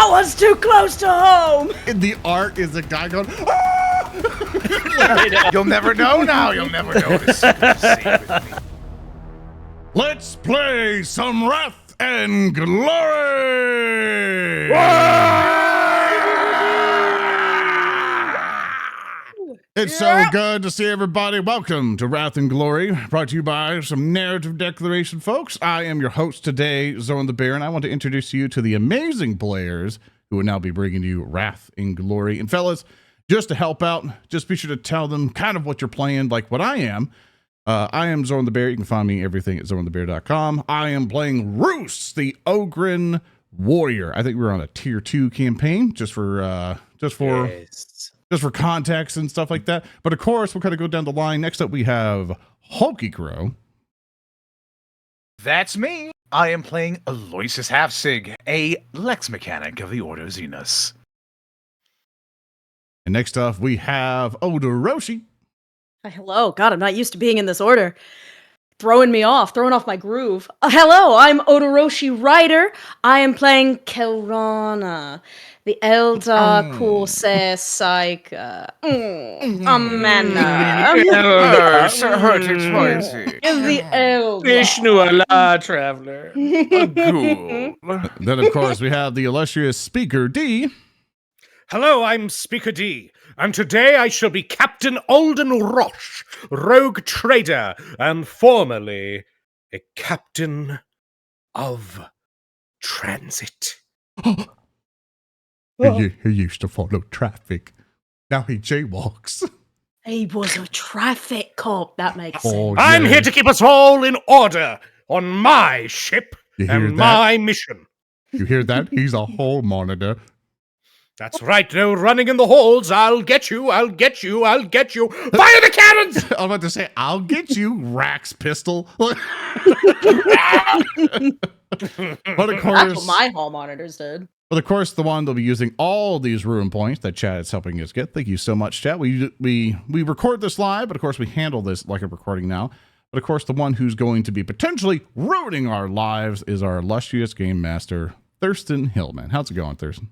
That one's too close to home. And the art is a guy going, ah! You'll never know now. You'll never know. This is safe with me. Let's play some Wrath and Glory! It's so good to see everybody. Welcome to Wrath and Glory, brought to you by some narrative declaration folks. I am your host today, Zoran the Bear, and I want to introduce you to the amazing players who will now be bringing you Wrath and Glory. And fellas, just to help out, just be sure to tell them kind of what you're playing, like what I am. I am Zoran the Bear. You can find me everything at zoranthebear.com. I am playing Roos, the Ogryn warrior. I think we're on a tier 2 campaign, just for context and stuff like that. But of course, we'll kind of go down the line. Next up, we have Hulky Crow. That's me. I am playing Aloysus Hafzig, a Lexmechanic of the Order Xenos. And next up, we have Roshi. Hello. God, I'm not used to being in this order. Throwing off my groove. Hello, I'm Ogryn Rider. I am playing Khelrana, the Eldar Corsair Psyker. Amanda. The Eldar. Vishnu Allah, traveler. Then, of course, we have the illustrious Speaker D. Hello, I'm Speaker D, and today I shall be Captain Alden Rosh, rogue trader, and formerly a captain of transit. He used to follow traffic. Now he jaywalks. He was a traffic cop. That makes sense. Oh, I'm yeah. here to keep us all in order on my ship You hear and that? my mission. You hear that? He's a hall monitor. That's right, no running in the halls. I'll get you, I'll get you, I'll get you. Fire the cannons! I'm about to say, I'll get you, Rax pistol. But of course, That's what my hall monitors did. But of course, the one that'll be using all these ruin points that Chad is helping us get. Thank you so much, Chad. We record this live, but of course we handle this like a recording now. But of course, the one who's going to be potentially ruining our lives is our illustrious game master, Thurston Hillman. How's it going, Thurston?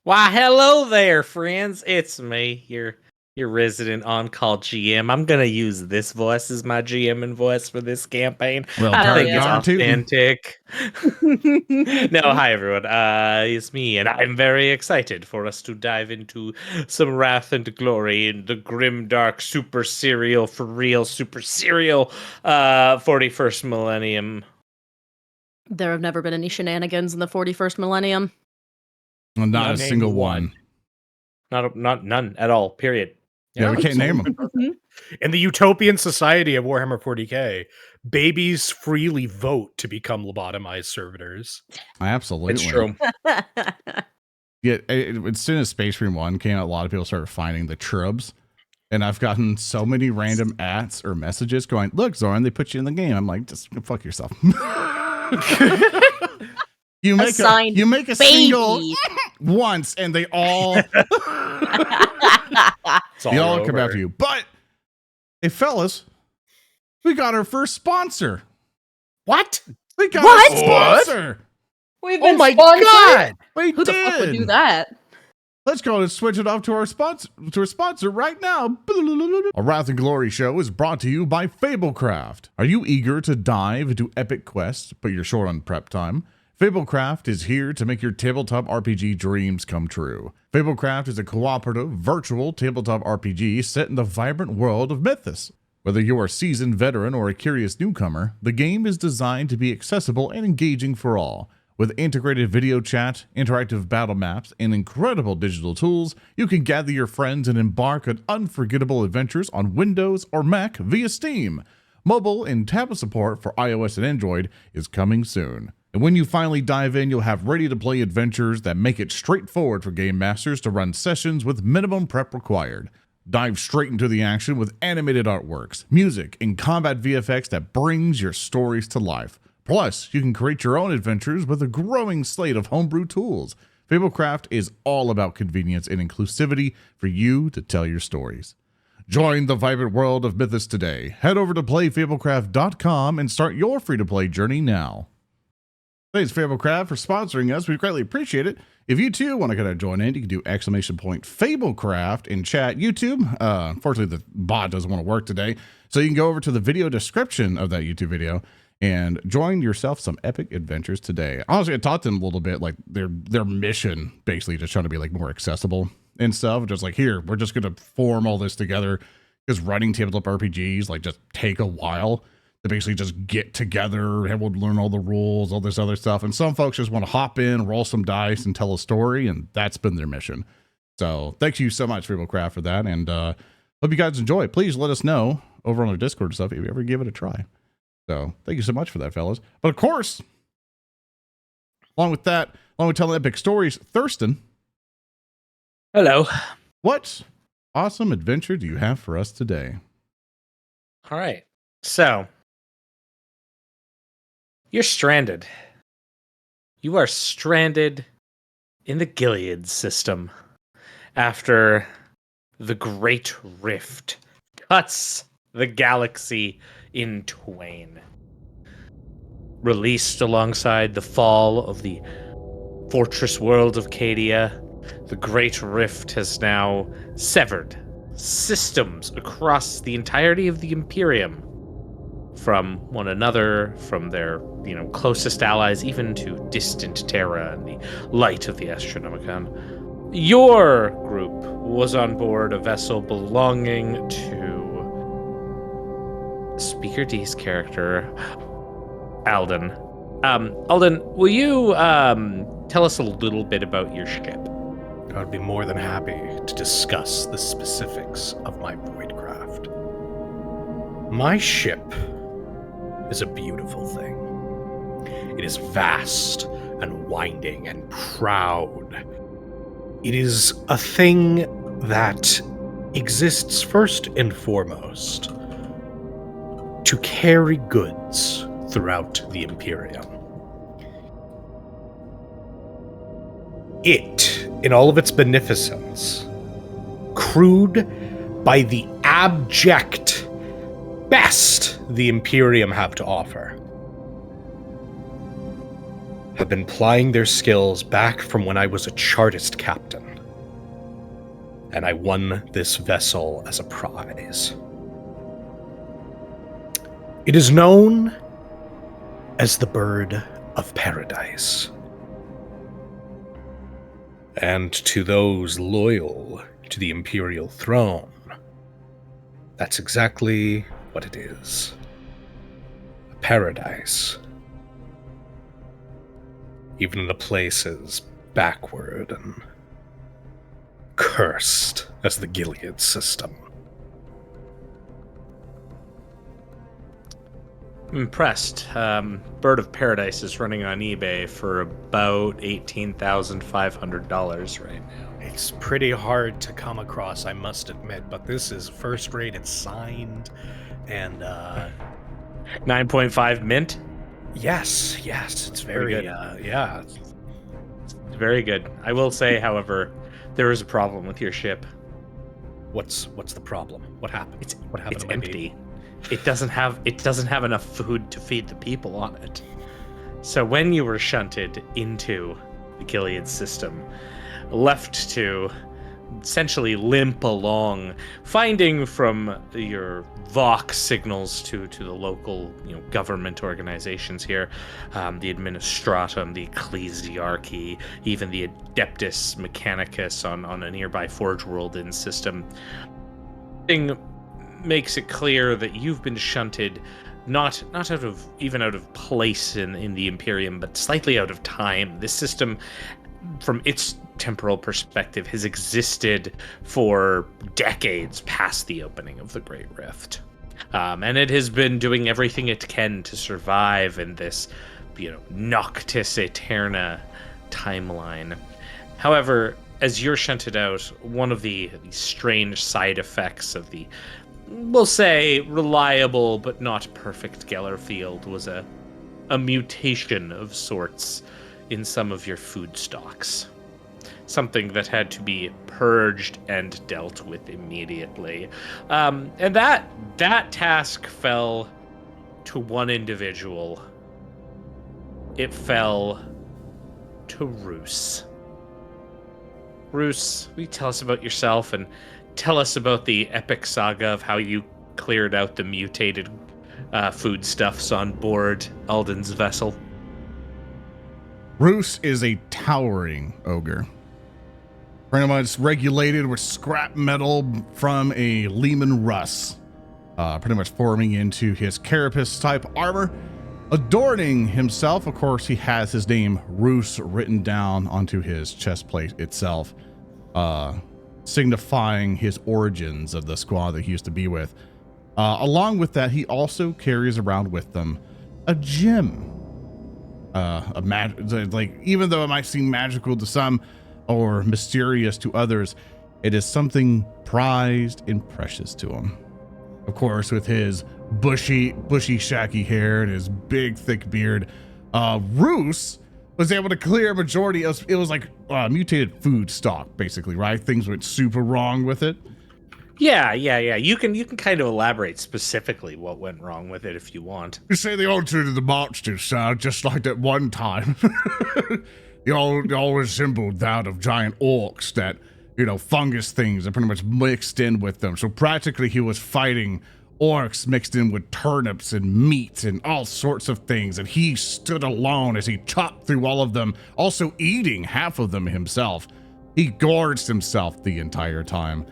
Why, hello there, friends. It's me, your resident on-call GM. I'm gonna use this voice as my GM and voice for this campaign. Well, I think it's darn tootin'. authentic. No, hi everyone. It's me, and I'm very excited for us to dive into some Wrath and Glory in the grim, dark, super serial 41st millennium. There have never been any shenanigans in the 41st millennium. Well, not a single one. Not none at all. Period. Yeah, we can't name them. In the utopian society of Warhammer 40k, babies freely vote to become lobotomized servitors. Absolutely. It's true. Yeah, as soon as Space Marine 1 came out, a lot of people started finding the trubs. And I've gotten so many random ads or messages going, look, Zoran, they put you in the game. I'm like, just fuck yourself. You make a single once, and they all come after you. But, hey, fellas, we got our first sponsor. What? We got What? a sponsor. We've Oh been my sponsored? god! We Who the fuck would do that? Let's go and switch it off to our sponsor right now. A Wrath and Glory show is brought to you by Fablecraft. Are you eager to dive into epic quests, but you're short on prep time? Fablecraft is here to make your tabletop RPG dreams come true. Fablecraft is a cooperative, virtual tabletop RPG set in the vibrant world of Mythos. Whether you're a seasoned veteran or a curious newcomer, the game is designed to be accessible and engaging for all. With integrated video chat, interactive battle maps, and incredible digital tools, you can gather your friends and embark on unforgettable adventures on Windows or Mac via Steam. Mobile and tablet support for iOS and Android is coming soon. And when you finally dive in, you'll have ready-to-play adventures that make it straightforward for game masters to run sessions with minimum prep required. Dive straight into the action with animated artworks, music, and combat VFX that brings your stories to life. Plus, you can create your own adventures with a growing slate of homebrew tools. Fablecraft is all about convenience and inclusivity for you to tell your stories. Join the vibrant world of Mythos today. Head over to playfablecraft.com and start your free-to-play journey now. Thanks, Fablecraft, for sponsoring us. We greatly appreciate it. If you too want to kind of join in, you can do ! Fablecraft in chat YouTube. Unfortunately, the bot doesn't want to work today. So you can go over to the video description of that YouTube video and join yourself some epic adventures today. Honestly, I taught them a little bit, like their mission, basically just trying to be like more accessible and stuff. Just like, here, we're just going to form all this together, because running tabletop RPGs like just take a while to basically just get together. Everyone learn all the rules, all this other stuff. And some folks just want to hop in, roll some dice, and tell a story, and that's been their mission. So thank you so much, Fablecraft, for that. And hope you guys enjoy. Please let us know over on our Discord and stuff if you ever give it a try. So thank you so much for that, fellas. But of course, along with telling epic stories, Thurston. Hello. What awesome adventure do you have for us today? All right. So, you're stranded. You are stranded in the Gilead system after the Great Rift cuts the galaxy in twain. Released alongside the fall of the fortress world of Cadia, the Great Rift has now severed systems across the entirety of the Imperium from one another, from their, closest allies, even to distant Terra and the light of the Astronomicon. Your group was on board a vessel belonging to Speaker D's character, Alden. Alden, will you tell us a little bit about your ship? I'd be more than happy to discuss the specifics of my voidcraft. My ship is a beautiful thing. It is vast and winding and proud. It is a thing that exists first and foremost to carry goods throughout the Imperium. It, in all of its beneficence, crewed by the abject best the Imperium have to offer, have been plying their skills back from when I was a Chartist captain, and I won this vessel as a prize. It is known as the Bird of Paradise. And to those loyal to the Imperial throne, that's exactly what it is. A paradise. Even in a place as backward and cursed as the Gilead system. I'm impressed. Bird of Paradise is running on eBay for about $18,500 right now. It's pretty hard to come across, I must admit, but this is first rate. It's signed, and 9.5 mint? yes, it's very good. yeah. It's very good. I will say, however, there is a problem with your ship. What's the problem? What happened? What happened It's to my empty. baby? It doesn't have enough food to feed the people on it. So when you were shunted into the Gilead system, left to essentially limp along, finding from your Vox signals to the local government organizations here, the Administratum, the Ecclesiarchy, even the Adeptus Mechanicus on a nearby Forge World Inn system. Makes it clear that you've been shunted not out of place in the Imperium, but slightly out of time. This system, from its temporal perspective, has existed for decades past the opening of the Great Rift. And it has been doing everything it can to survive in this, Noctis Aeterna timeline. However, as you're shunted out, one of the strange side effects of the, we'll say, reliable but not perfect Geller field was a mutation of sorts in some of your food stocks. Something that had to be purged and dealt with immediately. And that task fell to one individual it fell to Roos. Roos, will you tell us about yourself and tell us about the epic saga of how you cleared out the mutated foodstuffs on board Alden's vessel? Roos is a towering ogre. Pretty much regulated with scrap metal from a Lehman Russ. Pretty much forming into his carapace type armor. Adorning himself, of course, he has his name Roos written down onto his chest plate itself, signifying his origins of the squad that he used to be with. Along with that, he also carries around with them a gem. Even though it might seem magical to some or mysterious to others, it is something prized and precious to him. Of course, with his bushy, shaggy hair and his big, thick beard, Roos was able to clear a majority of it was like mutated food stock, basically, right? Things went super wrong with it. Yeah. You can kind of elaborate specifically what went wrong with it if you want. You say they all treated the monsters, just like that one time. they all resembled that of giant orcs that, fungus things that pretty much mixed in with them. So practically he was fighting orcs mixed in with turnips and meat and all sorts of things. And he stood alone as he chopped through all of them, also eating half of them himself. He gorged himself the entire time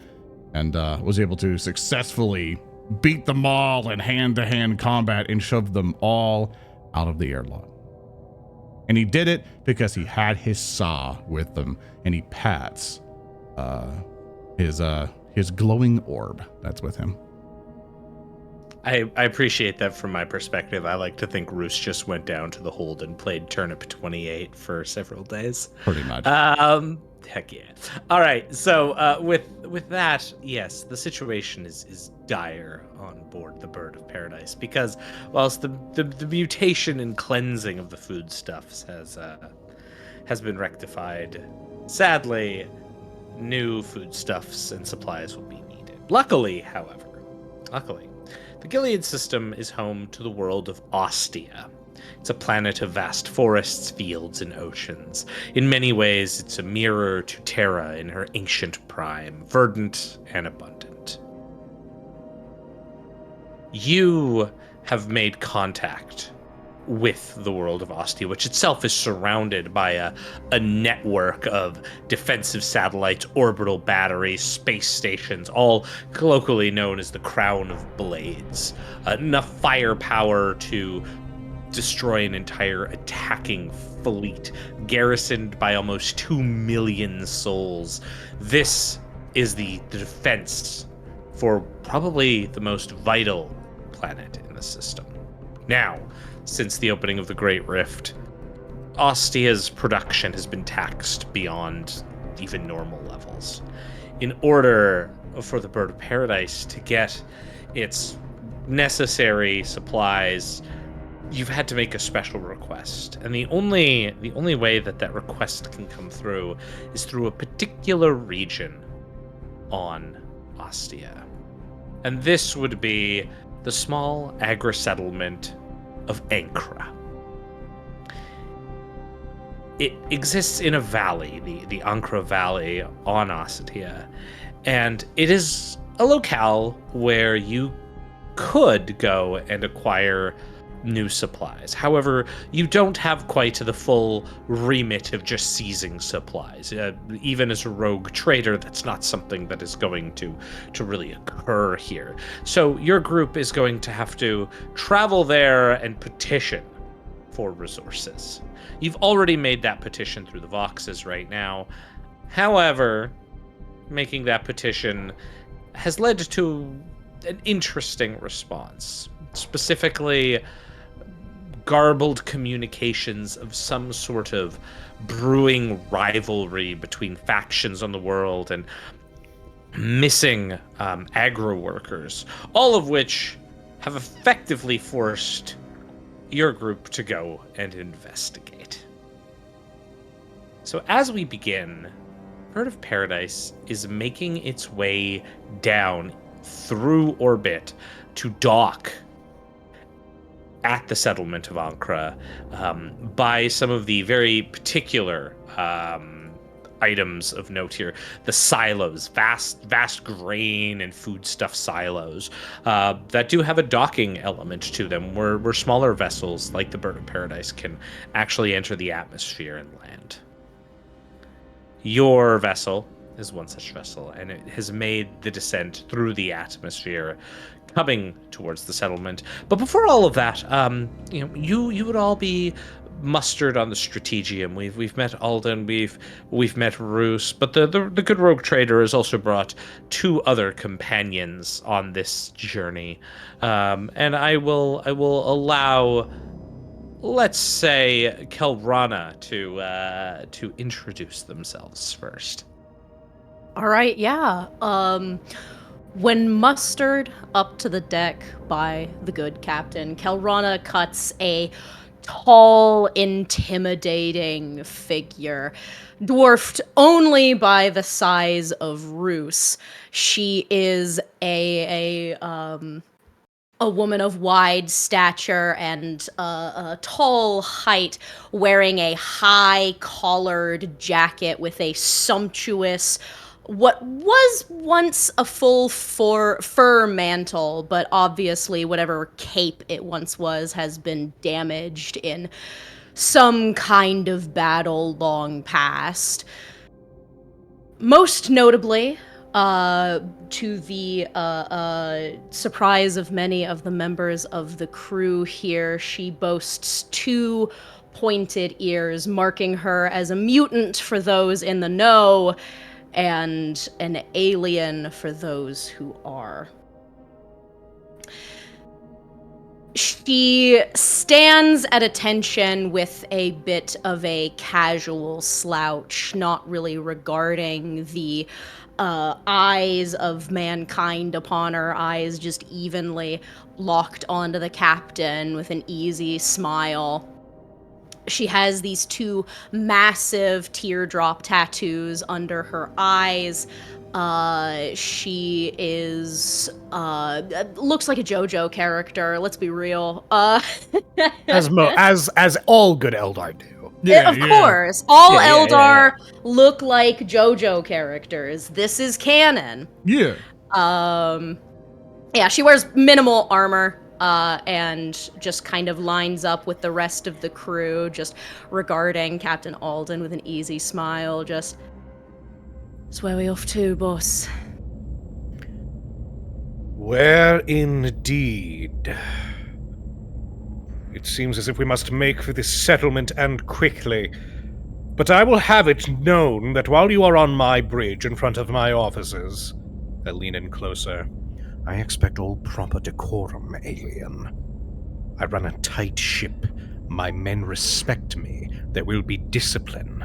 and was able to successfully beat them all in hand-to-hand combat and shove them all out of the airlock. And he did it because he had his saw with him, and he pats his glowing orb that's with him. I appreciate that from my perspective. I like to think Roos just went down to the hold and played Turnip 28 for several days. Pretty much. Heck yeah. All right. So with that, yes, the situation is dire on board the Bird of Paradise because whilst the mutation and cleansing of the foodstuffs has been rectified, sadly, new foodstuffs and supplies will be needed. Luckily, the Gilead system is home to the world of Ostia. It's a planet of vast forests, fields, and oceans. In many ways, it's a mirror to Terra in her ancient prime, verdant and abundant. You have made contact with the world of Ostia, which itself is surrounded by a network of defensive satellites, orbital batteries, space stations, all colloquially known as the Crown of Blades. Enough firepower to destroy an entire attacking fleet, garrisoned by almost 2 million souls. This is the defense for probably the most vital planet in the system. Now, since the opening of the Great Rift, Ostia's production has been taxed beyond even normal levels. In order for the Bird of Paradise to get its necessary supplies, you've had to make a special request. And the only way that request can come through is through a particular region on Ostia. And this would be the small agri-settlement of Ankra. It exists in a valley, the Ankra Valley on Ostia, and it is a locale where you could go and acquire new supplies. However, you don't have quite the full remit of just seizing supplies. Even as a rogue trader, that's not something that is going to really occur here. So your group is going to have to travel there and petition for resources. You've already made that petition through the Voxes right now. However, making that petition has led to an interesting response. Specifically, garbled communications of some sort of brewing rivalry between factions on the world and missing agro workers, all of which have effectively forced your group to go and investigate. So as we begin, Bird of Paradise is making its way down through orbit to dock at the settlement of Ankara by some of the very particular items of note here. The silos, vast grain and foodstuff silos that do have a docking element to them, where smaller vessels like the Bird of Paradise can actually enter the atmosphere and land. Your vessel is one such vessel, and it has made the descent through the atmosphere, coming towards the settlement. But before all of that, you would all be mustered on the Strategium. We've met Alden, we've met Roos, but the good rogue trader has also brought 2 other companions on this journey, and I will allow, let's say, Khelrana to introduce themselves first. All right, yeah. When mustered up to the deck by the good captain, Khelrana cuts a tall, intimidating figure, dwarfed only by the size of Roos. She is a woman of wide stature and a tall height, wearing a high-collared jacket with a sumptuous, what was once a full fur mantle, but obviously whatever cape it once was has been damaged in some kind of battle long past. Most notably, to the surprise of many of the members of the crew here, she boasts 2 pointed ears, marking her as a mutant for those in the know, and an alien for those who are. She stands at attention with a bit of a casual slouch, not really regarding the eyes of mankind upon her, eyes just evenly locked onto the captain with an easy smile. She has these 2 massive teardrop tattoos under her eyes. She is looks like a JoJo character. Let's be real. As all good Eldar do. Of course, all Eldar look like JoJo characters. This is canon. Yeah. Yeah, she wears minimal armor. And just kind of lines up with the rest of the crew, just regarding Captain Alden with an easy smile, just... "It's where we off to, boss?" Where indeed? It seems as if we must make for this settlement, and quickly. But I will have it known that while you are on my bridge in front of my officers, I lean in closer, I expect all proper decorum, alien. I run a tight ship. My men respect me. There will be discipline.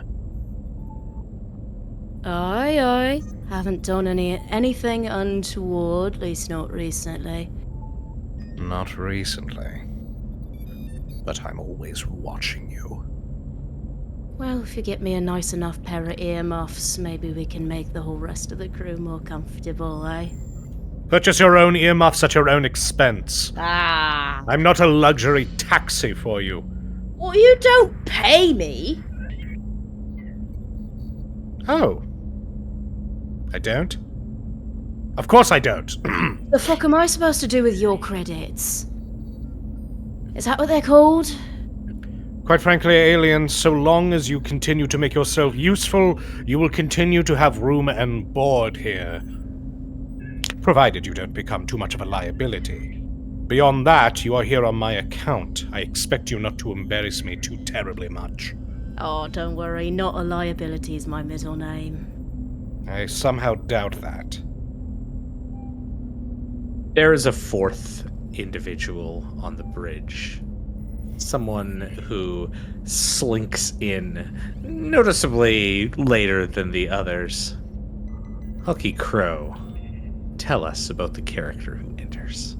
Aye. Haven't done anything untoward, at least not recently. Not recently. But I'm always watching you. Well, if you get me a nice enough pair of earmuffs, maybe we can make the whole rest of the crew more comfortable, eh? Purchase your own earmuffs at your own expense. Ah. I'm not a luxury taxi for you. Well, you don't pay me. Oh. I don't? Of course I don't. The fuck am I supposed to do with your credits? Is that what they're called? Quite frankly, alien, so long as you continue to make yourself useful, you will continue to have room and board here. Provided you don't become too much of a liability. Beyond that, you are here on my account. I expect you not to embarrass me too terribly much. Oh, don't worry, not a liability is my middle name. I somehow doubt that. There is a 4th individual on the bridge. Someone who slinks in noticeably later than the others. Hulky Crow, tell us about the character who enters.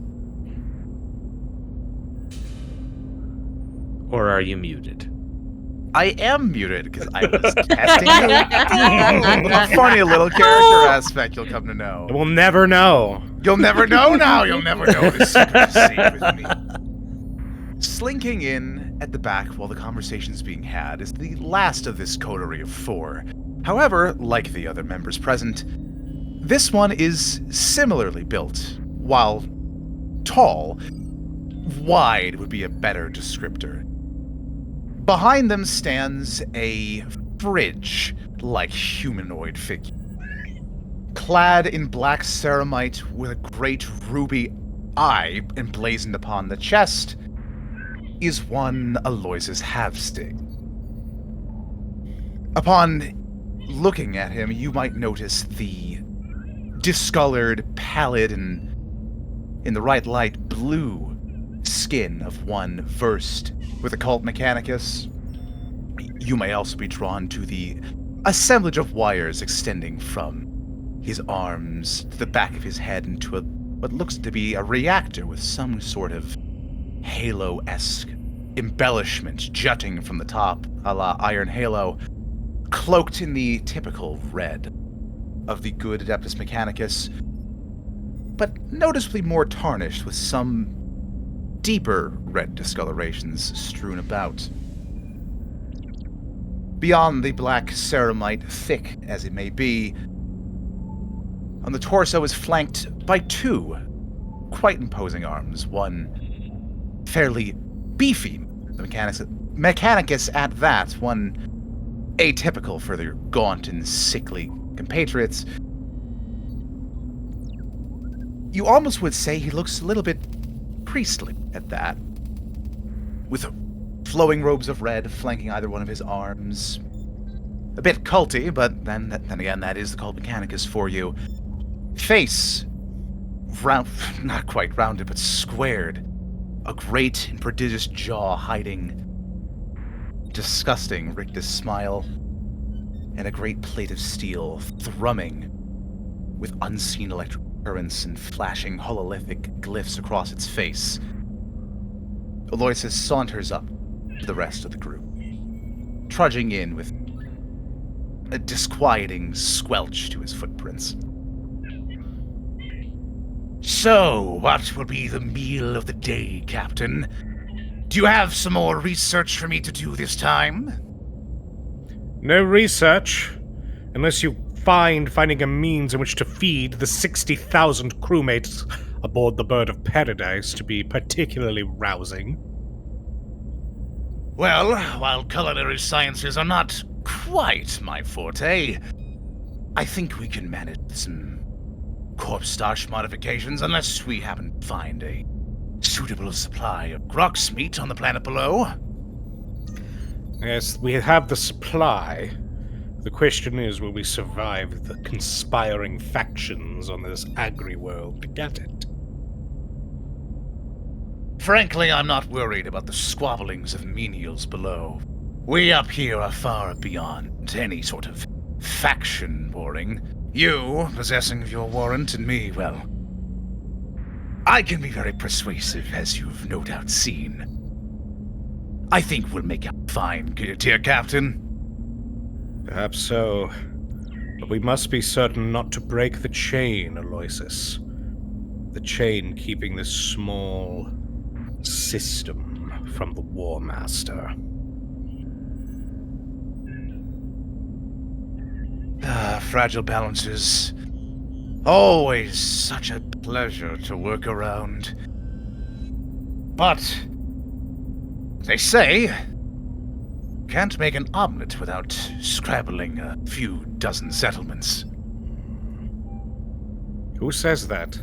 Or are you muted? I am muted because I was testing you. A funny little character aspect you'll come to know. We'll never know. You'll never know now. You'll never know the secret with me. Slinking in at the back while the conversation's being had is the last of this coterie of 4. However, like the other members present, this one is similarly built. While tall, wide would be a better descriptor. Behind them stands a fridge-like humanoid figure. Clad in black ceramite with a great ruby eye emblazoned upon the chest is one Aloysus Hafzig. Upon looking at him, you might notice the discolored, pallid, and in the right light, blue skin of one versed with occult mechanicus. You may also be drawn to the assemblage of wires extending from his arms to the back of his head into what looks to be a reactor with some sort of halo-esque embellishment jutting from the top, a la Iron Halo, cloaked in the typical red of the good Adeptus Mechanicus, but noticeably more tarnished with some deeper red discolorations strewn about. Beyond the black ceramite, thick as it may be, on the torso is flanked by 2 quite imposing arms, one fairly beefy, the Mechanicus at that, one atypical for their gaunt and sickly compatriots. You almost would say he looks a little bit priestly at that, with flowing robes of red flanking either one of his arms. A bit culty, but then again, that is the cult Mechanicus for you. Face, round, not quite rounded, but squared. A great and prodigious jaw hiding disgusting rictus smile, and a great plate of steel thrumming with unseen electric currents and flashing hololithic glyphs across its face. Aloysus saunters up to the rest of the group, trudging in with a disquieting squelch to his footprints. So, what will be the meal of the day, Captain? Do you have some more research for me to do this time? No research, unless you finding a means in which to feed the 60,000 crewmates aboard the Bird of Paradise to be particularly rousing. Well, while culinary sciences are not quite my forte, I think we can manage some corpse starch modifications unless we happen to find a suitable supply of grox meat on the planet below. Yes, we have the supply. The question is, will we survive the conspiring factions on this agri-world to get it? Frankly, I'm not worried about the squabblings of menials below. We up here are far beyond any sort of faction warring. You, possessing of your warrant, and me, well, I can be very persuasive, as you've no doubt seen. I think we'll make out fine, dear Captain. Perhaps so. But we must be certain not to break the chain, Aloysus. The chain keeping this small system from the War Master. Fragile balances. Always such a pleasure to work around. But they say can't make an omelet without scrabbling a few dozen settlements. Who says that?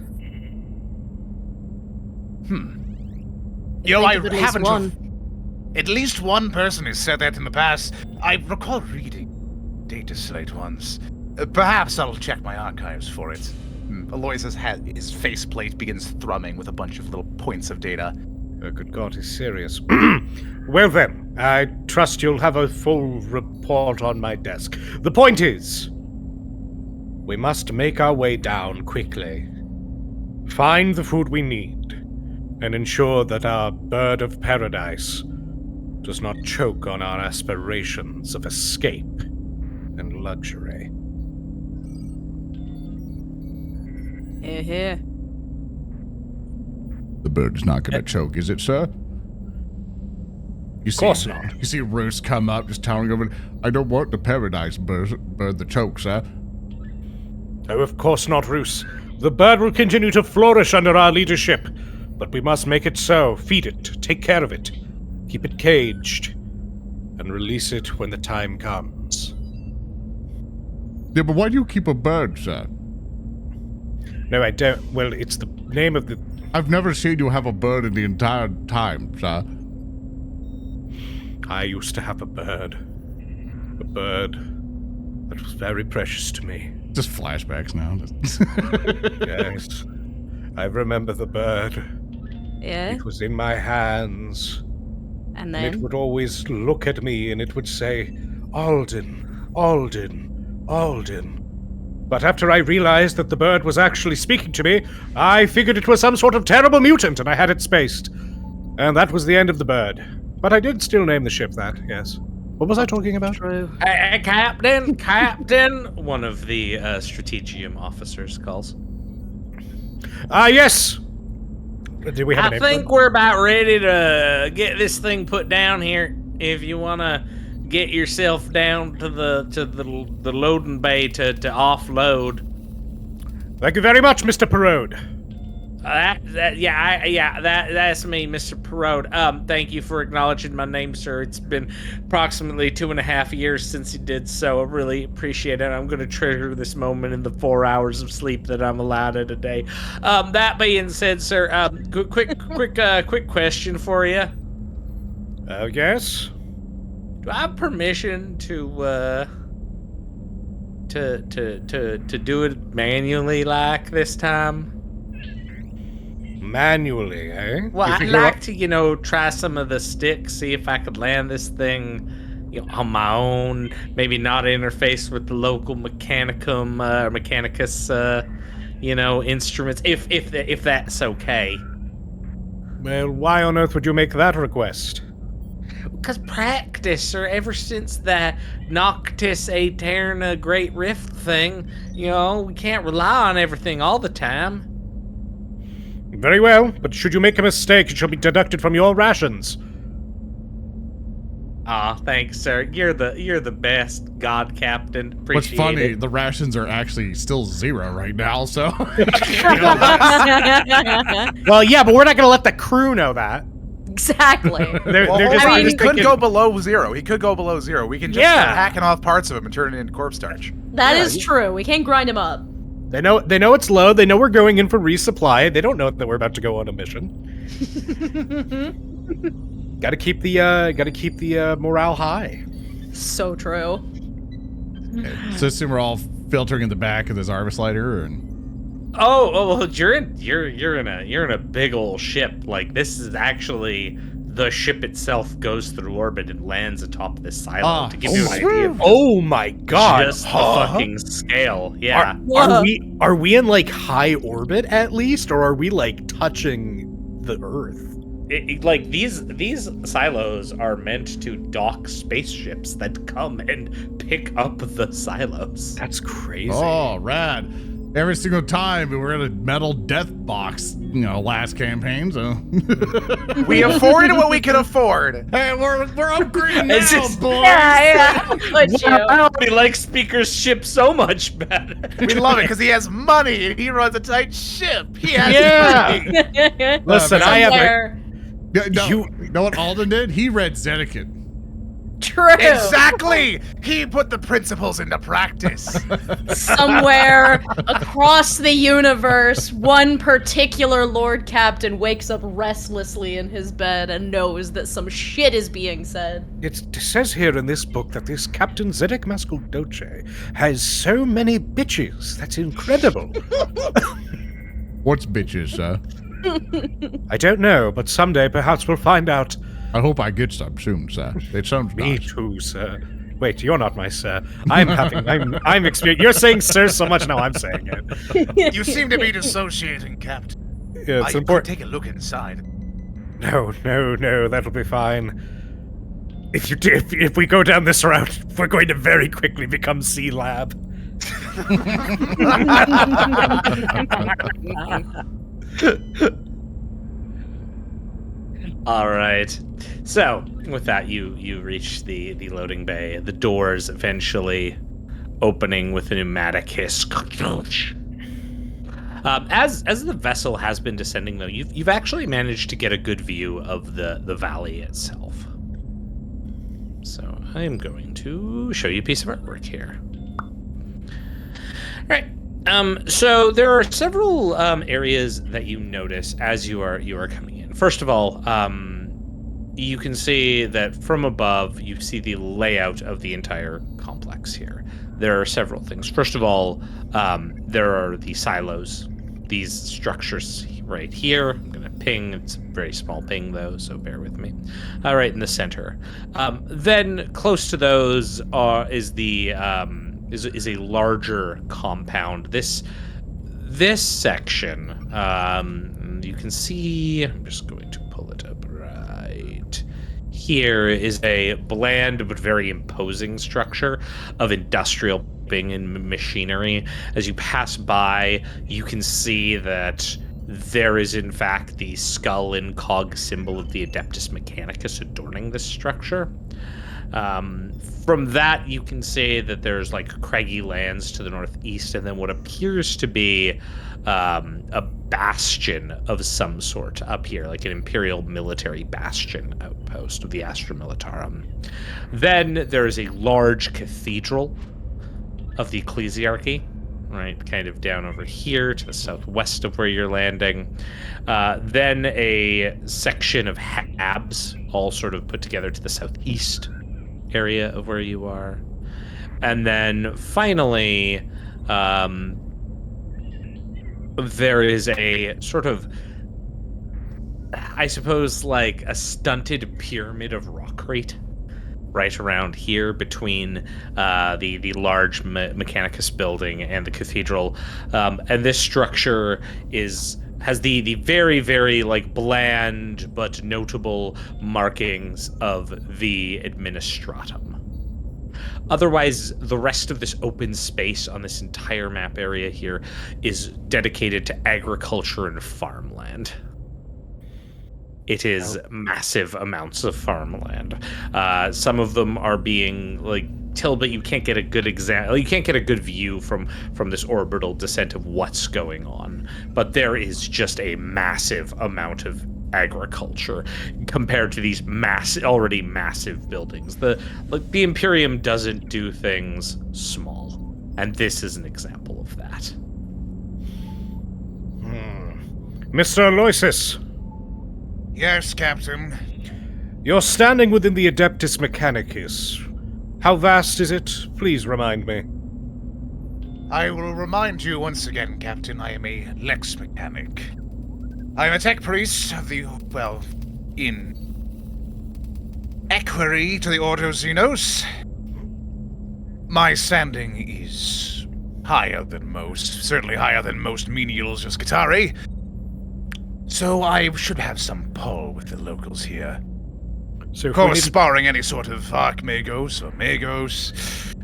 You know, I Think of at least haven't. one. At least one person has said that in the past. I recall reading Data Slate once. Perhaps I'll check my archives for it. Aloysus his faceplate begins thrumming with a bunch of little points of data. Oh, good God, he's serious. Well then, I trust you'll have a full report on my desk. The point is, we must make our way down quickly, find the food we need, and ensure that our Bird of Paradise does not choke on our aspirations of escape and luxury. Here. The bird's not going to choke, is it, sir? You see, course not. You see Roos come up, just towering over. I don't want the paradise bird the choke, sir. Oh, of course not, Roos. The bird will continue to flourish under our leadership, but we must make it so. Feed it, take care of it, keep it caged, and release it when the time comes. Yeah, but why do you keep a bird, sir? No, I don't. Well, it's the name of the... I've never seen you have a bird in the entire time, sir. I used to have a bird. A bird that was very precious to me. Just flashbacks now. Yes. I remember the bird. Yeah. It was in my hands. And And it then would always look at me and it would say, Alden, Alden, Alden. But after I realized that the bird was actually speaking to me, I figured it was some sort of terrible mutant and I had it spaced. And that was the end of the bird. But I did still name the ship that, yes. What was I talking about? true. Captain, one of the Strategium officers calls. Yes! Do we have a I name think we're about ready to get this thing put down here. If you want to get yourself down to the loading bay to offload. Thank you very much, Mr. Parode. That's me, Mr. Parode. Thank you for acknowledging my name, sir. It's been approximately 2.5 years since you did so. I really appreciate it. I'm going to treasure this moment in the 4 hours of sleep that I'm allowed in a day. That being said, sir, quick question for you. Oh, yes? Do I have permission to do it manually like this time? Manually, eh? Well, You I'd figure like out- to, try some of the sticks, see if I could land this thing, on my own. Maybe not interface with the local Mechanicum, or Mechanicus, instruments, if that's okay. Well, why on earth would you make that request? Because practice, or ever since that Noctis Aeterna Great Rift thing, we can't rely on everything all the time. Very well, but should you make a mistake, it shall be deducted from your rations. Aw, thanks, sir. You're the best, God Captain. Appreciate What's funny, it. the rations are actually still 0 right now, so. Well, yeah, but we're not going to let the crew know that. Exactly. They're Well, just, I mean- he just could thinking- go below 0. He could go below 0. We can just Yeah. start hacking off parts of him and turn it into corpse starch. That is true. We can't grind him up. They know it's low. They know we're going in for resupply. They don't know that we're about to go on a mission. Gotta keep the morale high. So true. So assume we're all filtering in the back of this Arvis lighter, and Oh, well, you're in a big old ship. Like, this is actually the ship itself goes through orbit and lands atop this silo Ah, to give you an idea of Oh my god! just the fucking scale. Yeah. Are we in like high orbit at least, or are we like touching the Earth? Like these silos are meant to dock spaceships that come and pick up the silos. That's crazy. oh, rad. Every single time we were in a metal death box, last campaign, so. We afford what we can afford. Hey, we're upgrading now, It's just- boys. Yeah. Put you. I already like Speaker's ship so much better. We love it because he has money and he runs a tight ship. He has Yeah. money. Listen, I have a, Somewhere. Yeah, no, You- you know what Alden did? He read Zedekin. True. Exactly. He put the principles into practice. Somewhere across the universe, one particular Lord Captain wakes up restlessly in his bed and knows that some shit is being said. it says here in this book that this Captain Zedek Maskeldoce has so many bitches. That's incredible. What's bitches, sir? I don't know, but someday perhaps we'll find out. I hope I get some soon, sir. It sounds Me nice. too, sir. Wait, you're not my sir. I'm experienced. You're saying sir so much now I'm saying it. You seem to be dissociating, Captain. Yeah, it's I important. could take a look inside. No, that'll be fine. If we go down this route, we're going to very quickly become C-Lab. All right. So with that, you reach the loading bay. The doors eventually opening with a pneumatic hiss. As the vessel has been descending, though, you've actually managed to get a good view of the valley itself. So I am going to show you a piece of artwork here. All right. So there are several areas that you notice as you are coming in. First of all, you can see that from above, you see the layout of the entire complex here. There are several things. First of all, there are the silos, these structures right here. I'm going to ping. It's a very small ping, though, so bear with me. All right, in the center. Then close to those is a larger compound. This section, you can see. I'm just going to pull it up right here. Is a bland but very imposing structure of industrial and machinery. As you pass by, you can see that there is in fact the skull and cog symbol of the Adeptus Mechanicus adorning this structure. From that, you can see that there's like craggy lands to the northeast, and then what appears to be a bastion of some sort up here, like an imperial military bastion outpost of the Astra Militarum. Then there is a large cathedral of the ecclesiarchy, right, kind of down over here to the southwest of where you're landing. Then a section of habs, all sort of put together to the southeast area of where you are. And then finally, there is a sort of, I suppose, like a stunted pyramid of rockcrete right around here between the large Mechanicus building and the cathedral. And this structure has the very, very like bland but notable markings of the Administratum. Otherwise, the rest of this open space on this entire map area here is dedicated to agriculture and farmland. It is massive amounts of farmland. Some of them are being like tilled, but you can't get a good you can't get a good view from this orbital descent of what's going on. But there is just a massive amount of agriculture compared to these already massive buildings. The Imperium doesn't do things small, and this is an example of that. Mr. Aloysus. Yes, Captain. You're standing within the Adeptus Mechanicus. How vast is it? Please remind me. I will remind you once again, Captain, I am a Lexmechanic. I am a tech priest of the, in equerry to the Ordo Xenos. My standing is higher than most, certainly higher than most menials or Skitarii. So I should have some pull with the locals here. So of course, barring any sort of Archmagos or Magos,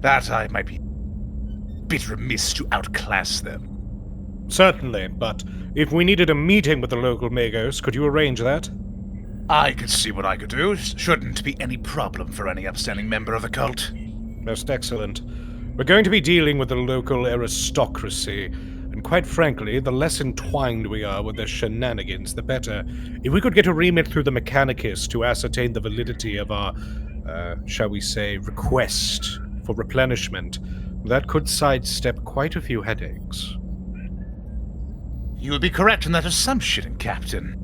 that I might be a bit remiss to outclass them. Certainly, but if we needed a meeting with the local Magos, could you arrange that? I could see what I could do. Shouldn't be any problem for any upstanding member of the cult. Most excellent. We're going to be dealing with the local aristocracy, and quite frankly, the less entwined we are with their shenanigans, the better. If we could get a remit through the Mechanicus to ascertain the validity of our, shall we say, request for replenishment, that could sidestep quite a few headaches. You would be correct in that assumption, Captain.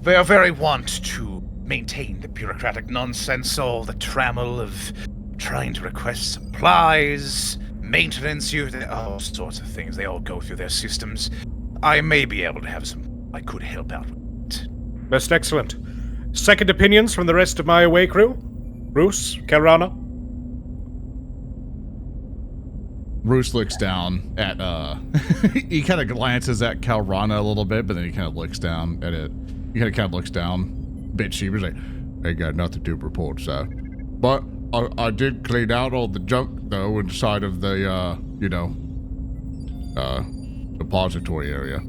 They are very wont to maintain the bureaucratic nonsense, all the trammel of trying to request supplies, maintenance, all sorts of things. They all go through their systems. I may be able to have some I could help out with it. Most excellent. Second opinions from the rest of my away crew? Roos, Khelrana? Roos looks down at, he kind of glances at Khelrana a little bit, but then he kind of looks down at it. He kind of looks down, a bit sheepish, like, ain't got nothing to report, sir. But I did clean out all the junk, though, inside of the, depository area.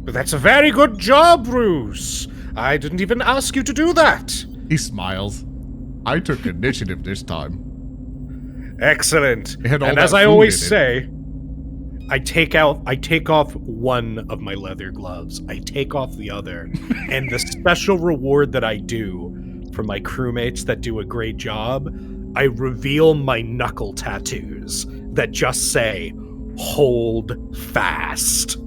But that's a very good job, Roos. I didn't even ask you to do that. He smiles. I took initiative this time. Excellent. It had all And that as I food always in it. say, I take off one of my leather gloves. I take off the other. And the special reward that I do for my crewmates that do a great job, I reveal my knuckle tattoos that just say, "Hold fast."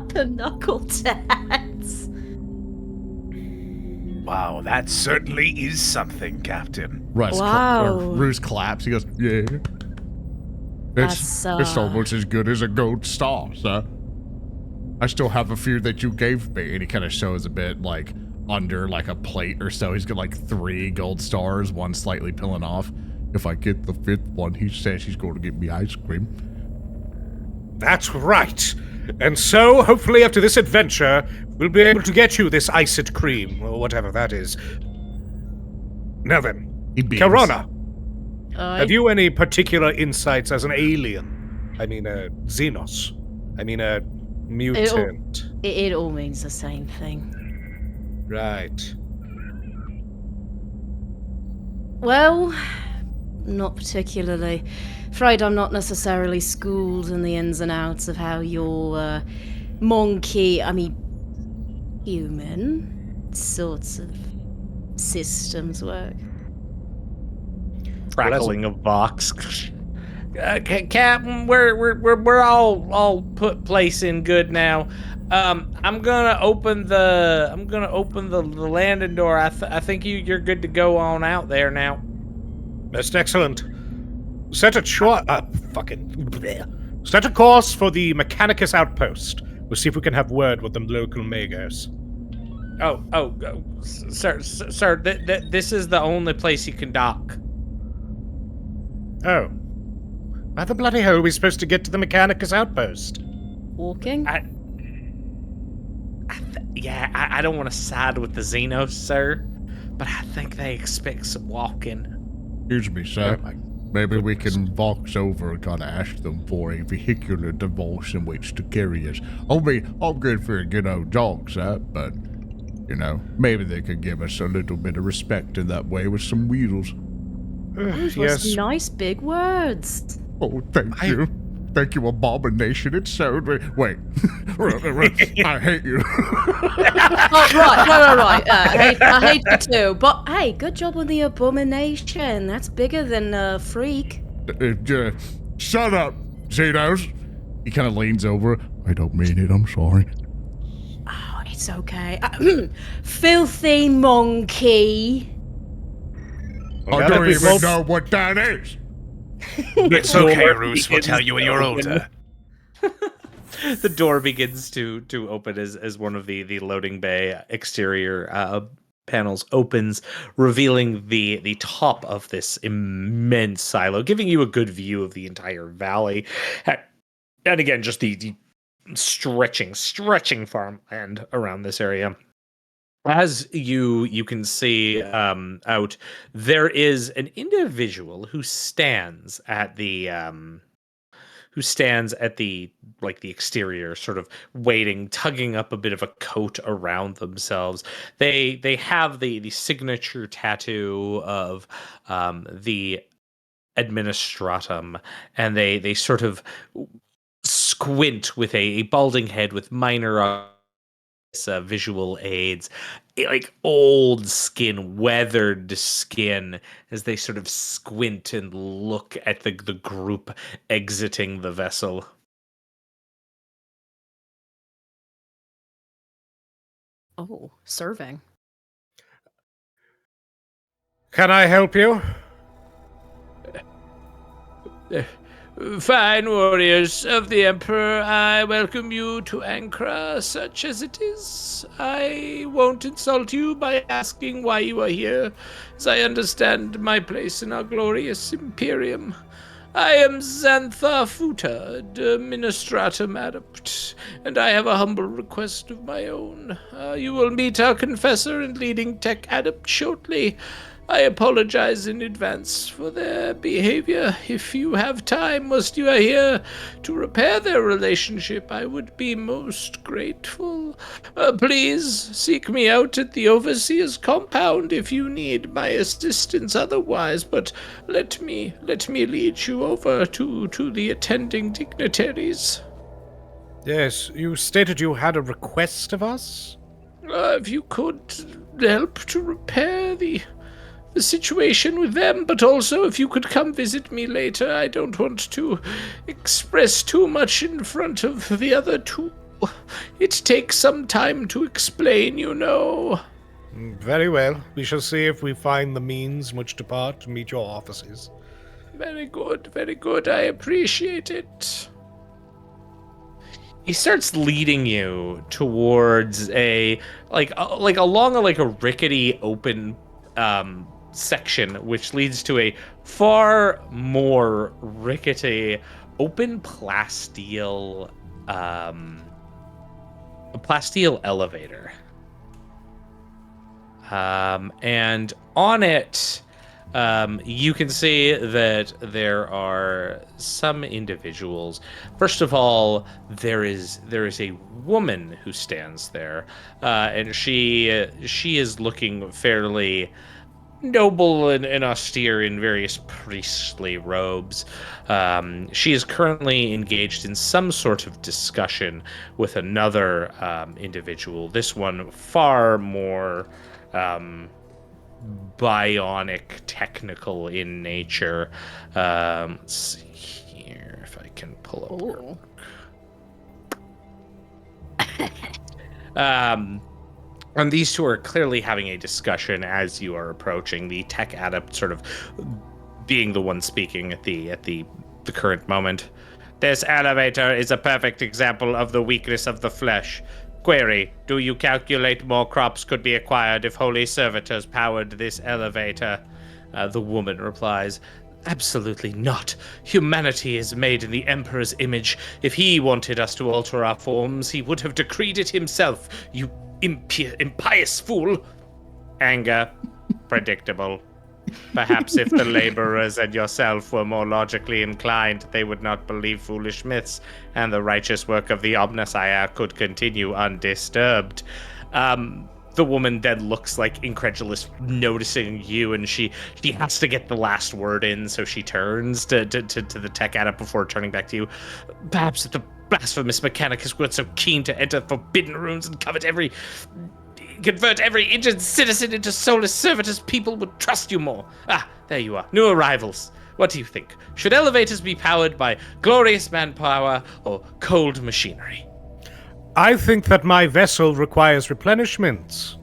The knuckle tats. Wow, that certainly is something, Captain. Wow. Roos claps. He goes, yeah. That's, It's almost as good as a gold star, sir. I still have a few that you gave me. And he kind of shows a bit like under like a plate or so. He's got like 3 gold stars, one slightly peeling off. If I get the 5th one, he says he's going to get me ice cream. That's right. And so, hopefully after this adventure, we'll be able to get you this iced cream, or whatever that is. Now then, He beams. Khelrana, have you any particular insights as an alien? I mean, a Xenos. I mean, a mutant. It all means the same thing. Right. Well, not particularly. Afraid I'm not necessarily schooled in the ins and outs of how your human sorts of systems work. Crackling of Vox. Captain, we're all put place in good now. I'm gonna open the landing door. I think you're good to go on out there now. Most excellent. Set a course for the Mechanicus outpost. We'll see if we can have word with the local magos. Sir, this is the only place you can dock. Oh. How the bloody hell are we supposed to get to the Mechanicus outpost? Walking? I don't want to side with the Xenos, sir, but I think they expect some walking. Excuse me, sir. Maybe we can vox over and kind of ask them for a vehicular device in which to carry us. I'm good for a good old dog, sir, but, maybe they could give us a little bit of respect in that way with some wheels. Those were some nice big words. Oh, thank you. Thank you, abomination. It's so... Wait. I hate you. Right. I hate you too. But hey, good job on the abomination. That's bigger than freak. Shut up, Xenos. He kind of leans over. I don't mean it. I'm sorry. Oh, it's okay. Filthy monkey. I don't even know what that is. It's okay, Roos. We'll tell you when you're older. The door begins to open as one of the loading bay exterior panels opens, revealing the top of this immense silo, giving you a good view of the entire valley. And again, just the stretching farmland around this area. As you can see out, there is an individual who stands at the exterior, sort of waiting, tugging up a bit of a coat around themselves. They have the signature tattoo of the administratum, and they sort of squint with a balding head with minor visual aids, like old skin, weathered skin, as they sort of squint and look at the group exiting the vessel. Oh, serving. Can I help you? Fine warriors of the Emperor, I welcome you to Ankara, such as it is. I won't insult you by asking why you are here, as I understand my place in our glorious Imperium. I am Xantha Futa, Administratum Adept, and I have a humble request of my own. You will meet our confessor and leading tech adept shortly. I apologize in advance for their behavior. If you have time whilst you are here to repair their relationship, I would be most grateful. Please seek me out at the Overseer's compound if you need my assistance otherwise, but let me lead you over to the attending dignitaries. Yes, you stated you had a request of us? If you could help to repair the situation with them, but also if you could come visit me later. I don't want to express too much in front of the other two. It takes some time to explain, you know. Very well. We shall see if we find the means in which to part to meet your offices. Very good, very good. I appreciate it. He starts leading you towards along a rickety open section, which leads to a far more rickety open plasteel elevator. And on it, you can see that there are some individuals. First of all, there is a woman who stands there, and she is looking fairly noble and austere in various priestly robes. She is currently engaged in some sort of discussion with another individual. This one far more bionic, technical in nature. Let's see here if I can pull up. And these two are clearly having a discussion as you are approaching. The tech adept sort of being the one speaking at the current moment. This elevator is a perfect example of the weakness of the flesh. Query, do you calculate more crops could be acquired if holy servitors powered this elevator? The woman replies, absolutely not. Humanity is made in the Emperor's image. If he wanted us to alter our forms, he would have decreed it himself. You impious fool. Anger. Predictable. Perhaps if the laborers and yourself were more logically inclined, they would not believe foolish myths, and the righteous work of the Omnissiah could continue undisturbed. The woman then looks like incredulous, noticing you, and she has to get the last word in, so she turns to the tech adept before turning back to you. Perhaps if the blasphemous Mechanicus weren't so keen to enter forbidden rooms and convert every injured citizen into soulless servitors, people would trust you more. Ah, there you are. New arrivals. What do you think? Should elevators be powered by glorious manpower or cold machinery? I think that my vessel requires replenishments.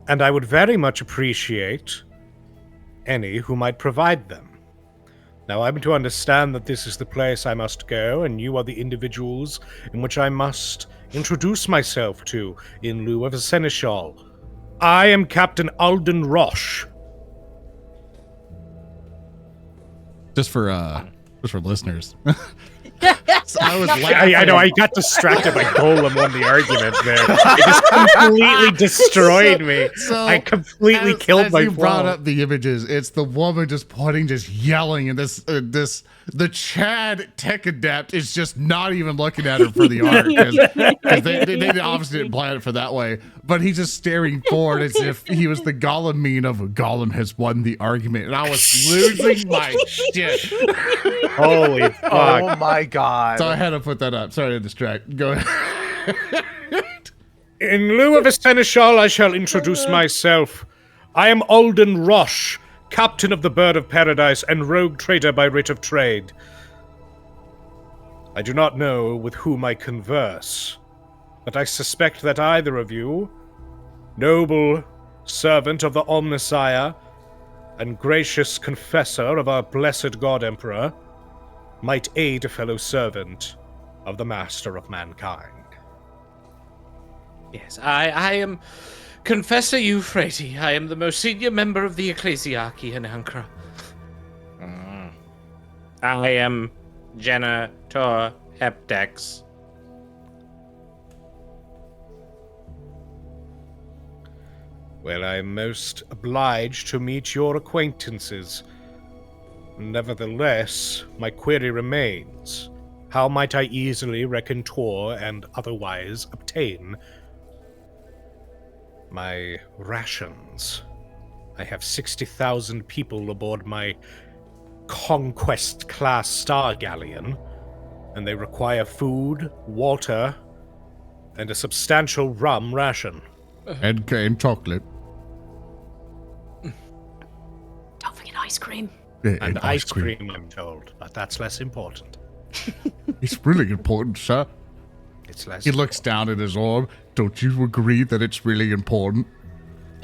And I would very much appreciate any who might provide them. Now, I'm to understand that this is the place I must go, and you are the individuals in which I must introduce myself to in lieu of a seneschal. I am Captain Alden Rosh. Just for listeners. So I was laughing. I know, I got distracted by Golem on the argument there. It just completely destroyed me. So, I completely killed my you flow. brought up the images. It's the woman just pointing, just yelling, and the Chad tech adept is just not even looking at her for the art, because they obviously didn't plan it for that way. But he's just staring forward as if he was the Gollum meme of Gollum has won the argument, and I was losing my shit. Holy fuck. Oh my god. So I had to put that up. Sorry to distract. Go ahead. In lieu of a seneschal, I shall introduce myself. I am Alden Rosh, captain of the Bird of Paradise and rogue trader by writ of trade. I do not know with whom I converse, but I suspect that either of you, noble servant of the Omnissiah and gracious confessor of our blessed God Emperor, might aid a fellow servant of the Master of Mankind. Yes, I am Confessor Euphrates. I am the most senior member of the Ecclesiarchy in Ankara. I am Janitor Heptex. Well, I'm most obliged to meet your acquaintances. Nevertheless, my query remains. How might I easily recontour and otherwise obtain my rations? I have 60,000 people aboard my Conquest-class star galleon, and they require food, water, and a substantial rum ration. And chocolate. Don't forget ice cream. Yeah, And ice cream, I'm told, but that's less important. It's really important, sir. It's less He looks down at his orb. Don't you agree that it's really important?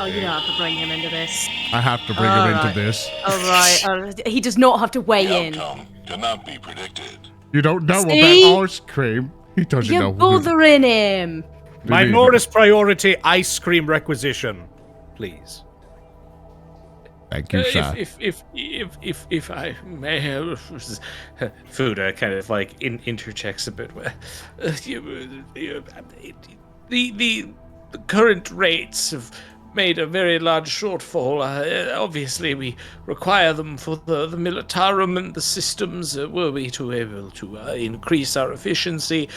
Oh, you don't have to bring him into this. I have to bring him into Alright. this. Alright, he does not have to weigh in. Outcome cannot be predicted. You don't know See? about ice cream. He doesn't know. You're bothering him. My Norris priority ice cream requisition, please. Thank you, sir. If I may have Fuda kind of like interjects a bit. The current rates have made a very large shortfall. Obviously, we require them for the militarum and the systems. Were we to able to increase our efficiency,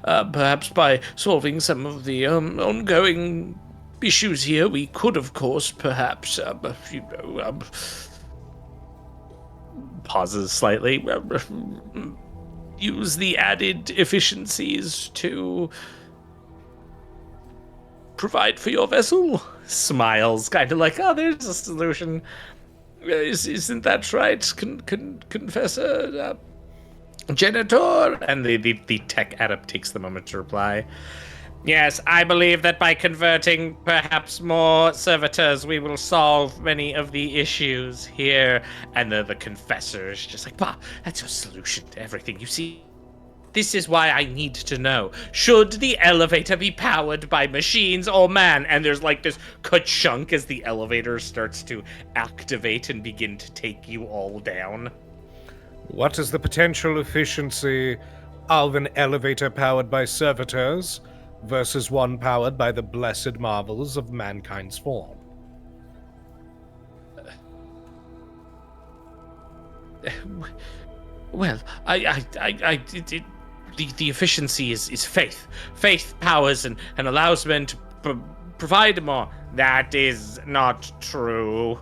perhaps by solving some of the ongoing issues here, we could, of course, perhaps, pauses slightly, use the added efficiencies to provide for your vessel. Smiles, kind of like, oh, there's a solution. Isn't that right, Confessor? Genitor? And the tech adept takes the moment to reply. Yes, I believe that by converting perhaps more servitors, we will solve many of the issues here. And the confessor is just like, bah, that's your solution to everything. You see, this is why I need to know. Should the elevator be powered by machines or man? And there's like this ka-chunk as the elevator starts to activate and begin to take you all down. What is the potential efficiency of an elevator powered by servitors versus one powered by the blessed marvels of mankind's form? Well, the efficiency is faith. Faith powers and allows men to provide more. That is not true.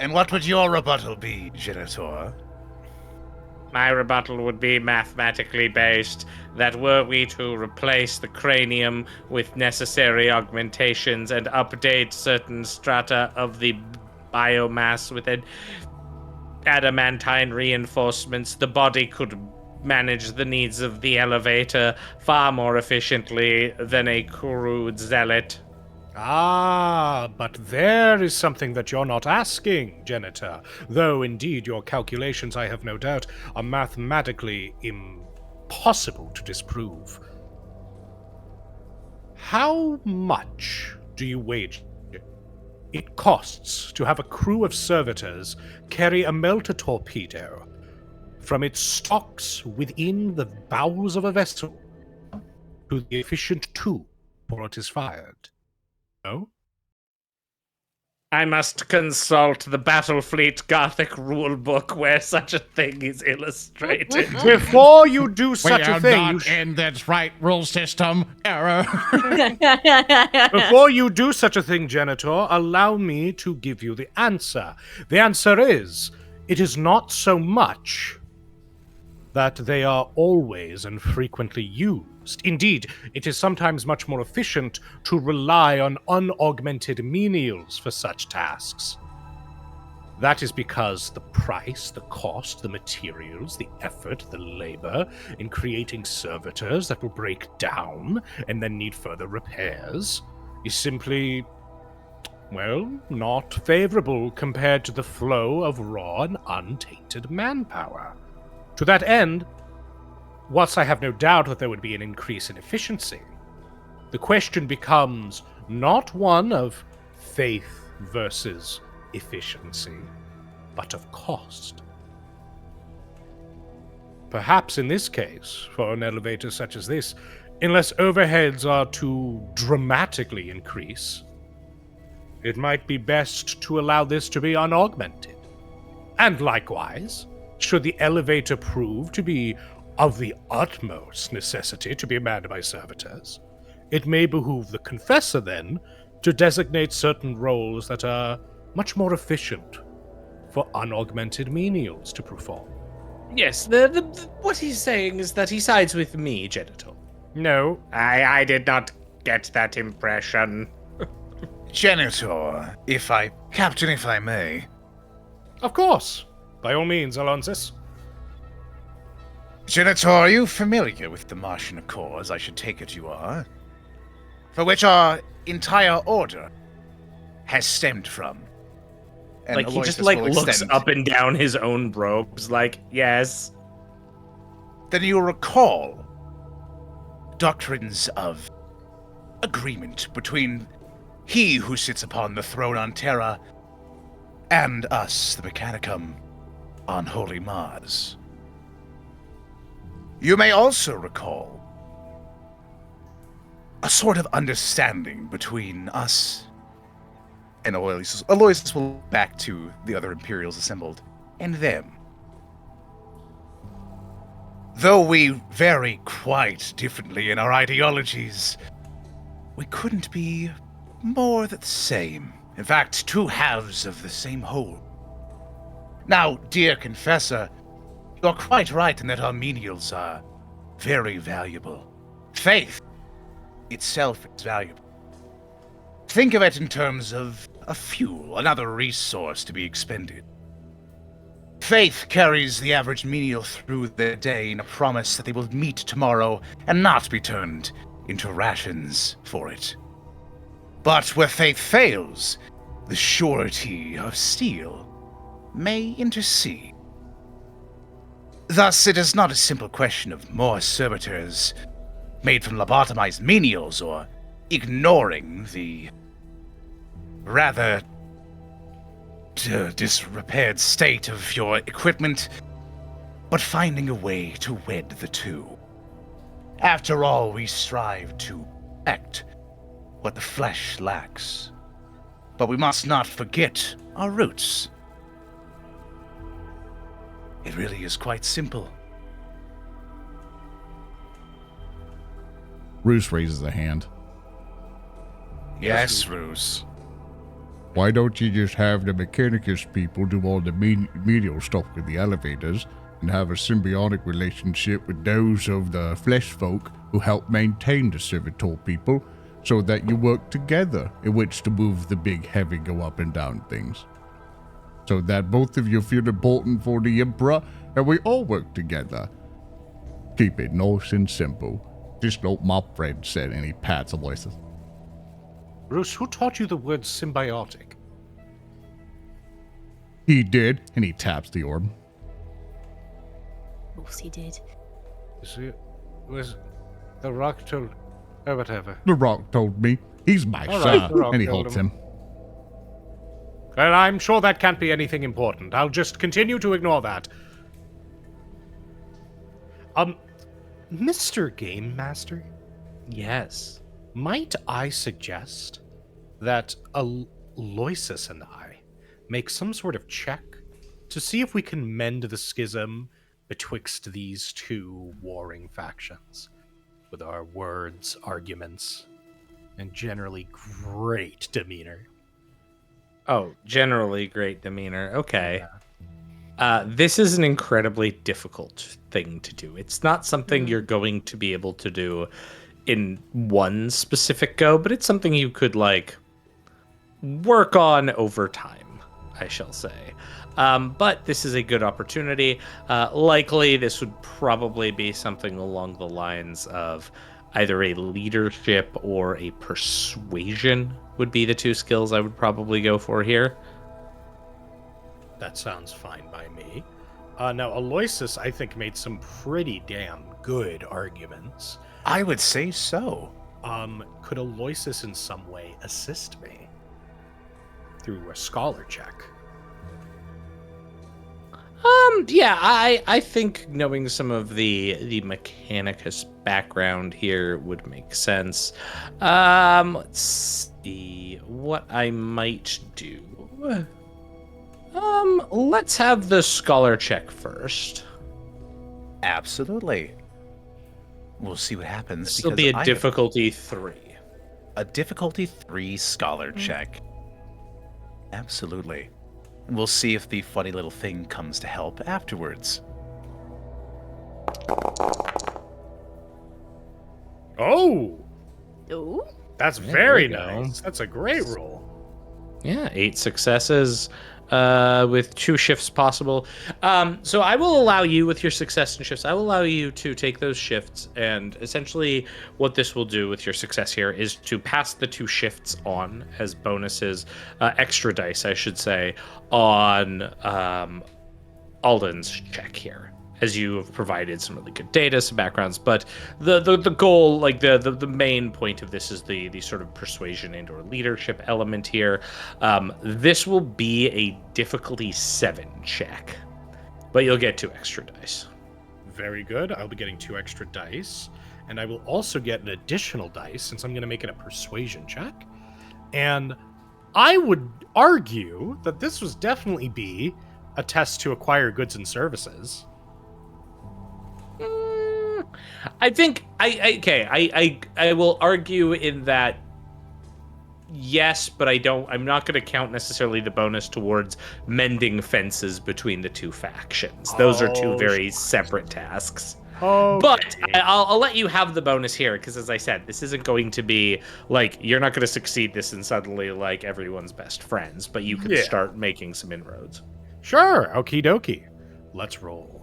And what would your rebuttal be, Genitor? My rebuttal would be mathematically based, that were we to replace the cranium with necessary augmentations and update certain strata of the biomass with adamantine reinforcements, the body could manage the needs of the elevator far more efficiently than a crude zealot. Ah, but there is something that you're not asking, Genitor. Though, indeed, your calculations, I have no doubt, are mathematically impossible to disprove. How much do you wager it costs to have a crew of servitors carry a melter torpedo from its stocks within the bowels of a vessel to the efficient tube before it is fired? No? I must consult the Battlefleet Gothic rulebook where such a thing is illustrated. Before you do such we a thing, not in this right rule system. Error. Before you do such a thing, Genitor, allow me to give you the answer. The answer is, it is not so much that they are always and frequently used. Indeed, it is sometimes much more efficient to rely on unaugmented menials for such tasks. That is because the price, the cost, the materials, the effort, the labor in creating servitors that will break down and then need further repairs is simply, well, not favorable compared to the flow of raw and untainted manpower. To that end, whilst I have no doubt that there would be an increase in efficiency, the question becomes not one of faith versus efficiency, but of cost. Perhaps in this case, for an elevator such as this, unless overheads are to dramatically increase, it might be best to allow this to be unaugmented. And likewise, should the elevator prove to be of the utmost necessity to be manned by servitors, it may behoove the confessor then to designate certain roles that are much more efficient for unaugmented menials to perform. Yes, what he's saying is that he sides with me, Genital. No, I did not get that impression. Genitor, Captain, if I may. of course. By all means, Aloysus. Genitor, are you familiar with the Martian Accords? I should take it you are. For which our entire order has stemmed from. And Like, he just, Aloysus will looks extend. up and down his own robes, like, yes. Then you'll recall doctrines of agreement between he who sits upon the throne on Terra and us, the Mechanicum, on Holy Mars. You may also recall a sort of understanding between us and Aloysus. Aloysus will look back to the other Imperials assembled, and them. Though we vary quite differently in our ideologies, we couldn't be more the same. In fact, two halves of the same whole. Now, dear Confessor, you're quite right in that our menials are very valuable. Faith itself is valuable. Think of it in terms of a fuel, another resource to be expended. Faith carries the average menial through their day in a promise that they will meet tomorrow and not be turned into rations for it. But where faith fails, the surety of steel may intercede. Thus, it is not a simple question of more servitors made from lobotomized menials or ignoring the rather disrepaired state of your equipment, but finding a way to wed the two. After all, we strive to perfect what the flesh lacks. But we must not forget our roots. It really is quite simple. Roos raises a hand. Yes, Roos. Why don't you just have the Mechanicus people do all the menial stuff with the elevators and have a symbiotic relationship with those of the flesh folk who help maintain the servitor people so that you work together in which to move the big heavy go up and down things. So that both of you feel important for the Emperor and we all work together. Keep it nice and simple. Just like my friend said, and he pats Aloysus. Roos, who taught you the word symbiotic? He did, and he taps the orb. Of course he did. Was the rock told... Oh, whatever. The Rock told me. He's my All right, son, the Rock and he told holds him. him. Well, I'm sure that can't be anything important. I'll just continue to ignore that. Mr. Game Master, Yes. might I suggest that Aloysus and I make some sort of check to see if we can mend the schism betwixt these two warring factions with our words, arguments, and generally great demeanor. Oh, generally great demeanor. Okay. This is an incredibly difficult thing to do. It's not something you're going to be able to do in one specific go, but it's something you could, work on over time, I shall say. But this is a good opportunity. Likely, this would probably be something along the lines of either a leadership or a persuasion would be the two skills I would probably go for here. That sounds fine by me. Now, Aloysus, I think, made some pretty damn good arguments. I would say so. Could Aloysus in some way assist me through a scholar check? Yeah, I think knowing some of the Mechanicus background here would make sense. Let's see what I might do. Let's have the scholar check first. Absolutely. We'll see what happens. This will be a difficulty 3. A difficulty 3 scholar check. Absolutely. We'll see if the funny little thing comes to help afterwards. Oh, Ooh. that's Yeah, very there you go. nice. That's a great roll. Yeah, 8 successes with 2 shifts possible. So I will allow you, with your success and shifts, I will allow you to take those shifts, and essentially what this will do with your success here is to pass the 2 shifts on as bonuses, extra dice, I should say, on Alden's check here, as you have provided some really good data, some backgrounds. But the goal, like the main point of this is the sort of persuasion and or leadership element here. This will be a difficulty 7 check, but you'll get 2 extra dice. Very good. I'll be getting 2 extra dice, and I will also get an additional dice since I'm going to make it a persuasion check. And I would argue that this was definitely be a test to acquire goods and services. I think I will argue in that yes, but I'm not going to count necessarily the bonus towards mending fences between the 2 factions. Those are 2 very separate tasks. Okay. But I'll let you have the bonus here, because as I said, this isn't going to be like, you're not going to succeed this and suddenly like everyone's best friends, but you can start making some inroads. Sure, okie dokie. Let's roll.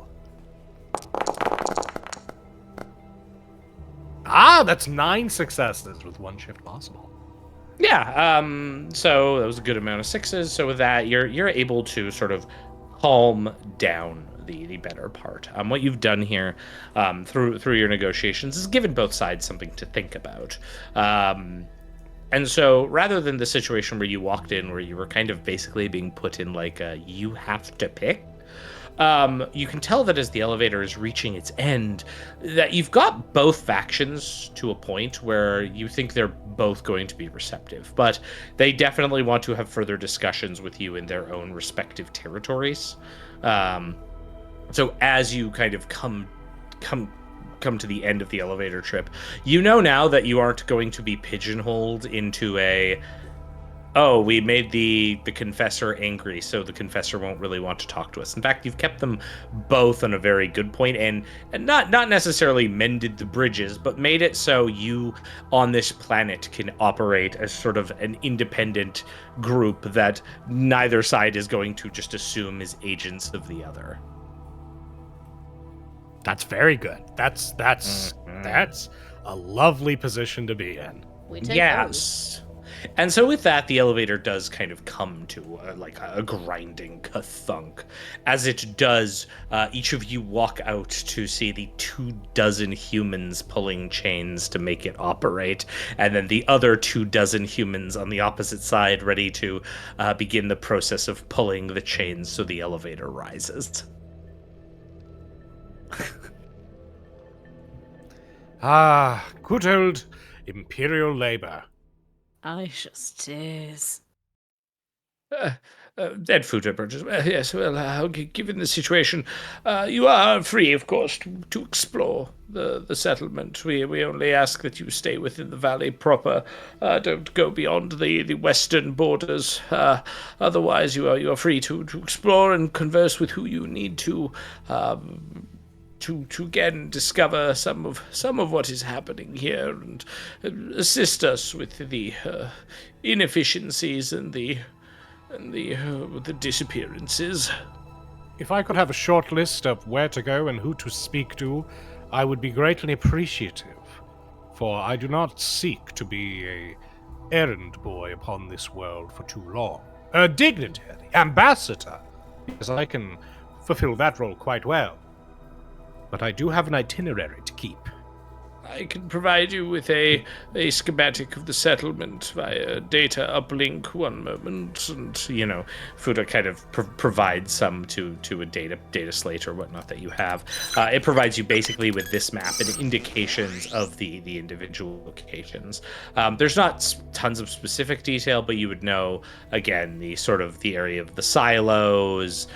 That's 9 successes with 1 shift possible. Yeah, so that was a good amount of 6s. So with that, you're able to sort of calm down the better part. What you've done here through your negotiations is given both sides something to think about. And so rather than the situation where you walked in where you were kind of basically being put in like a you have to pick, you can tell that as the elevator is reaching its end, that you've got both factions to a point where you think they're both going to be receptive, but they definitely want to have further discussions with you in their own respective territories. So as you kind of come to the end of the elevator trip, you know now that you aren't going to be pigeonholed into we made the confessor angry, so the confessor won't really want to talk to us. In fact, you've kept them both on a very good point, and not necessarily mended the bridges, but made it so you on this planet can operate as sort of an independent group that neither side is going to just assume is agents of the other. That's very good. That's a lovely position to be in. We take those. Yes. And so with that, the elevator does kind of come to a grinding ka-thunk. As it does, each of you walk out to see the 24 humans pulling chains to make it operate, and then the other 24 humans on the opposite side ready to begin the process of pulling the chains so the elevator rises. Good old Imperial labor. I just is. Dead food Burgess. Yes, well, given the situation, you are free, of course, to explore the settlement. We only ask that you stay within the valley proper. Don't go beyond the western borders. Otherwise, you are free to explore and converse with who you need to again discover some of what is happening here and assist us with the inefficiencies and the disappearances. If I could have a short list of where to go and who to speak to, I would be greatly appreciative, for I do not seek to be a errand boy upon this world for too long. A dignitary, ambassador, because I can fulfill that role quite well. But I do have an itinerary to keep. I can provide you with a schematic of the settlement via data uplink. One moment, and Fuda kind of provides some to a data slate or whatnot that you have. It provides you basically with this map and indications of the individual locations. There's not tons of specific detail, but you would know again the area of the silos.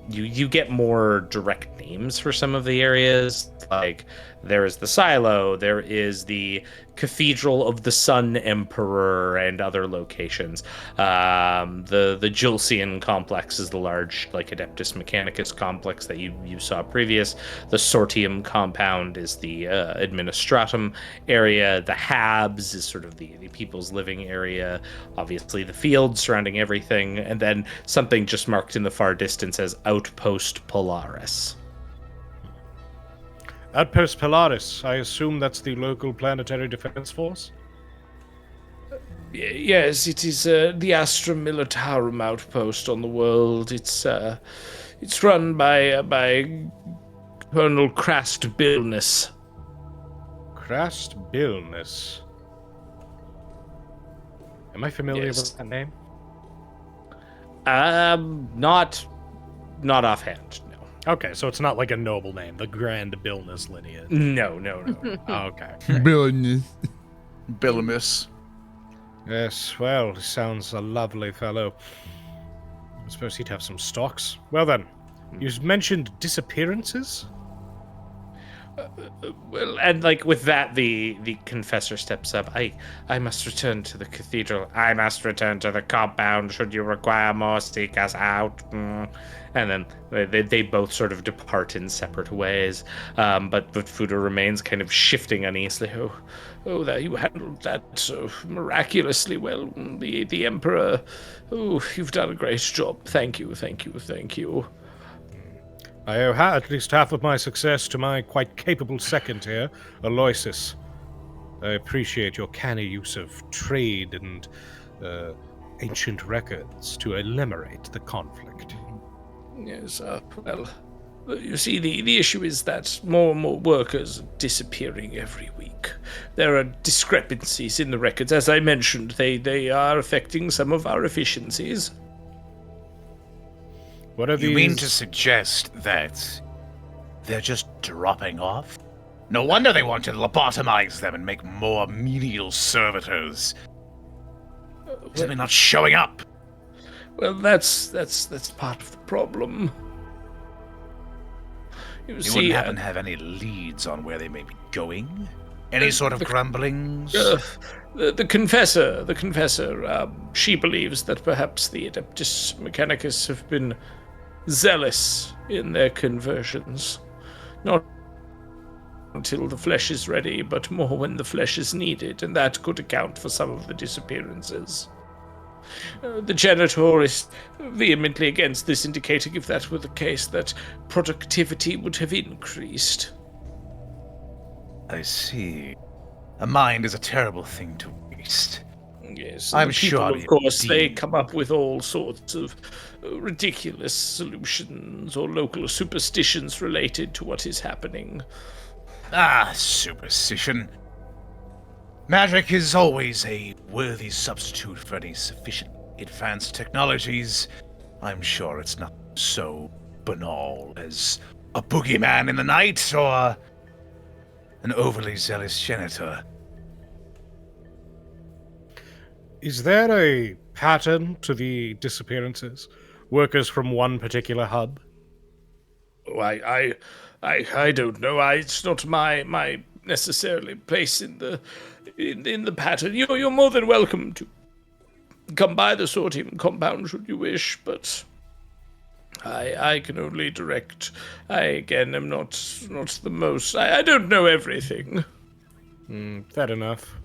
You get more direct names for some of the areas, like there is the silo, there is the Cathedral of the Sun Emperor, and other locations. The Julcian complex is the large, Adeptus Mechanicus complex that you saw previous. The Sortium compound is the Administratum area. The Habs is sort of the people's living area. Obviously, the fields surrounding everything, and then something just marked in the far distance as Outpost Polaris. Outpost Polaris. I assume that's the local planetary defense force? Yes, it is the Astra Militarum outpost on the world. It's run by Colonel Crast Billness. Crast Billness. Am I familiar with that name? Not offhand. Okay, so it's not like a noble name, the Grand Billness lineage. No. Okay. Billionaires. Billamus. Yes, well, he sounds a lovely fellow. I suppose he'd have some stocks. Well then, you mentioned disappearances? Well, and with that, the confessor steps up. I must return to the cathedral. I must return to the compound. Should you require more, seek us out. And then they both sort of depart in separate ways. But Fuda remains kind of shifting uneasily. Oh, that you handled that so miraculously well. The Emperor. Oh, you've done a great job. Thank you. I owe at least half of my success to my quite capable second here, Aloysus. I appreciate your canny use of trade and ancient records to eliminate the conflict. Yes, well, you see, the issue is that more and more workers are disappearing every week. There are discrepancies in the records. As I mentioned, they are affecting some of our efficiencies. What are You mean to suggest that they're just dropping off? No wonder they want to lobotomize them and make more menial servitors. Simply not showing up. Well, that's part of the problem. You wouldn't happen to have any leads on where they may be going? Any sort of grumblings? The confessor, she believes that perhaps the Adeptus Mechanicus have been zealous in their conversions. Not until the flesh is ready, but more when the flesh is needed, and that could account for some of the disappearances. The janitor is vehemently against this, indicating if that were the case, that productivity would have increased. I see. A mind is a terrible thing to waste. Yes, I'm the people, sure. Of course, they come up with all sorts of ridiculous solutions or local superstitions related to what is happening. Ah, superstition. Magic is always a worthy substitute for any sufficient advanced technologies. I'm sure it's not so banal as a boogeyman in the night or an overly zealous janitor. Is there a pattern to the disappearances? Workers from one particular hub? Oh, I don't know. It's not my necessarily place in the pattern. You're more than welcome to come by the Sortium compound should you wish, but I can only direct. I again am not the most. I don't know everything. Fair enough.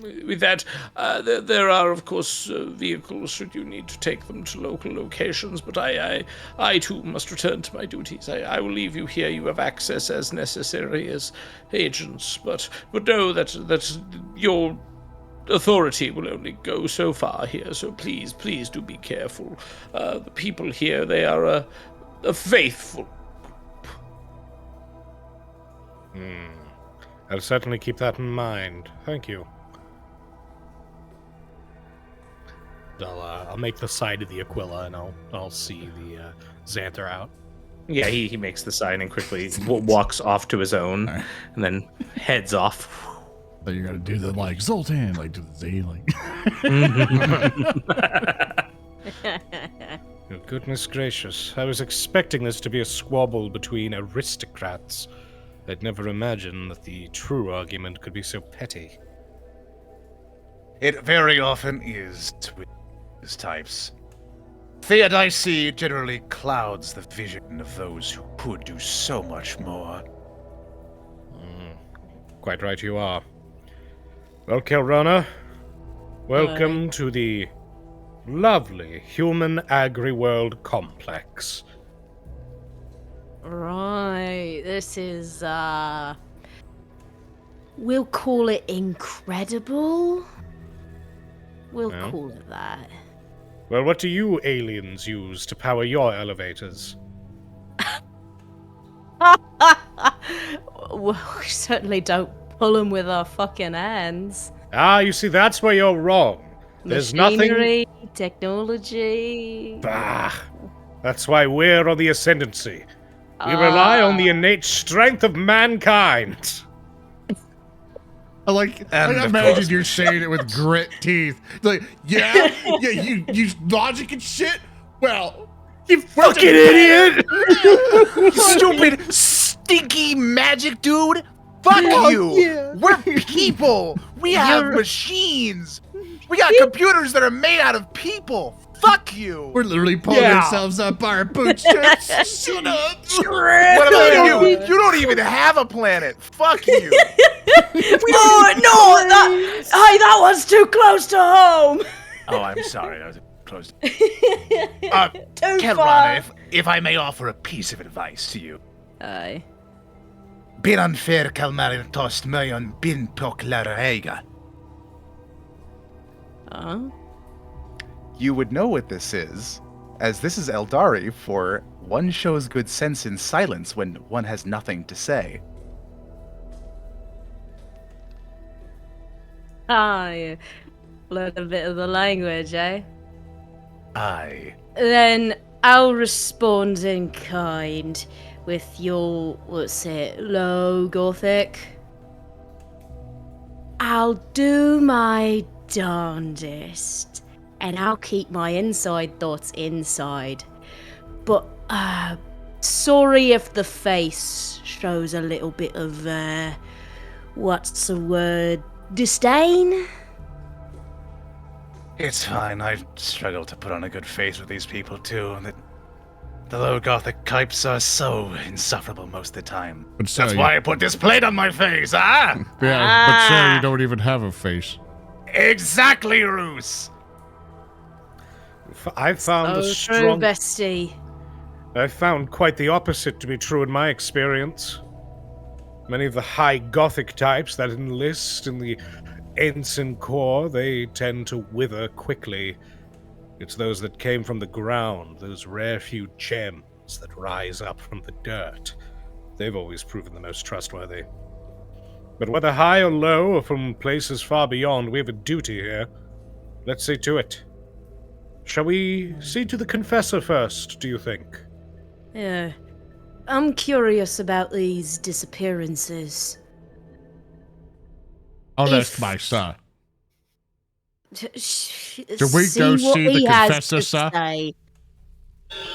With that, there are, of course, vehicles should you need to take them to local locations, but I too must return to my duties. I will leave you here. You have access as necessary as agents, but know that your authority will only go so far here, so please do be careful. The people here, they are a faithful. I'll certainly keep that in mind. Thank you. I'll make the side of the Aquila, and I'll see the Xanther out. Yeah, he makes the sign and quickly walks off to his own, and then heads off. So you're gonna do the like Zoltan, like do the Z, like. Oh, goodness gracious! I was expecting this to be a squabble between aristocrats. I'd never imagined that the true argument could be so petty. It very often is with these types. Theodicy generally clouds the vision of those who could do so much more. Quite right you are. Well, Khelrana, welcome to the lovely human agri-world complex. Right, this is, we'll call it incredible. We'll Yeah. call it that. Well, what do you aliens use to power your elevators? Well, we certainly don't pull them with our fucking hands. Ah, you see, that's where you're wrong. There's nothing... Machinery, technology. Bah! That's why we're on the ascendancy. We rely on the innate strength of mankind. I And of imagine course- you're saying it with grit teeth. It's like, yeah, you use logic and shit. Well, You fucking idiot! You stupid, stinky magic dude! Fuck you! We're people! We have machines! We got computers that are made out of people! Fuck you! we're literally pulling ourselves up by our bootstraps. Shut up. What about you? You don't even have a planet! Fuck you! Oh no! That was too close to home. Oh, I'm sorry. I was close. Too Khelrana, far. if I may offer a piece of advice to you. Aye. Bin unfair kalmarin tost möjon bin poklarega. You would know what this is, as this is Aeldari for one shows good sense in silence when one has nothing to say. You learned a bit of the language, eh? Aye. Then I'll respond in kind with your, what's it, low Gothic. I'll do my darndest, and I'll keep my inside thoughts inside. But, sorry if the face shows a little bit of, what's the word, disdain? It's fine. I struggle to put on a good face with these people too. The low Gothic types are so insufferable most of the time. But sir, That's you- why I put this plate on my face, ah! Yeah, but sir, you don't even have a face. Exactly, Roos! I've found Oh, the true, strong... bestie. I've found quite the opposite to be true in my experience. Many of the high Gothic types that enlist in the Ensign Corps, they tend to wither quickly. It's those that came from the ground, those rare few gems that rise up from the dirt. They've always proven the most trustworthy. But whether high or low, or from places far beyond, we have a duty here. Let's see to it. Shall we see to the Confessor first, do you think? Yeah. I'm curious about these disappearances. Oh, that's If- my son. Should we go see the Confessor, sir? Say.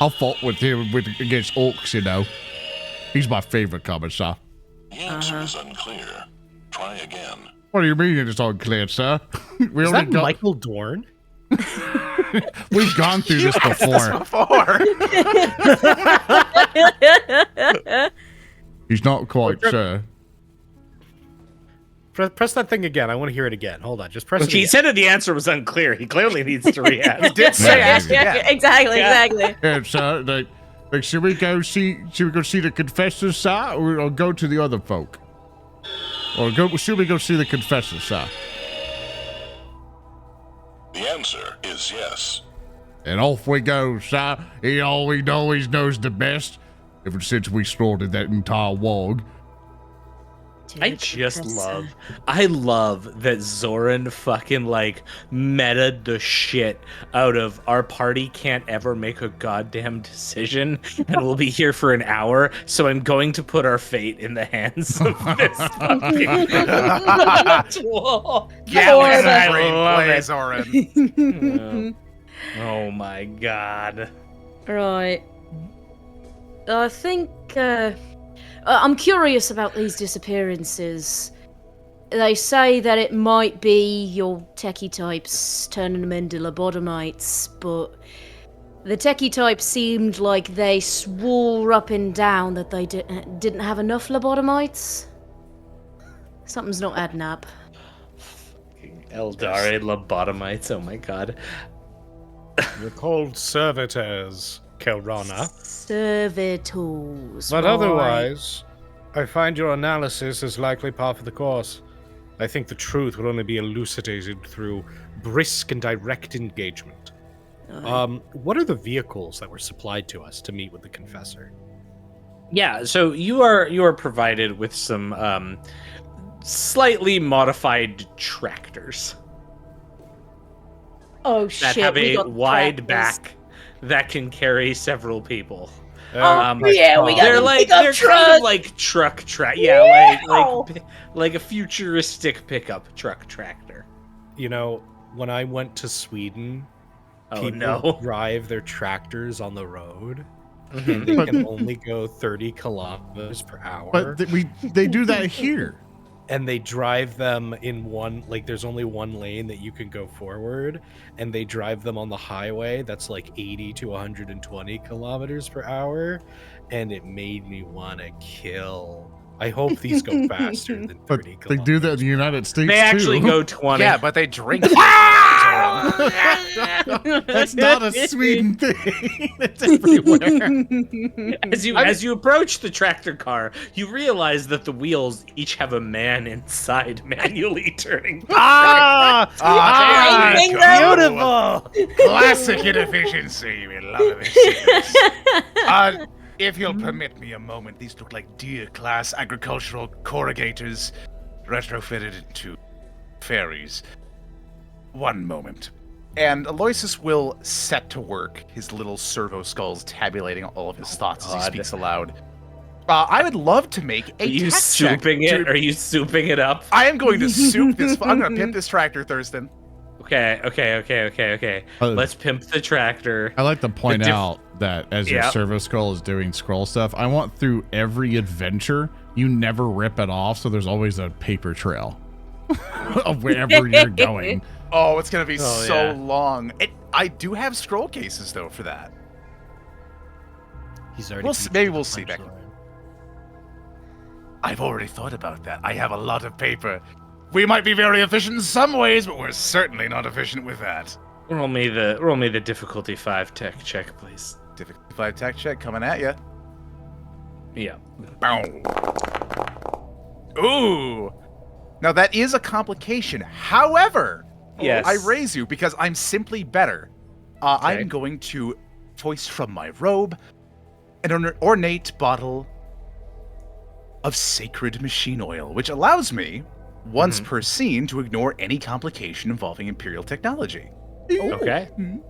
I fought with him against orcs, you know. He's my favorite commissar. The answer is unclear. Try again. What do you mean it's unclear, sir? We Is only that got- Michael Dorn? We've gone through this before. He's not quite sure. Press that thing again. I want to hear it again. Hold on. Just press it He again. said that the answer was unclear. He clearly needs to re-ask. Did say Yeah, ask yeah, again. Exactly, exactly. Yeah, sir. Like, should we go see the confessor, sir, or go to the other folk? Should we go see the confessor, sir? The answer is yes. And off we go, sir. He always knows the best. Ever since we slaughtered that entire wog. I love that Zoran fucking like metaed the shit out of our party can't ever make a goddamn decision and we'll be here for an hour, so I'm going to put our fate in the hands of this fucking tool. Plays Oren. Oh my god. Right. I think, I'm curious about these disappearances. They say that it might be your techie types turning them into lobotomites, but the techie types seemed like they swore up and down that they didn't have enough lobotomites. Something's not adding up. Aeldari lobotomites, oh my god. You're called servitors, Khelrana. Servitors. But right. otherwise, I find your analysis is likely par for the course. I think the truth will only be elucidated through brisk and direct engagement. What are the vehicles that were supplied to us to meet with the confessor? Yeah, so you are provided with some slightly modified tractors Oh that shit! have we a got wide tractors. back that can carry several people. Oh yeah, we got They're a like pickup they're truck. kind of like truck. Yeah, like a futuristic pickup truck tractor. You know, when I went to Sweden, Oh people no! drive their tractors on the road, Mhm. and they can only go 30 kilometers per hour. But they do that here. And they drive them in one, like there's only one lane that you can go forward, and they drive them on the highway that's like 80 to 120 kilometers per hour, and it made me want to kill. I hope these go faster than 30 But kilometers. they do that in the United States They actually too. go 20. Yeah, but they drink. That's not a Sweden thing. It's everywhere. As you approach the tractor car, you realize that the wheels each have a man inside manually turning. There we go. Beautiful! Classic inefficiency. We love it. If you'll permit me a moment, these look like deer-class agricultural corrugators retrofitted into ferries. One moment. And Aloysus will set to work, his little servo skulls tabulating all of his thoughts as he speaks aloud. I would love to make a Are you tech check souping it? to- Are you souping it up? I am going to soup this. I'm going to pimp this tractor, Thurston. Okay. Let's pimp the tractor. I like to point The diff- out that as your Yeah. servo skull is doing scroll stuff, I want through every adventure, you never rip it off, so there's always a paper trail of wherever you're going. Oh, it's going to be Oh, so yeah. long. I do have scroll cases, though, for that. He's already Maybe we'll see, punchline. Becky. I've already thought about that. I have a lot of paper. We might be very efficient in some ways, but we're certainly not efficient with that. Roll me the difficulty 5 tech check, please. Difficulty 5 tech check coming at you. Yeah. Ooh. Now that is a complication. However, Yes. I raise you because I'm simply better. I'm going to hoist from my robe an ornate bottle of sacred machine oil, which allows me, once per scene, to ignore any complication involving Imperial technology. Okay. And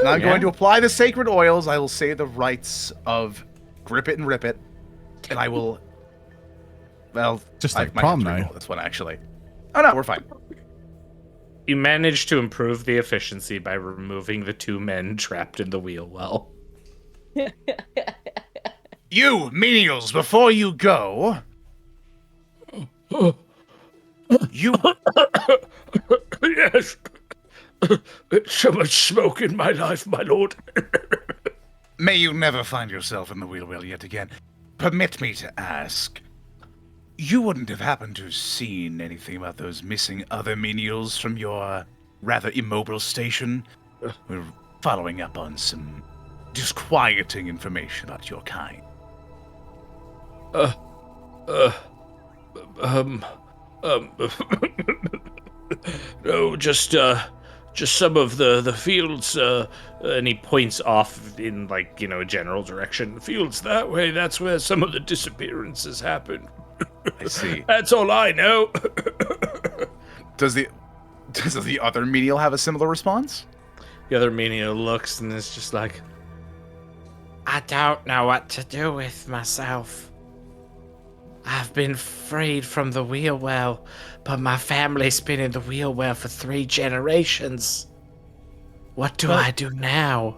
I'm going to apply the sacred oils. I will say the rites of grip it and rip it, and I will. Well, Just I like might have prom to night. re-roll this one actually. Oh no, we're fine. You managed to improve the efficiency by removing the 2 men trapped in the wheel well. You menials, before you go, you. Yes. So much smoke in my life, my lord. May you never find yourself in the wheel well yet again. Permit me to ask. You wouldn't have happened to have seen anything about those missing other menials from your rather immobile station? We're following up on some disquieting information about your kind. No, just some of the fields, and he points off in, like, a general direction. The fields that way, that's where some of the disappearances happened. I see. That's all I know. Does the other menial have a similar response? The other menial looks and is just like, I don't know what to do with myself. I've been freed from the wheel well, but my family's been in the wheel well for 3 generations. What do I do now?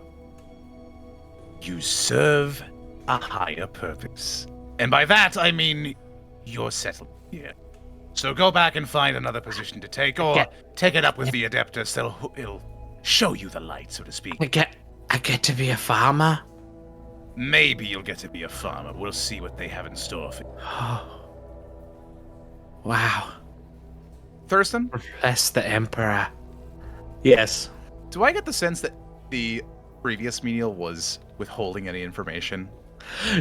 You serve a higher purpose. And by that, I mean you're settled here. So go back and find another position to take, or take it up with the Adeptus. It'll show you the light, so to speak. I get to be a farmer? Maybe you'll get to be a farmer. We'll see what they have in store for you. Oh. Wow. Thurston? Bless the Emperor. Yes. Do I get the sense that the previous menial was withholding any information?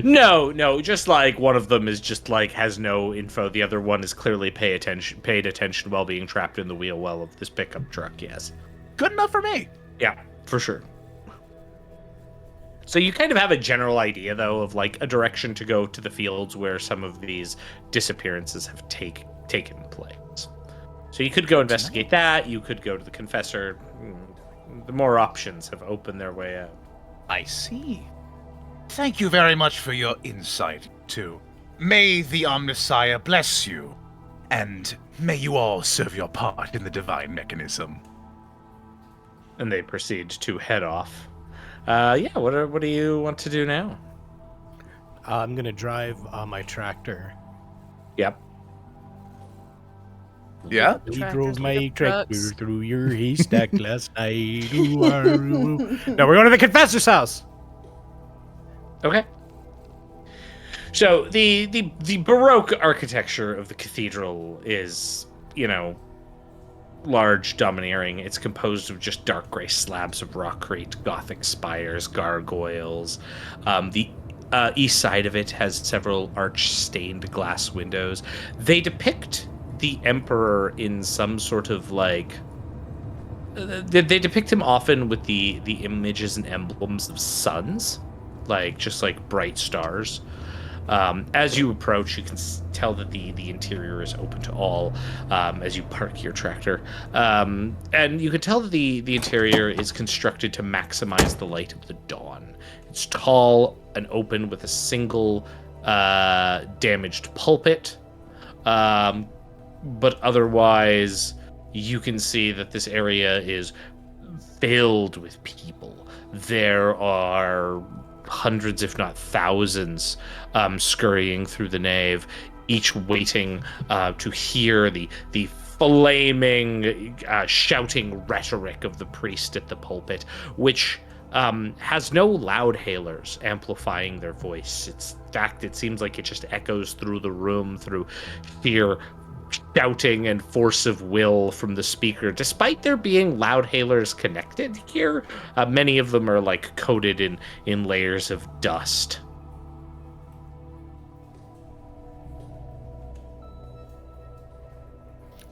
No, just like one of them is just like has no info. The other one is clearly paid attention while being trapped in the wheel well of this pickup truck, yes. Good enough for me. Yeah, for sure. So you kind of have a general idea, though, of like a direction to go to the fields where some of these disappearances have taken place. So you could go investigate that. You could go to the Confessor. The more options have opened their way out. I see. Thank you very much for your insight, too. May the Omnissiah bless you, and may you all serve your part in the divine mechanism. And they proceed to head off. What do you want to do now? I'm gonna drive my tractor. Yep. Yeah? We Tractors drove with my the tractor trucks. through your haystack last night. No, we're going to the Confessor's house. Okay. So the Baroque architecture of the cathedral is, large, domineering. It's composed of just dark gray slabs of rockcrete, Gothic spires, gargoyles. The east side of it has several arch-stained glass windows. They depict the Emperor in some sort of like... They depict him often with the images and emblems of suns, just like bright stars. As you approach, you can tell that the interior is open to all as you park your tractor. And you can tell that the interior is constructed to maximize the light of the dawn. It's tall and open with a single damaged pulpit. But otherwise, you can see that this area is filled with people. There are hundreds, if not thousands, scurrying through the nave, each waiting to hear the flaming, shouting rhetoric of the priest at the pulpit, which has no loud hailers amplifying their voice. In fact, it seems like it just echoes through the room through sheer shouting and force of will from the speaker. Despite there being loud hailers connected here, many of them are coated in layers of dust.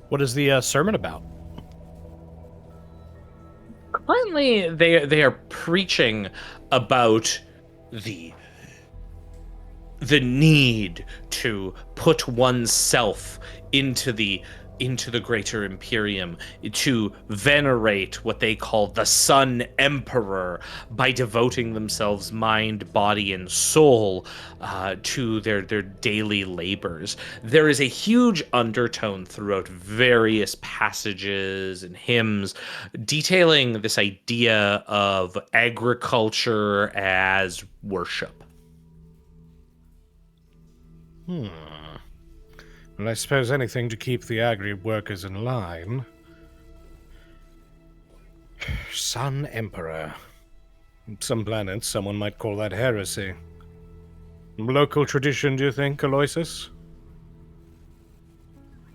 What is the sermon about? Currently, they are preaching about the need to put oneself into the greater Imperium, to venerate what they call the Sun Emperor by devoting themselves mind, body, and soul to their daily labors. There is a huge undertone throughout various passages and hymns detailing this idea of agriculture as worship. Well, I suppose anything to keep the agri workers in line. Sun Emperor. Some planets, someone might call that heresy. Local tradition, do you think, Aloysus?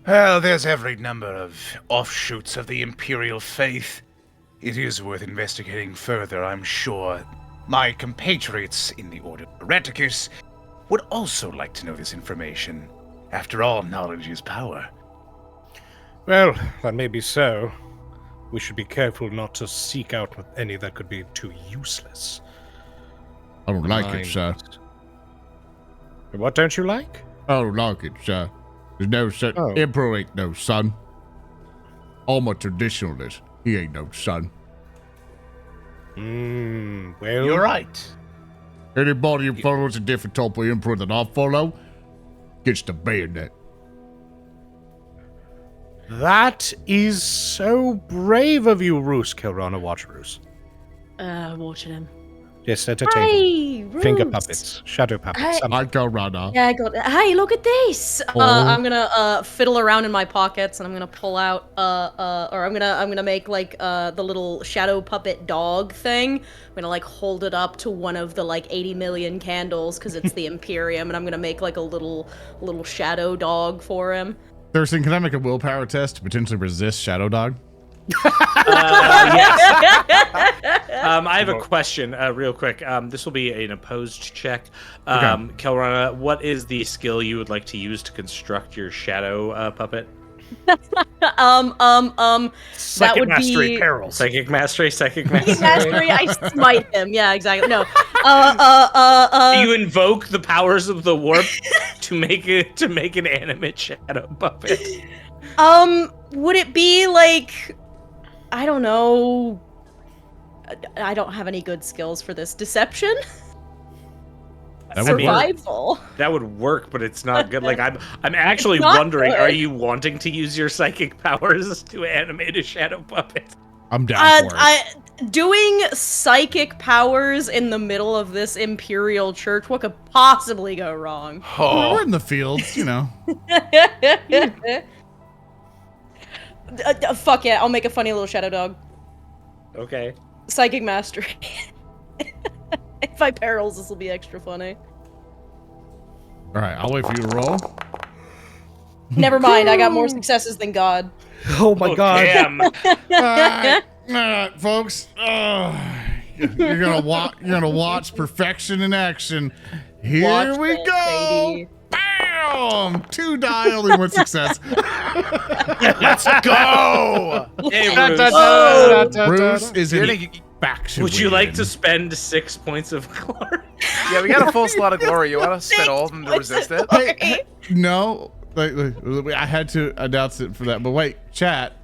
Well, there's every number of offshoots of the Imperial faith. It is worth investigating further, I'm sure. My compatriots in the Order of Hereticus would also like to know this information. After all, knowledge is power. Well, that may be so. We should be careful not to seek out any that could be too useless. I don't like it, sir. What don't you like? I don't like it, sir. There's no son. Oh. Emperor ain't no son. I'm a traditionalist. He ain't no son. Well, You're right. Anybody who follows a different type of emperor than I follow gets the bayonet. that is so brave of you, Roos. Khelrana, watch Roos. Watching him. Yes, at a table. Hey, Finger Roos. puppets, shadow puppets. Hi. something. I go Rana. Yeah, I got it. Hey, look at this. Oh. I'm gonna fiddle around in my pockets, and I'm gonna pull out or I'm gonna make like the little shadow puppet dog thing. I'm gonna like hold it up to one of the like 80 million candles because it's the Imperium, and I'm gonna make like a little shadow dog for him. Thurston, can I make a willpower test to potentially resist Shadow Dog? Yes. I have a question, real quick. This will be an opposed check. Khelrana, what is the skill you would like to use to construct your shadow puppet? That Second would mastery be perils. Psychic mastery. mastery. I smite him. Yeah, exactly. No. You invoke the powers of the warp to make an animate shadow puppet. Would it be like, I don't know. I don't have any good skills for this. Deception? That would work. Survival. That would work, but it's not good. Like I'm actually It's not wondering, good. are you wanting to use your psychic powers to animate a shadow puppet? I'm down for it. Doing psychic powers in the middle of this Imperial Church, what could possibly go wrong? Well, we're in the fields, you know. Fuck yeah, I'll make a funny little shadow dog. Okay. Psychic mastery. If I perils, this will be extra funny. All right, I'll wait for you to roll. Never mind, I got more successes than God. Oh my god. Damn. All right, folks. You're gonna watch perfection in action. Here Watch we it, go. baby. Bam! 2 die, only 1 success. Let's go! Hey, Roos, Bruce is You're in gonna- faction. would you like to spend 6 points of glory? Yeah, we got a full slot of glory. You want to spend all of them to resist it? Hey, no, I had to announce it for that. But wait, chat.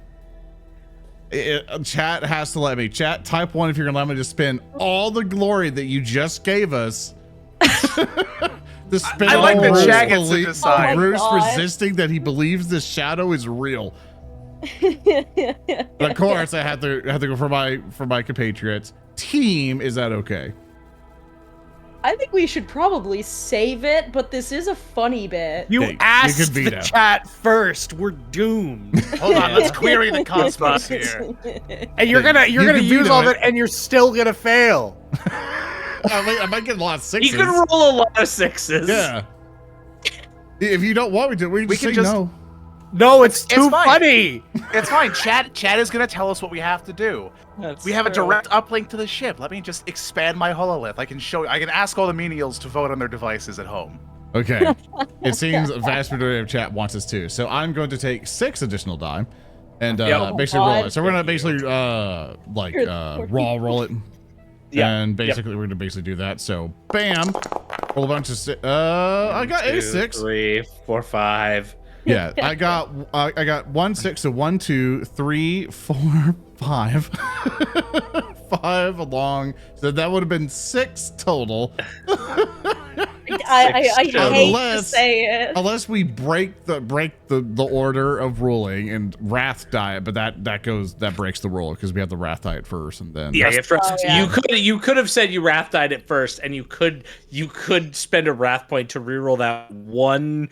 Chat has to let me. Chat, type 1 if you're gonna let me to spend all the glory that you just gave us. To spend I like on that Bruce Chad gets to belie- decide. Bruce God. resisting that he believes this shadow is real. But of course, I have to go for my compatriots. Team, is that okay? I think we should probably save it, but this is a funny bit. You Hey, you asked can the veto. chat first. We're doomed. Hold on, let's query the cosmos here. And you're gonna You use can veto all of it. it, and you're still gonna fail. I might get a lot of 6s. You can roll a lot of 6s. Yeah. If you don't want me to, we We can can say just- no. No, it's too fine. funny. It's fine. Chat is gonna tell us what we have to do. We have a direct uplink to the ship. Let me just expand my hololith. I can ask all the menials to vote on their devices at home. Okay. It seems a vast majority of chat wants us to. So I'm going to take 6 additional die and basically roll it. So we're gonna basically raw roll it. Yeah. And basically we're gonna basically do that. So bam. Roll a bunch of I got a 6. 3, 4, 5. Yeah, I got 1 6, so 1 2 3 4 5 5 along, so that would have been 6 total. I hate to Unless- say it. Unless we break the order of ruling and Wrath die, but that breaks the rule because we have the Wrath die at first and then Yeah, yeah. you could have said you wrath died at first, and you could spend a wrath point to reroll that one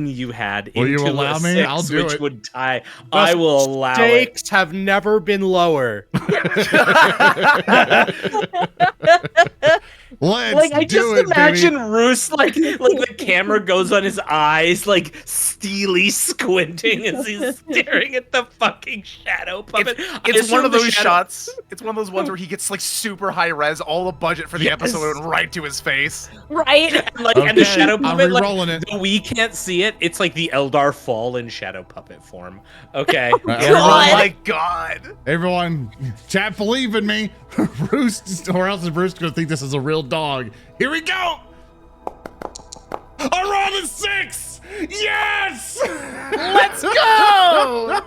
you had Will you into allow a me? 6, I'll do which it. would tie. I will allow it. Stakes have never been lower. let's Like I do just it, imagine baby. Roos like the camera goes on his eyes, like steely squinting as he's staring at the fucking shadow puppet. It's one of those shots. It's one of those ones where he gets like super high res. All the budget for the episode went right to his face. Right? And the shadow I'm puppet, re-rolling it. though we can't see it, it's like the Eldar fall in shadow puppet form. Okay. Oh my god! Everyone, chat, believe in me. Bruce, or else Bruce gonna think this is a real dog. Here we go. I rolled a 6! Yes! Let's go!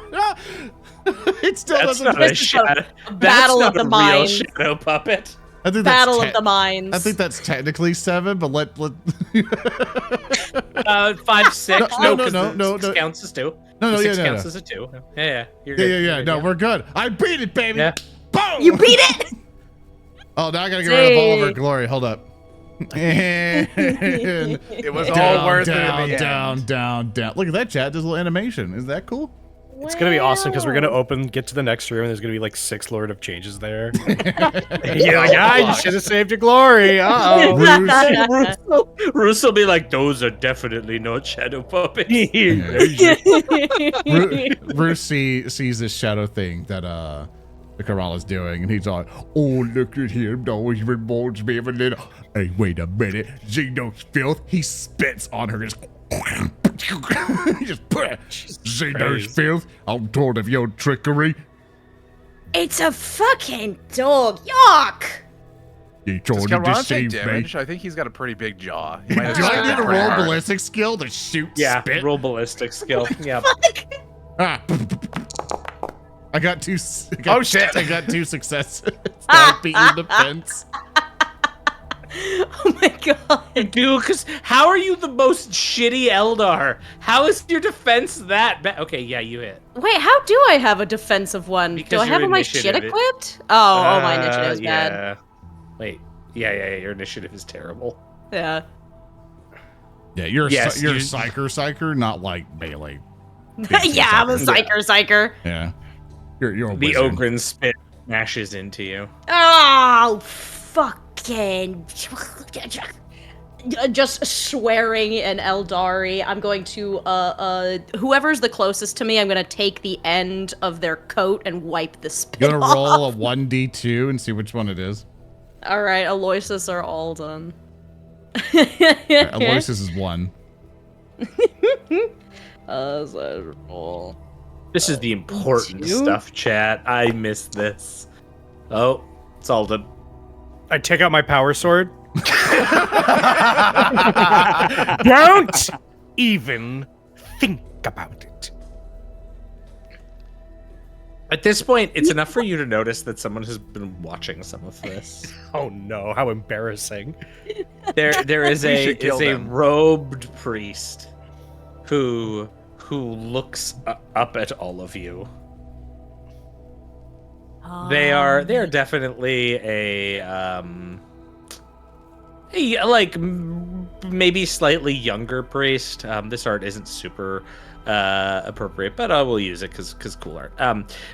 It still That's doesn't. not a shadow. Battle That's of the not a real minds. shadow puppet. I think Battle that's of the minds. I think that's technically 7, but let 5, 6. No, No, no, because no, no, six no. counts as 2. No, Six yeah, counts no. as a 2. Yeah. You're Yeah, good. yeah. No, we're good. I beat it, baby. Yeah. Boom! You beat it! Oh, now I gotta get rid of all of See. our glory. Hold up. And It was all down, worth down, it in the down, end. down. Look at that, chat. There's a little animation. Is that cool? It's gonna be awesome because we're gonna get to the next room and there's gonna be like 6 Lord of Changes there. You're like, you should have saved your glory. Uh-oh. Roos will be like, those are definitely not shadow puppets. Roos sees this shadow thing that the Khelrana's doing, and he's like, "Oh, look at him! Always reminds me of a little." Hey, wait a minute, Xenos filth. He spits on her. Just Xenos filth. I'm told of your trickery. It's a fucking dog. Yuck! You Does tried to Khelrana take deceive me. damage? I think he's got a pretty big jaw. He might have Do I spit need to pretty roll hard. ballistic skill to shoot Yeah, spit? roll ballistic skill. Yeah. Ah. I got two. Oh, shit. I got 2 successes. I beat you in the fence. Oh my god. Dude, because how are you the most shitty Eldar? How is your defense that bad? Okay, yeah, you hit. Wait, how do I have a defensive one? Because do I have your all my shit initiative- equipped? Oh, my initiative is bad. Yeah. Wait. Yeah, your initiative is terrible. Yeah. Yeah, you're Yes, you're you- psyker, not like melee. Yeah, I'm a psyker. Yeah, you're a The wizard. Ogryn spit smashes into you. Oh, fucking. Just swearing in Aeldari, I'm going to, whoever's the closest to me, I'm going to take the end of their coat and wipe the spit You gonna off. roll a 1d2 and see which one it is? Alright, Aloysus or Alden. Alright, Aloysus is 1. Roll. This is the important You? stuff, chat. I missed this. Oh, it's Alden. I take out my power sword. Don't even think about it. At this point, it's enough for you to notice that someone has been watching some of this. Oh no, how embarrassing. There is We a should kill is a them. robed priest who looks up at all of you. They are definitely a like maybe slightly younger priest. This art isn't super appropriate, but we'll use it because cool art.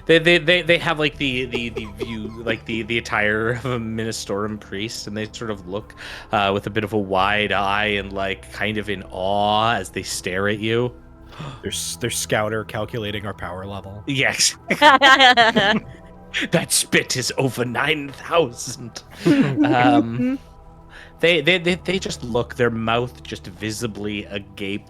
They have like the view, like the attire of a ministorum priest, and they sort of look with a bit of a wide eye and like kind of in awe as they stare at you. There's Scouter calculating our power level. Yes, that spit is over 9,000. They just look, their mouth just visibly agape.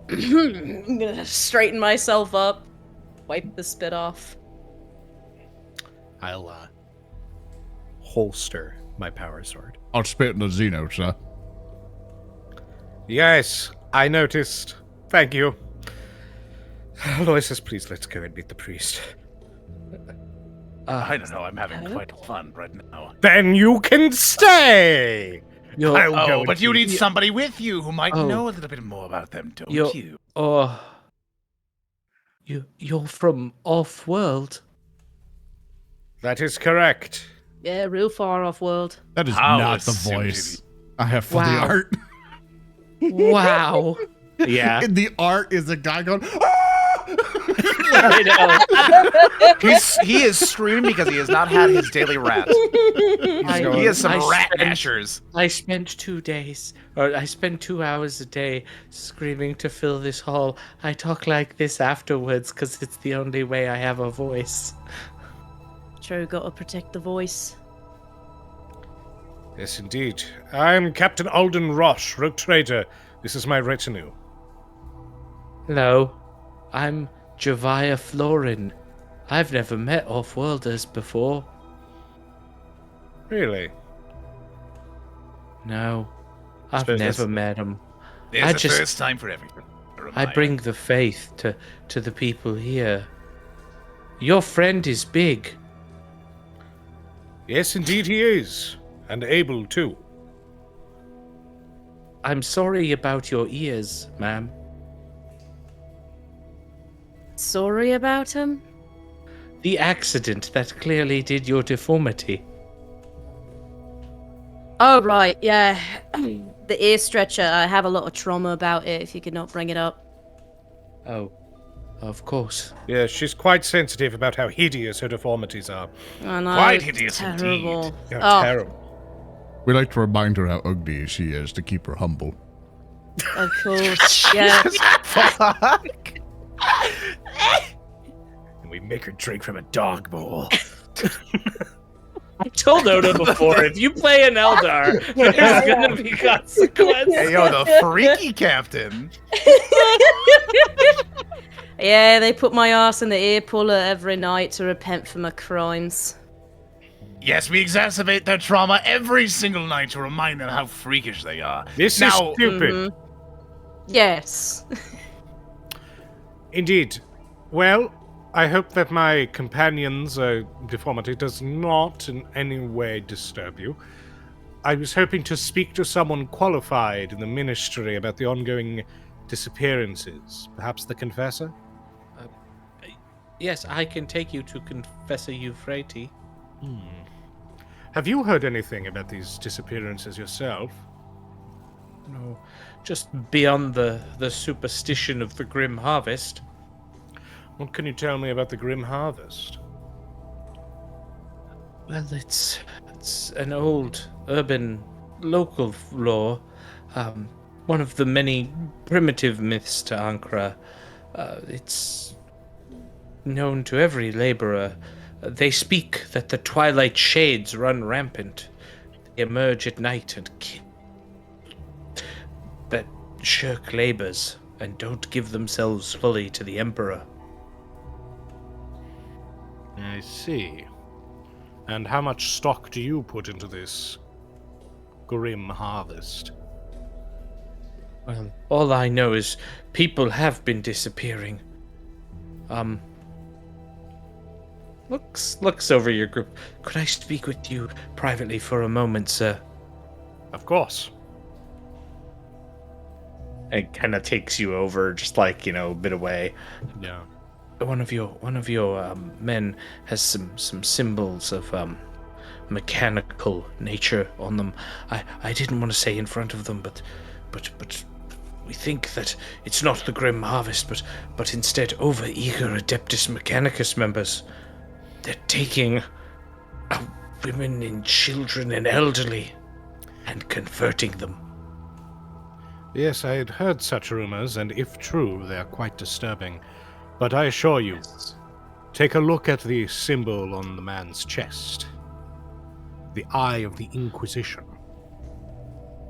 I'm gonna straighten myself up, wipe the spit off. I'll holster my power sword. I'll spit in the Xeno, sir. Yes, I noticed. Thank you. Aloysus, please let's go and meet the priest. I don't know. I'm having quite fun right now. Then you can stay. I'll go Oh, and but you meet- need somebody with you who might Oh. know a little bit more about them, don't You're- you? Oh, you're from off-world. That is correct. Yeah, real far off world. That is How not the assumed voice I have for the Wow. art. Wow. Yeah. And the art is a guy going, "Ah!" I know. He is screaming because he has not had his daily rat. He has some I rat spent- mashers. I spent 2 days, or I spend 2 hours a day screaming to fill this hall. I talk like this afterwards because it's the only way I have a voice. True, gotta protect the voice. Yes, indeed. I'm Captain Alden Rosh, rogue trader. This is my retinue. Hello, I'm Javiah Florin. I've never met off-worlders before. Really? No, I've Suppose never that's- met him. There's I a just- first time for everything. I bring the faith to the people here. Your friend is big. Yes, indeed he is. And able, too. I'm sorry about your ears, ma'am. Sorry about him? The accident that clearly did your deformity. Oh, right, yeah. The ear stretcher, I have a lot of trauma about it, if you could not bring it up. Oh, of course. Yes, she's quite sensitive about how hideous her deformities are. I know, Quite it's hideous terrible. indeed. They're Oh, terrible. We like to remind her how ugly she is to keep her humble. of course, yeah. Fuck. And we make her drink from a dog bowl. I told Oda before, if you play an Eldar, there's gonna be consequences. Hey, yo, the freaky captain. Yeah, they put my ass in the ear puller every night to repent for my crimes. Yes, we exacerbate their trauma every single night to remind them how freakish they are. This Now- is stupid. Mhm. Yes. Indeed. Well, I hope that my companion's deformity does not in any way disturb you. I was hoping to speak to someone qualified in the ministry about the ongoing disappearances. Perhaps the Confessor? Yes, I can take you to Confessor Euphrates. Have you heard anything about these disappearances yourself? No, just beyond the superstition of the Grim Harvest. What can you tell me about the Grim Harvest? Well, it's an old urban local lore. One of the many primitive myths to Ankara. It's known to every laborer. They speak that the twilight shades run rampant. They emerge at night and kill. That shirk labors and don't give themselves fully to the Emperor. I see. And how much stock do you put into this Grim Harvest? Well, all I know is people have been disappearing. Looks over your group. Could I speak with you privately for a moment, sir? Of course. It kind of takes you over, just like, a bit away. Yeah. One of your men has some symbols of mechanical nature on them. I didn't want to say in front of them, but we think that it's not the Grim Harvest, but instead over-eager Adeptus Mechanicus members. They're taking women and children and elderly and converting them. Yes, I had heard such rumors, and if true, they are quite disturbing. But I assure you, take a look at the symbol on the man's chest. The Eye of the Inquisition.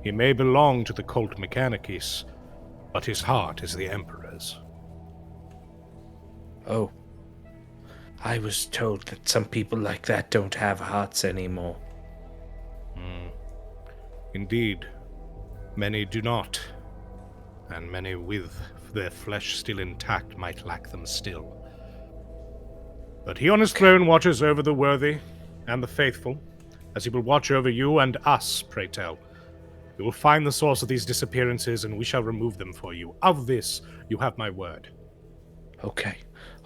He may belong to the Cult Mechanicus, but his heart is the Emperor's. Oh. I was told that some people like that don't have hearts anymore. Indeed, many do not, and many with their flesh still intact might lack them still. But he on his throne watches over the worthy and the faithful, as he will watch over you and us, pray tell. We will find the source of these disappearances, and we shall remove them for you. Of this, you have my word. Okay,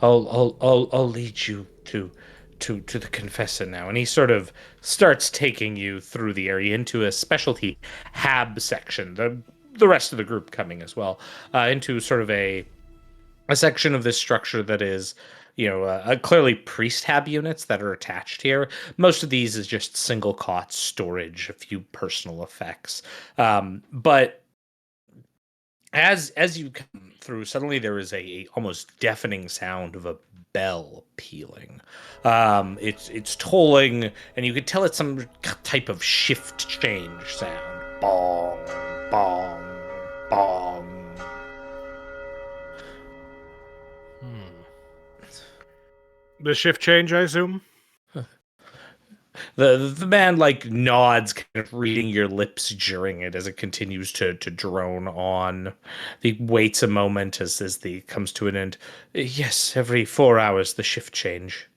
I'll lead you to the confessor now, and he sort of starts taking you through the area into a specialty hab section. The rest of the group coming as well, into sort of a section of this structure that is, clearly priest hab units that are attached here. Most of these is just single cot storage, a few personal effects, but as you come through, suddenly there is a almost deafening sound of a bell pealing. It's tolling, and you can tell it's some type of shift change sound. Bong, bong, bong. The shift change, I assume? The man like nods, kind of reading your lips during it as it continues to drone on. He waits a moment as the comes to an end. Yes, every 4 hours the shift change.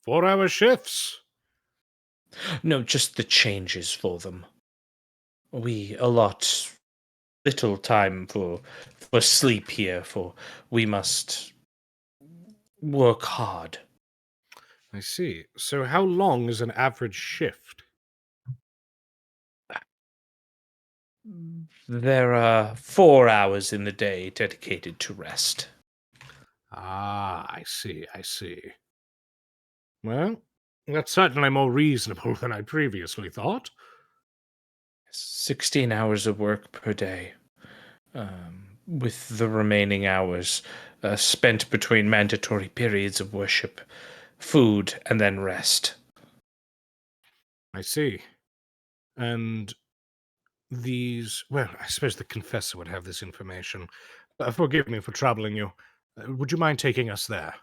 4-hour shifts. No, just the changes for them. We allot little time for sleep here, for we must work hard. I see. So how long is an average shift? There are 4 hours in the day dedicated to rest. Ah, I see, I see. Well, that's certainly more reasonable than I previously thought. 16 hours of work per day, with the remaining hours spent between mandatory periods of worship, food, and then rest. I see. And these... Well, I suppose the confessor would have this information. Forgive me for troubling you. Would you mind taking us there?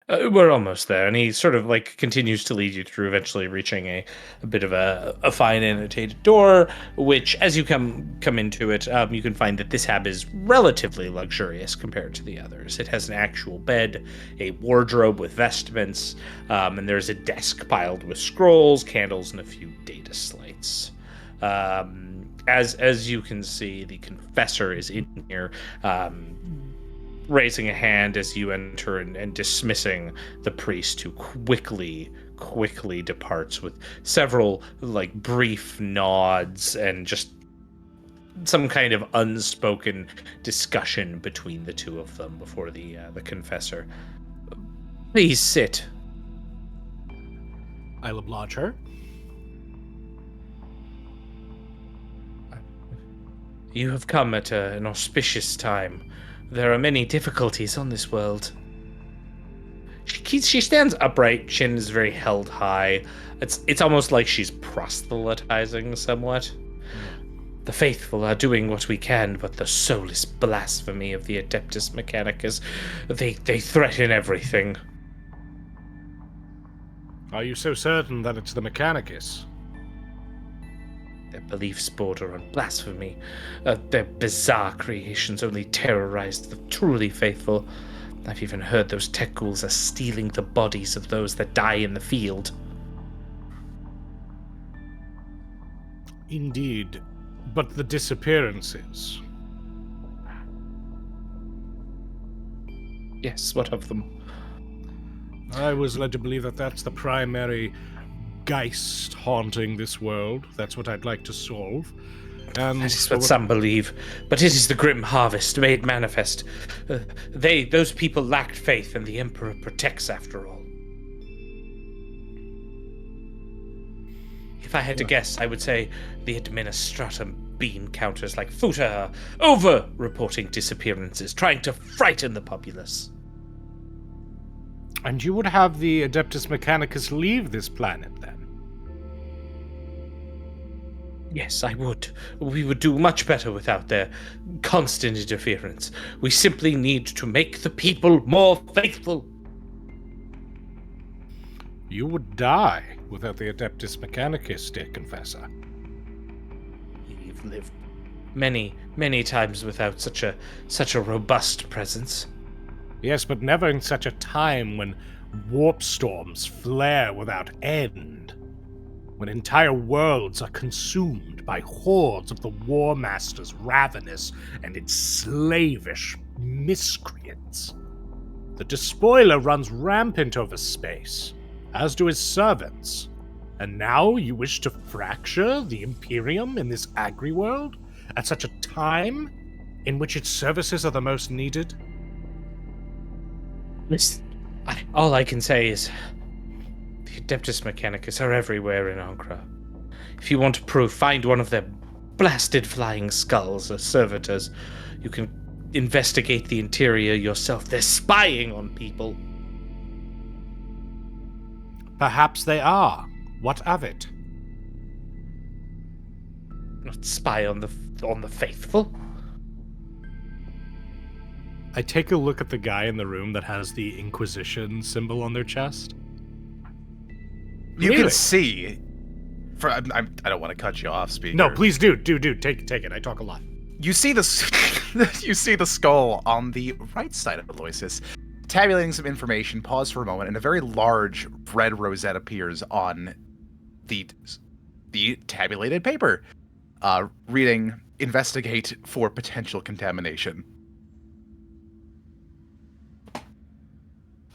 We're almost there, and he sort of like continues to lead you through, eventually reaching a bit of a fine annotated door, which, as you come into it, you can find that this hab is relatively luxurious compared to the others. It has an actual bed, a wardrobe with vestments, and there's a desk piled with scrolls, candles, and a few data slates. As you can see, the confessor is in here, raising a hand as you enter and dismissing the priest, who quickly departs with several like brief nods and just some kind of unspoken discussion between the two of them before the confessor. Please sit. I'll oblige her. You have come at an auspicious time. There are many difficulties on this world. She stands upright, chin is very held high. It's almost like she's proselytizing somewhat. The faithful are doing what we can, but the soulless blasphemy of the Adeptus Mechanicus, they threaten everything. Are you so certain that it's the Mechanicus? Their beliefs border on blasphemy. Their bizarre creations only terrorize the truly faithful. I've even heard those tech ghouls are stealing the bodies of those that die in the field. Indeed. But the disappearances... Yes, what of them? I was led to believe that that's the primary Geist haunting this world. That's what I'd like to solve. And that is what some believe, but it is the grim harvest made manifest. Those people lacked faith, and the Emperor protects after all. If I had to guess, I would say the Administratum bean counters like Futa are over-reporting disappearances, trying to frighten the populace. And you would have the Adeptus Mechanicus leave this planet, then? Yes, I would. We would do much better without their constant interference. We simply need to make the people more faithful. You would die without the Adeptus Mechanicus, dear Confessor. We've lived many, many times without such a robust presence. Yes, but never in such a time when warp storms flare without end. When entire worlds are consumed by hordes of the War Master's ravenous and enslavish miscreants. The Despoiler runs rampant over space, as do his servants. And now you wish to fracture the Imperium in this agri-world at such a time in which its services are the most needed? Listen, all I can say is the Adeptus Mechanicus are everywhere in Ankara. If you want proof, find one of their blasted flying skulls or servitors. You can investigate the interior yourself. They're spying on people. Perhaps they are. What of it? Not spy on the faithful. I take a look at the guy in the room that has the Inquisition symbol on their chest. You Really? can see. I don't want to cut you off, speaker. No, please do. Take it. I talk a lot. You see you see the skull on the right side of Aloysus. Tabulating some information, pause for a moment, and a very large red rosette appears on the tabulated paper. Reading, investigate for potential contamination.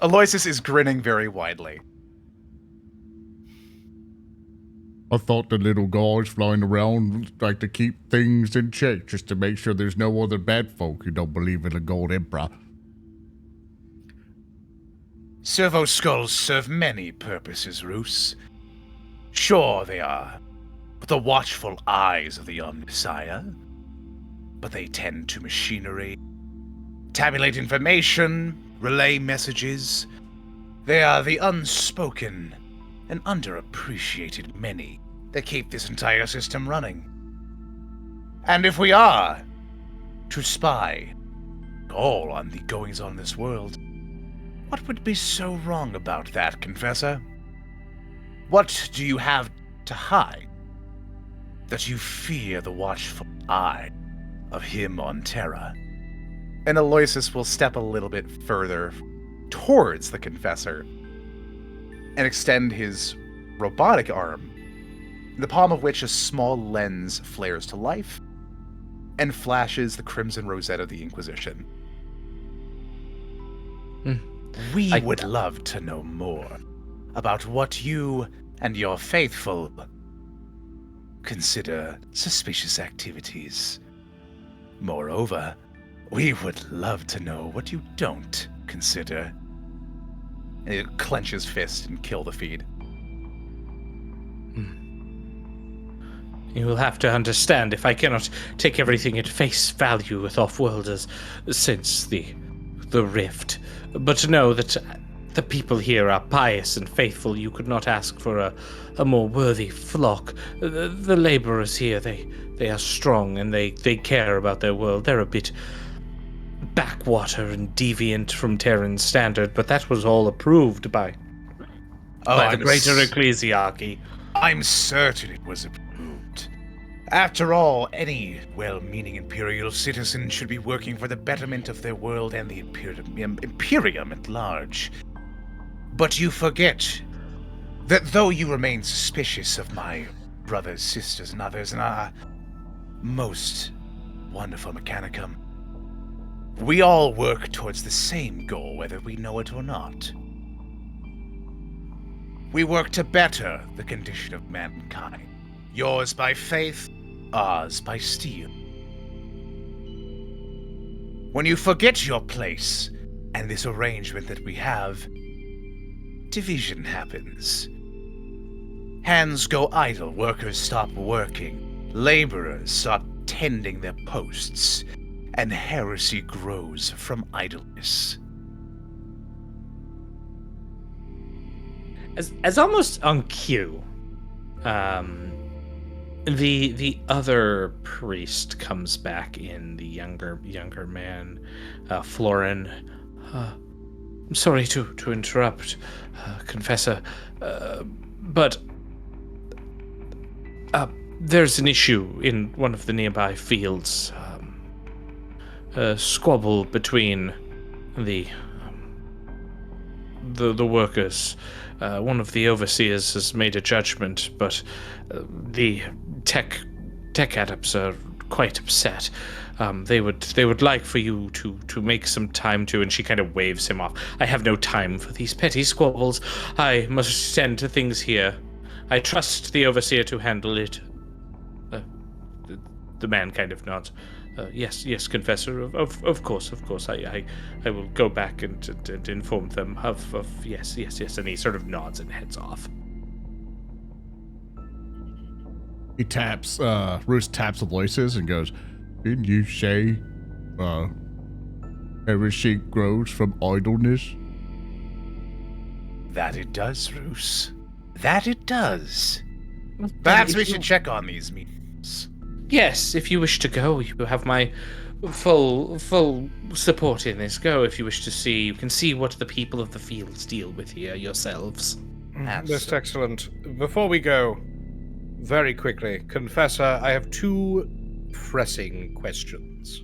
Aloysus is grinning very widely. I thought the little guys flying around like to keep things in check just to make sure there's no other bad folk who don't believe in the Gold Emperor. Servo skulls serve many purposes, Roos. Sure they are the watchful eyes of the Omnissiah, but they tend to machinery, tabulate information, relay messages. They are the unspoken and underappreciated many that keep this entire system running. And if we are to spy all on the goings-on in this world, what would be so wrong about that, Confessor? What do you have to hide that you fear the watchful eye of him on Terra? And Aloysus will step a little bit further towards the Confessor and extend his robotic arm, in the palm of which a small lens flares to life and flashes the crimson rosette of the Inquisition. We would love to know more about what you and your faithful consider suspicious activities. Moreover, we would love to know what you don't consider. And he clench his fist and kill the feed. You will have to understand if I cannot take everything at face value with off-worlders since the rift. But to know that the people here are pious and faithful, you could not ask for a more worthy flock. The laborers here, they are strong and they care about their world. They're a bit backwater and deviant from Terran standard, but that was all approved by the greater ecclesiarchy. I'm certain it was approved. After all, any well-meaning Imperial citizen should be working for the betterment of their world and the Imperium at large. But you forget that though you remain suspicious of my brothers, sisters, and others, and our most wonderful Mechanicum, we all work towards the same goal, whether we know it or not. We work to better the condition of mankind. Yours by faith, ours by steel. When you forget your place and this arrangement that we have, division happens. Hands go idle, workers stop working, laborers stop tending their posts, and heresy grows from idleness. As almost on cue, the other priest comes back in, the younger man, Florin. I'm sorry to interrupt, Confessor, but there's an issue in one of the nearby fields. A squabble between the workers. One of the overseers has made a judgment, but the tech adepts are quite upset. They would like for you to make some time to, and she kind of waves him off. I have no time for these petty squabbles. I must tend to things here. I trust the overseer to handle it. The man kind of nods. Yes, Confessor. Of course. I will go back and inform them of yes. And he sort of nods and heads off. He taps, Roos taps Aloysus and goes, "Didn't you say, heresy grows from idleness?" That it does, Roos. That it does. Perhaps we should check on these meetings. Yes, if you wish to go, you have my full support in this. Go if you wish to see. You can see what the people of the fields deal with here yourselves. Most excellent. Before we go, very quickly, Confessor, I have 2 pressing questions.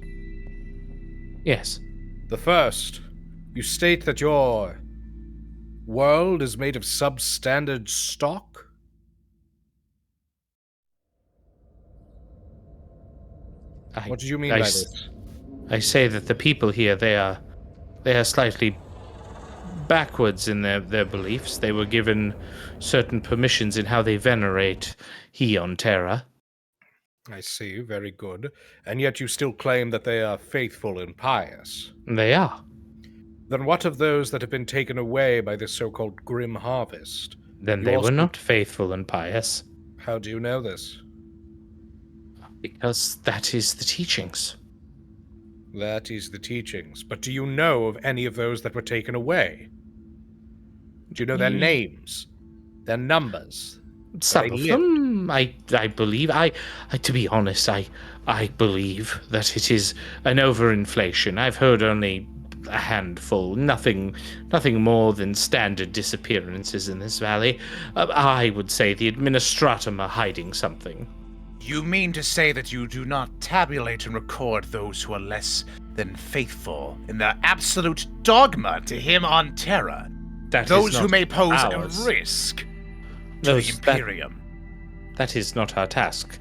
Yes. The first, you state that your world is made of substandard stock? What did you mean by this? I say that the people here, they are slightly backwards in their beliefs. They were given certain permissions in how they venerate He on Terra. I see, very good. And yet you still claim that they are faithful and pious. They are. Then what of those that have been taken away by this so-called grim harvest? Then You they also- were not faithful and pious. How do you know this? Because that is the teachings. That is the teachings. But do you know of any of those that were taken away? Do you know their names? Their numbers? Some They of lived. them, I believe. To be honest, I believe that it is an overinflation. I've heard only a handful, nothing more than standard disappearances in this valley. I would say the Administratum are hiding something. You mean to say that you do not tabulate and record those who are less than faithful in their absolute dogma to him on Terra? That is Those who not may pose ours. a risk to the Imperium. That is not our task.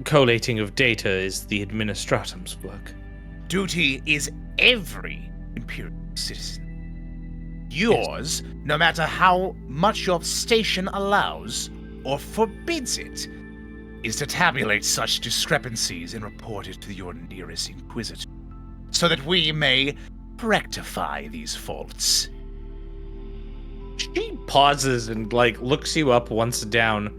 Collating of data is the Administratum's work. Duty is every Imperial citizen. Yours, no matter how much your station allows or forbids it, is to tabulate such discrepancies and report it to your nearest Inquisitor, so that we may rectify these faults. She pauses and, looks you up once down.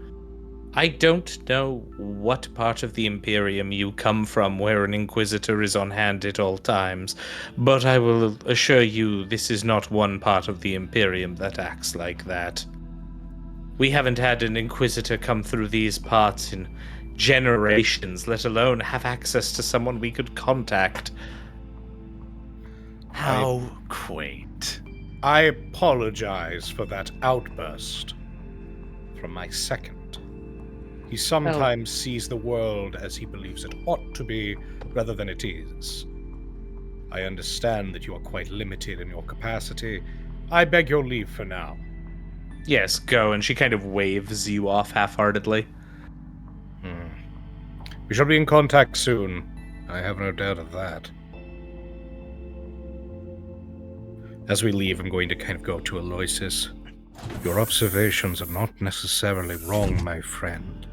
I don't know what part of the Imperium you come from where an Inquisitor is on hand at all times, but I will assure you this is not one part of the Imperium that acts like that. We haven't had an Inquisitor come through these parts in generations, let alone have access to someone we could contact. How quaint. I apologize for that outburst from my second. He sometimes sees the world as he believes it ought to be, rather than it is. I understand that you are quite limited in your capacity. I beg your leave for now. Yes, go, and she kind of waves you off half-heartedly. We shall be in contact soon. I have no doubt of that. As we leave, I'm going to kind of go to Aloysus. Your observations are not necessarily wrong, my friend.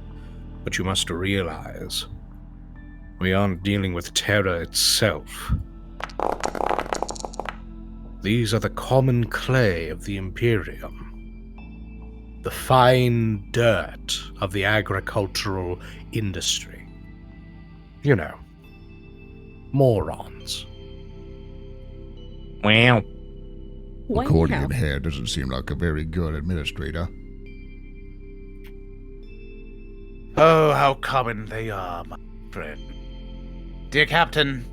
But you must realize, we aren't dealing with terror itself. These are the common clay of the Imperium. The fine dirt of the agricultural industry. You know, morons. Wow. Accordion hair doesn't seem like a very good administrator. Oh, how common they are, my friend. Dear Captain,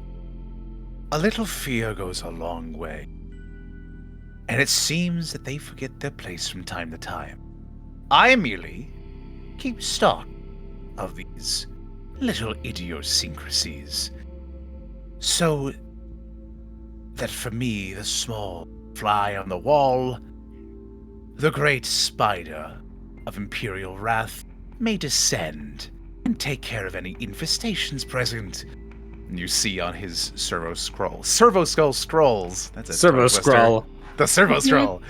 a little fear goes a long way. And it seems that they forget their place from time to time. I merely keep stock of these little idiosyncrasies, so that for me, the small fly on the wall, the great spider of Imperial wrath, may descend and take care of any infestations present. And you see on his servo skull scrolls. That's a Servo tongue twister. scroll. The servo scroll.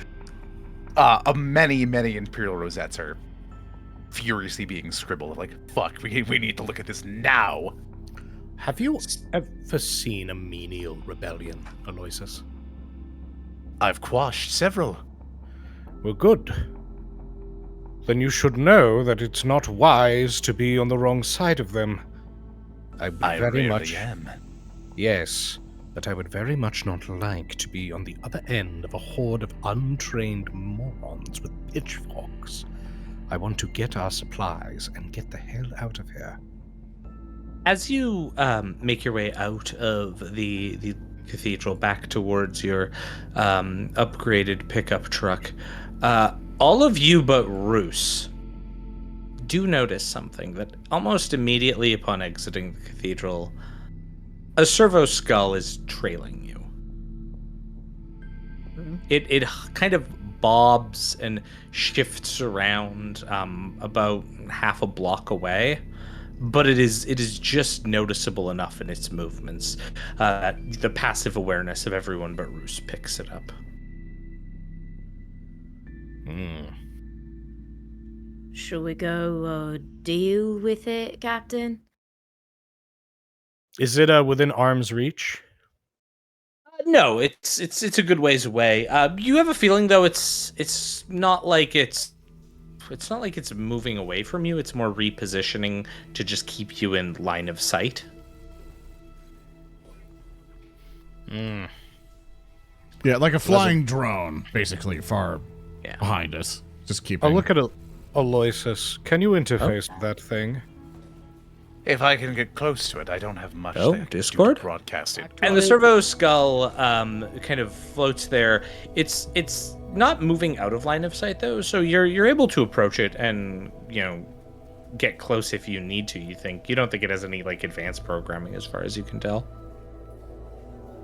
Many Imperial rosettes are furiously being scribbled. Like, fuck, we need to look at this now. Have you ever seen a menial rebellion, Aloysus? I've quashed several. Well, good. Then you should know that it's not wise to be on the wrong side of them. I very much am. Yes, but I would very much not like to be on the other end of a horde of untrained morons with pitchforks. I want to get our supplies and get the hell out of here. As you make your way out of the cathedral back towards your upgraded pickup truck, All of you but Roos do notice something that almost immediately upon exiting the cathedral, a servo skull is trailing you. It kind of bobs and shifts around about half a block away, but it is just noticeable enough in its movements. The passive awareness of everyone but Roos picks it up. Should we go deal with it, Captain? Is it within arm's reach? No, it's a good ways away. You have a feeling though it's not like it's not like it's moving away from you. It's more repositioning to just keep you in line of sight. Yeah, like a flying drone, basically, far behind us. Just keeping. I'll look at Aloysus. Can you interface with that thing? If I can get close to it, I don't have much Oh, that I can do to Discord? broadcast it. And the servo skull kind of floats there. It's not moving out of line of sight though, so you're able to approach it and get close if you need to. You don't think it has any like advanced programming as far as you can tell.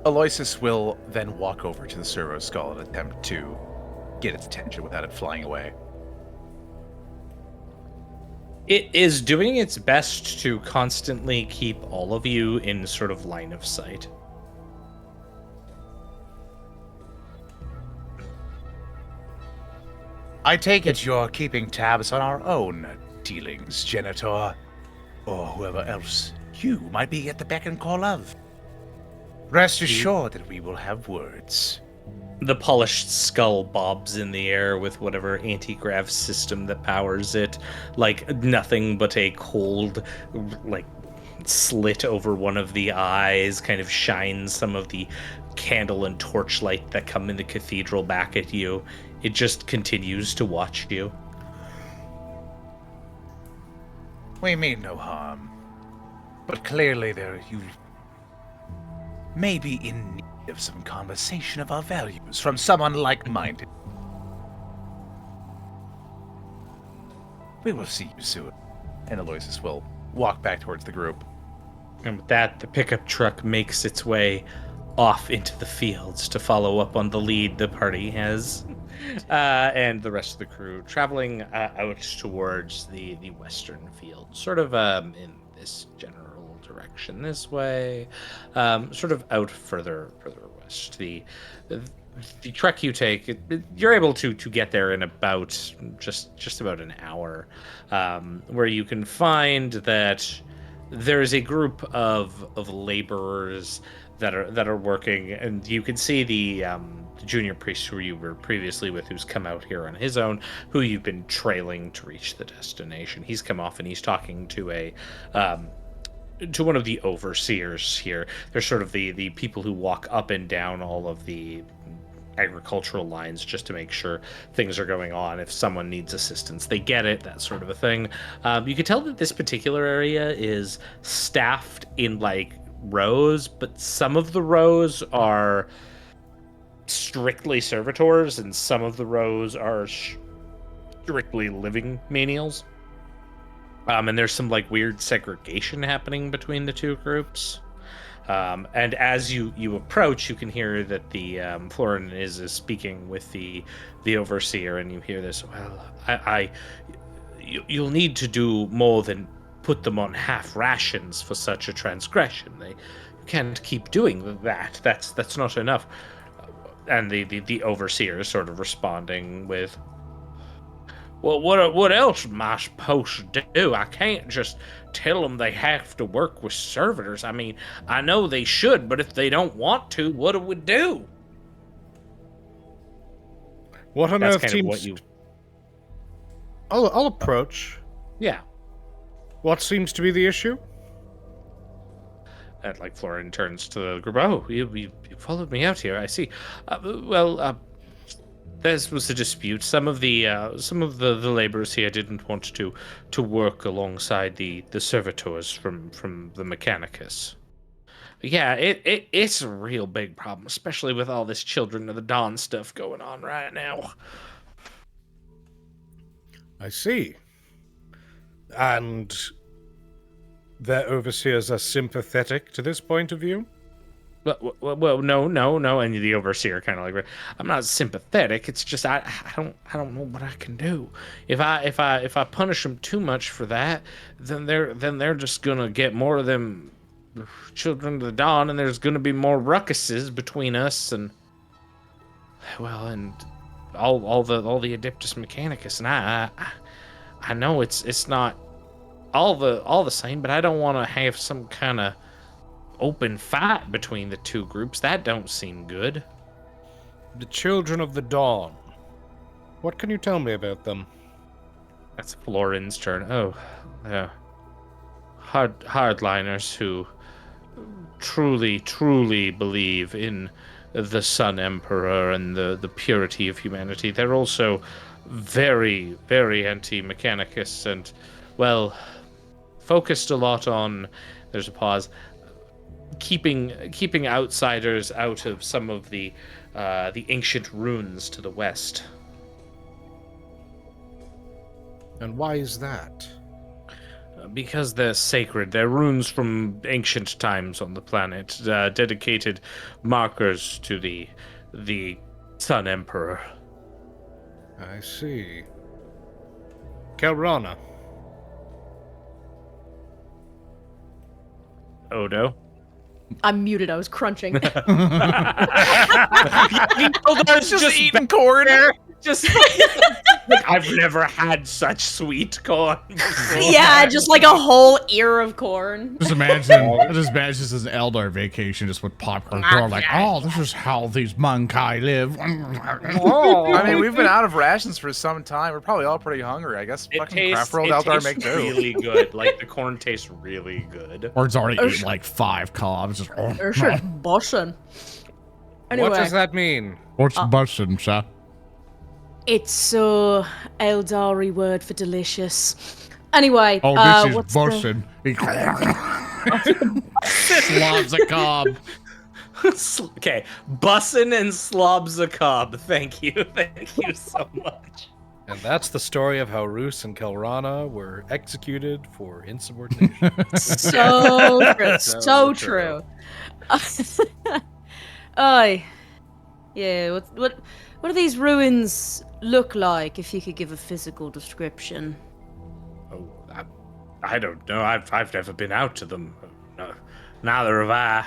Aloysus will then walk over to the servo skull and attempt to get its attention without it flying away. It is doing its best to constantly keep all of you in sort of line of sight. I take it you're keeping tabs on our own dealings, Genitor, or whoever else you might be at the beck and call of. Rest assured that we will have words. The polished skull bobs in the air with whatever anti-grav system that powers it, like nothing but a cold, like, slit over one of the eyes, kind of shines some of the candle and torchlight that come in the cathedral back at you. It just continues to watch you. We mean no harm, but clearly you may be in need of some conversation of our values from someone like-minded. We will see you soon. And Aloysus will walk back towards the group. And with that, the pickup truck makes its way off into the fields to follow up on the lead the party has. And the rest of the crew traveling out towards the western field, sort of in this general direction this way, sort of out further west. The trek you take, you're able to get there in about just about an hour, where you can find that there's a group of laborers that are working, and you can see the junior priest who you were previously with, who's come out here on his own, who you've been trailing to reach the destination. He's come off and he's talking to to one of the overseers here. They're sort of the people who walk up and down all of the agricultural lines just to make sure things are going on. If someone needs assistance, they get it, that sort of a thing. You can tell that this particular area is staffed in like rows, but some of the rows are strictly servitors and some of the rows are strictly living menials. And there's some like weird segregation happening between the two groups. And as you approach, you can hear that the Florin is speaking with the overseer, and you hear this. Well, you'll need to do more than put them on half rations for such a transgression. You can't keep doing that. That's not enough. And the overseer is sort of responding with, well, what else am I supposed to do? I can't just tell them they have to work with servitors. I mean, I know they should, but if they don't want to, what do we do? What on That's earth kind seems... of what you... I'll approach. Yeah. What seems to be the issue? And like Florin turns to the group. Oh, you followed me out here. I see. There was a dispute. Some of the laborers here didn't want to work alongside the servitors from the Mechanicus. Yeah, it's a real big problem, especially with all this Children of the Dawn stuff going on right now. I see. And their overseers are sympathetic to this point of view? Well, no, and the overseer kind of like, I'm not sympathetic. It's just I don't know what I can do. If I punish them too much for that, then they're just gonna get more of them children of the dawn, and there's gonna be more ruckuses between us and all the Adeptus Mechanicus, and I know it's not all the same, but I don't want to have some kind of open fight between the two groups. That don't seem good. The Children of the Dawn. What can you tell me about them? That's Florin's turn. Oh, yeah. Hardliners who truly believe in the Sun Emperor and the purity of humanity. They're also very anti-Mechanicus and, well, focused a lot on, there's a pause, keeping outsiders out of some of the ancient ruins to the west. And why is that? Because they're sacred. They're runes from ancient times on the planet, dedicated markers to the Sun Emperor. I see. Khelrana. Odo. I'm muted. I was crunching. It's just eating corn. Just I've never had such sweet corn before. Yeah, just like a whole ear of corn. Just imagine this as an Eldar vacation, just with popcorn corn, like, oh, this is how these Monkai live. I mean, we've been out of rations for some time. We're probably all pretty hungry. I guess fucking Craft World Eldar make do. Really good. Like, the corn tastes really good. Or it's already eaten like 5 cobs. Just, Or sure, bussin'. Anyway, What does that mean? What's bussin', sir? it's Aeldari word for delicious. Anyway, Oh, this is what's bussin'. Slobs a cob. Okay, bussin' and slobs a cob. Thank you so much. And that's the story of how Roos and Khelrana were executed for insubordination. so true, so true. Aye, yeah. What do these ruins look like? If you could give a physical description. Oh, I don't know. I've never been out to them. No, neither have I.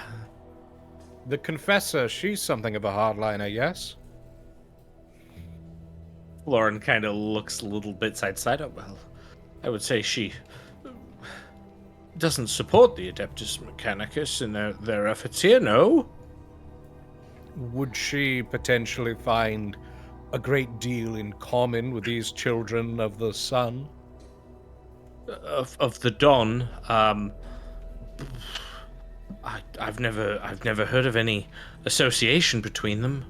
The Confessor, she's something of a hardliner, yes? Lauren kind of looks a little bit side. Oh, well, I would say she doesn't support the Adeptus Mechanicus in their efforts here, no? Would she potentially find a great deal in common with these children of the sun? Of the Dawn, I've never heard of any association between them.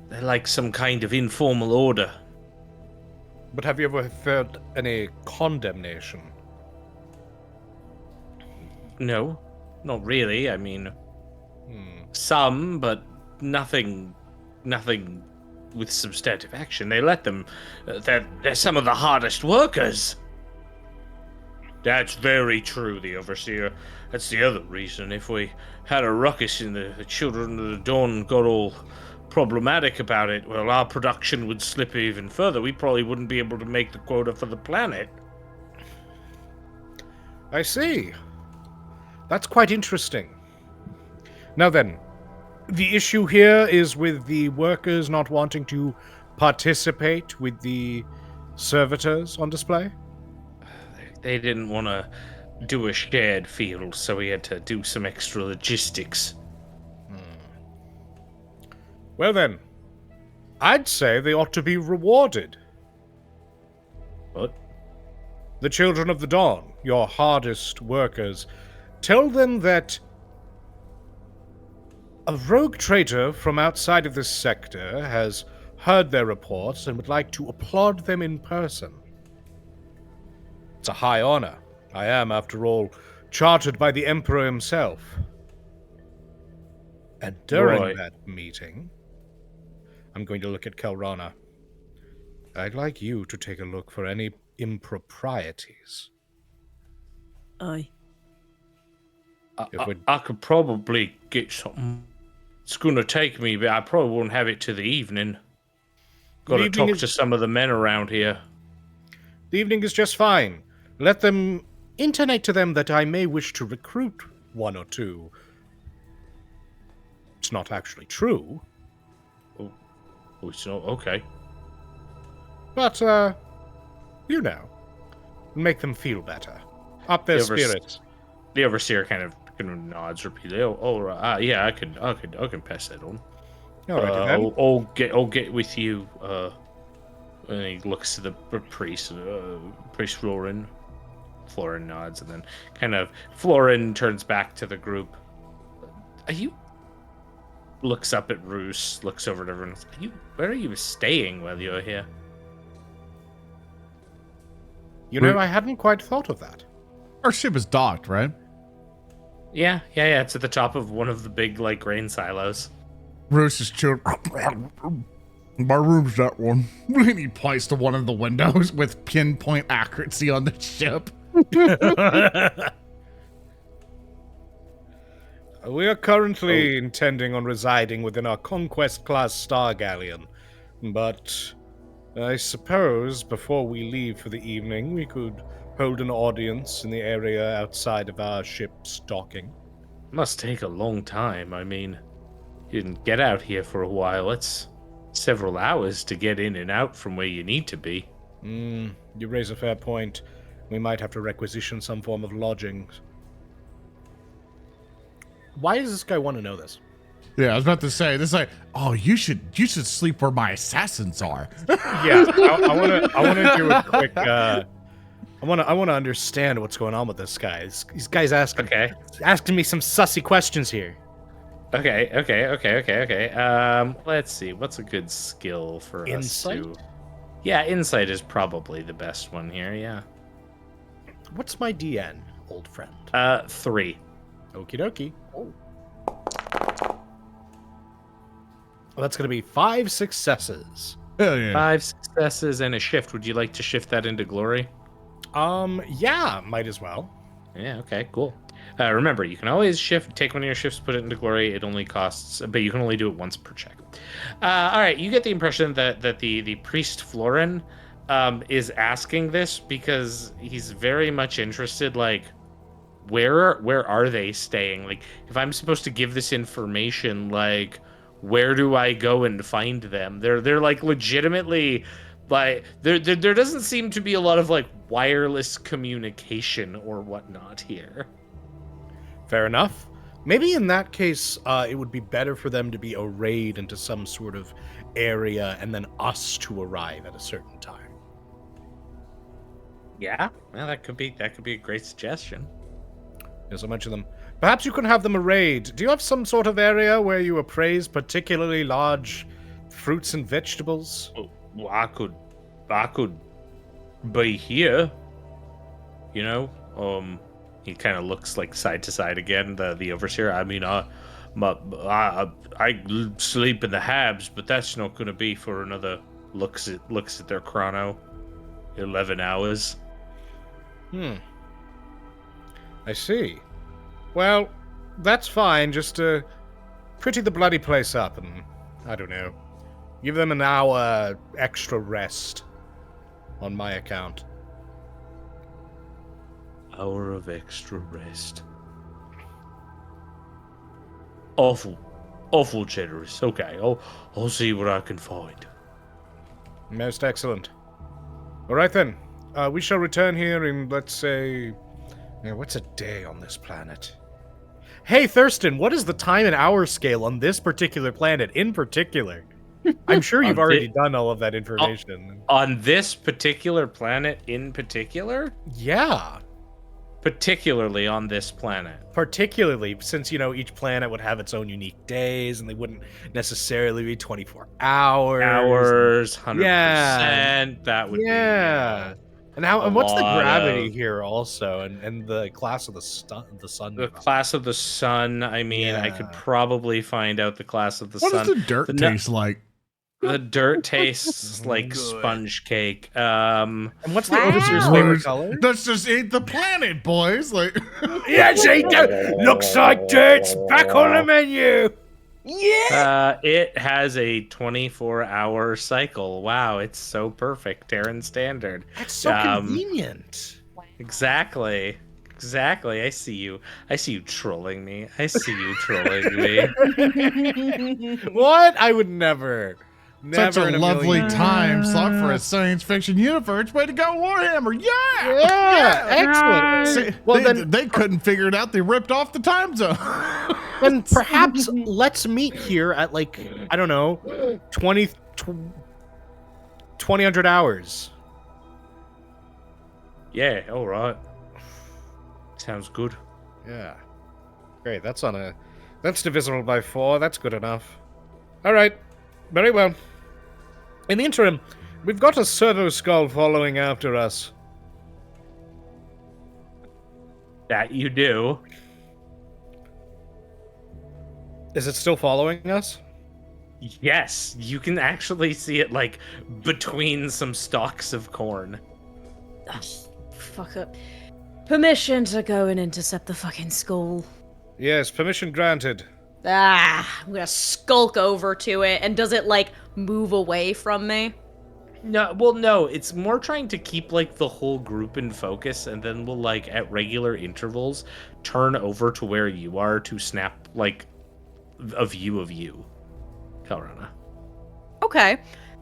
They're like some kind of informal order. But have you ever felt any condemnation? No, not really. I mean, some, but nothing with substantive action. They let them. They're some of the hardest workers. That's very true, the Overseer. That's the other reason. If we had a ruckus and the Children of the Dawn got all problematic about it, well, our production would slip even further. We probably wouldn't be able to make the quota for the planet. I see. That's quite interesting. Now then, the issue here is with the workers not wanting to participate with the servitors on display? They didn't want to do a shared field, so we had to do some extra logistics. Well then, I'd say they ought to be rewarded. What? The Children of the Dawn, your hardest workers, tell them that a rogue traitor from outside of this sector has heard their reports and would like to applaud them in person. It's a high honor. I am, after all, chartered by the Emperor himself. And during that meeting, I'm going to look at Khelrana. I'd like you to take a look for any improprieties. Aye. I could probably get something. It's gonna take me, but I probably won't have it to the evening. Gotta evening talk is- to some of the men around here. The evening is just fine. Let them intimate to them that I may wish to recruit one or two. It's not actually true, Oh, it's not okay. but, you know, make them feel better. Up their You ever s- spirits. The overseer kind of nods repeatedly. Oh, right. Yeah, I can pass that on. Alrighty then. I'll get with you. And he looks to the priest. Priest Florin. Florin nods, and then kind of Florin turns back to the group. Are you? Looks up at Roos. Looks over at everyone. Where are you staying while you're here? You know, I hadn't quite thought of that. Our ship is docked, right? Yeah. It's at the top of one of the big grain silos. Roos is chilling. My room's that one. And he points to one of the windows with pinpoint accuracy on the ship. We are currently intending on residing within our Conquest-class Star Galleon, but I suppose before we leave for the evening, we could hold an audience in the area outside of our ship's docking. Must take a long time. I mean, you didn't get out here for a while. It's several hours to get in and out from where you need to be. You raise a fair point. We might have to requisition some form of lodging. Why does this guy want to know this? Yeah, I was about to say this. Oh, you should sleep where my assassins are. Yeah, I want to do a quick. I want to understand what's going on with this guy. These guys asking me some sussy questions here. Okay. Let's see. What's a good skill for Insight? us to? Yeah, insight is probably the best one here. Yeah. What's my DN, old friend? 3. Okie dokie. Well, that's going to be 5 successes. Hell yeah. 5 successes and a shift. Would you like to shift that into glory? Yeah, might as well. Yeah. Okay. Cool. Remember, you can always take one of your shifts, put it into glory. It only costs, but you can only do it once per check. All right. You get the impression that the priest Florin is asking this because he's very much interested. Where are they staying? If I'm supposed to give this information, where do I go and find them? They're legitimately. There doesn't seem to be a lot of wireless communication or whatnot here. Fair enough. Maybe in that case, it would be better for them to be arrayed into some sort of area and then us to arrive at a certain time. Yeah, well, that could be a great suggestion. As I mentioned them, perhaps you can have them arrayed. Do you have some sort of area where you appraise particularly large fruits and vegetables? Well, I could be here. You know, he kind of looks side to side again. The overseer. I mean, I sleep in the Habs, but that's not going to be for another. Looks at their chrono. 11 hours. I see. Well, that's fine. Just to pretty the bloody place up and, I don't know, give them an hour extra rest on my account. Hour of extra rest. Awful generous. Okay, I'll see what I can find. Most excellent. All right then. We shall return here in, let's say, what's a day on this planet? Hey, Thurston, what is the time and hour scale on this particular planet in particular? I'm sure you've already done all of that information. On this particular planet in particular? Yeah. Particularly on this planet. Particularly since, each planet would have its own unique days and they wouldn't necessarily be 24 hours. 100%. Yeah. That would be... And what's the gravity here also, and the class of the sun? The class of the sun. I mean, I could probably find out the class of the sun. What does the dirt taste like? The dirt tastes like Good. sponge cake. And what's the Wow. officer's favorite color? Let's just eat the planet, boys. Like, Yes, looks like dirt's back on the menu. Yeah. It has a 24-hour cycle. Wow, it's so perfect. Terran standard. That's so convenient. Exactly. Exactly. I see you. I see you trolling me. I see you trolling me. What? I would never. such Never a in a lovely million. time slot for a science fiction universe. Way to go, Warhammer! Yeah, Yeah, excellent. See, Well, they couldn't figure it out. They ripped off the time zone. then perhaps let's meet here at like, I don't know, 2000 hours. Yeah, all right. Sounds good. Yeah. Great. That's divisible by 4. That's good enough. All right. Very well. In the interim, we've got a servo skull following after us. That you do. Is it still following us? Yes, you can actually see it like between some stalks of corn. Ugh, fuck up. Permission to go and intercept the fucking skull. Yes, permission granted. I'm gonna skulk over to it, and does it, like, move away from me? No, well, no, it's more trying to keep like the whole group in focus, and then we'll like at regular intervals turn over to where you are to snap like a view of you, Khelrana. Okay.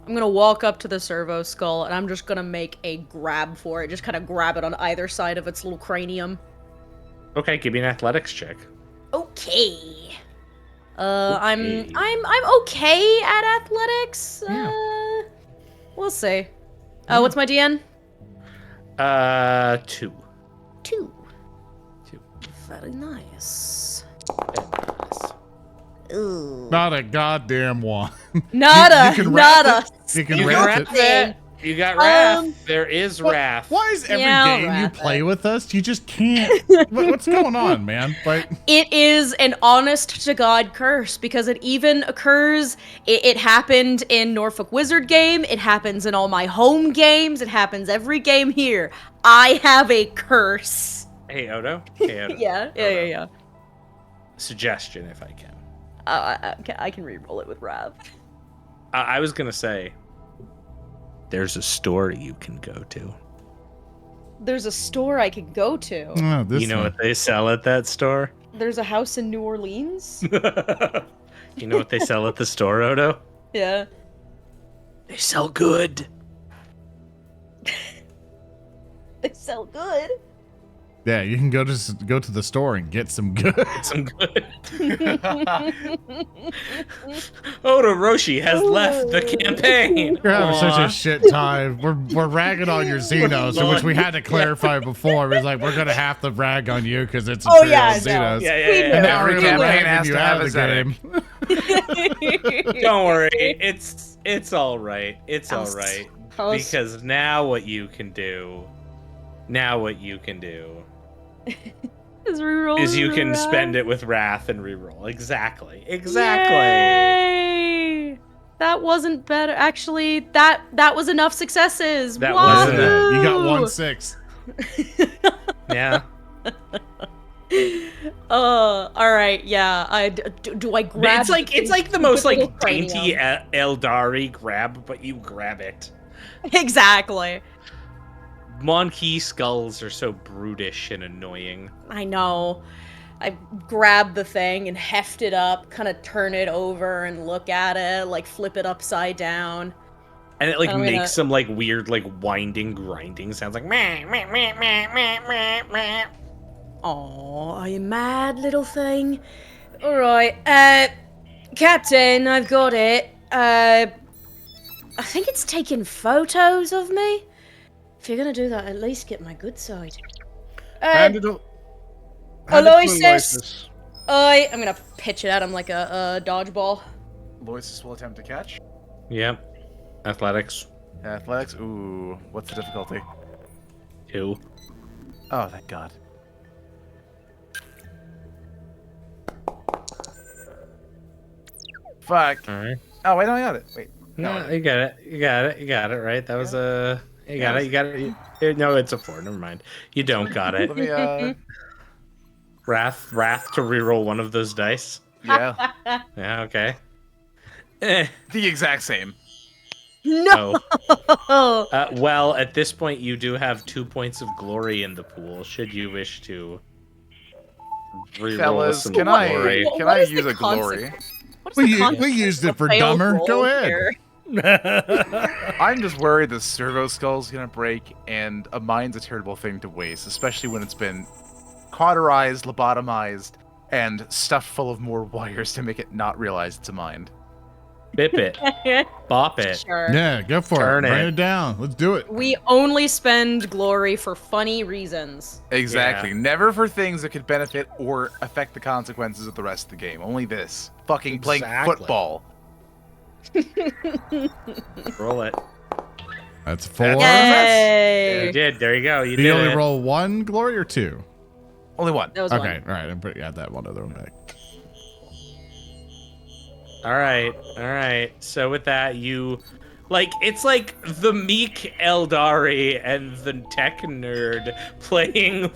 I'm gonna walk up to the servo skull, and I'm just gonna make a grab for it. Just kind of grab it on either side of its little cranium. Okay, give me an athletics check. Okay. Okay. I'm okay at athletics. We'll see. What's my DN? 2. 2. 2. Very nice. Not a goddamn one. Nada. You can wrap Nada. it. You can You wrap got it. Wrath. You got Wrath. Um, There is What- Wrath. Why is every Yeah, I'll game you wrap play it. with us, you just can't? What's going on, man? Like, It is an honest to God curse because it even occurs. It happened in Norfolk Wizard game. It happens in all my home games. It happens every game here. I have a curse. Hey, Odo. Hey, Odo. Yeah. Suggestion, if I can. I can re-roll it with Rav. I was gonna say, there's a store you can go to. There's a store I can go to. oh, this You know one. what they sell at that store? There's a house in New Orleans. You know what they sell at the store, Odo? Yeah. They sell good. They sell good. Yeah, you can go to the store and get some good. Some good. Odo Roshi has left the campaign. You're having such Aw. a shit time. We're ragging on your Xenos, in which we had to clarify before. It was like, we're gonna have to rag on you because it's Oh, Imperial yeah, no. Xenos. Yeah. And now Every we're gonna campaign rag has you to out have of the a game. Don't worry. It's all right. It's all House- right. house- Because now what you can do is you can spend it with Wrath and reroll. Exactly. Yay! That wasn't better. Actually, that was enough successes. That was enough. Wahoo! You got 1-6. Yeah. All right. Yeah. Do I grab? It's like the most little like dainty Aeldari grab, but you grab it. Exactly. Monkey skulls are so brutish and annoying. I know. I grab the thing and heft it up, kind of turn it over and look at it, like flip it upside down. And it like I'm gonna- makes some like weird like winding grinding sounds like meh, meh, meh, meh, meh, meh, meh. Oh, are you mad, little thing? All right, Captain, I've got it. I think it's taking photos of me. If you're gonna do that, at least get my good side. Hand it to Aloysus. I'm gonna pitch it at him like a dodgeball. Aloysus will attempt to catch. Yep. Athletics. Athletics. Ooh, what's the difficulty? 2. Oh, thank God. Fuck. All right. Oh, wait, no, I got it. Wait. No, you got it. You got it. You got it. Right. That was a. You got it. You got it. No, it's a 4. Never mind. You don't got it. Let me Wrath to reroll one of those dice. yeah. Yeah. Okay. Eh. The exact same. No. Well, at this point, you do have 2 points of glory in the pool. Should you wish to reroll Fellas, some can glory. I What is use the a glory? What is the We concept used of it for failed dumber. Go roll ahead. here? I'm just worried the servo skull's gonna break, and a mine's a terrible thing to waste, especially when it's been cauterized, lobotomized, and stuffed full of more wires to make it not realize it's a mine. Bip it. Bop it. Sure. Yeah, go for Turn it. Bring it. it down. Let's do it. We only spend glory for funny reasons. Exactly. Yeah. Never for things that could benefit or affect the consequences of the rest of the game. Only this. Fucking playing Exactly. football. Roll it. That's 4. Yay! You did. There you go. You Do you did only it. roll 1 glory or 2? Only one. That was Okay, one. all right. I'm putting add that one other one back. All right. All right. So with that, you it's like the meek Aeldari and the tech nerd playing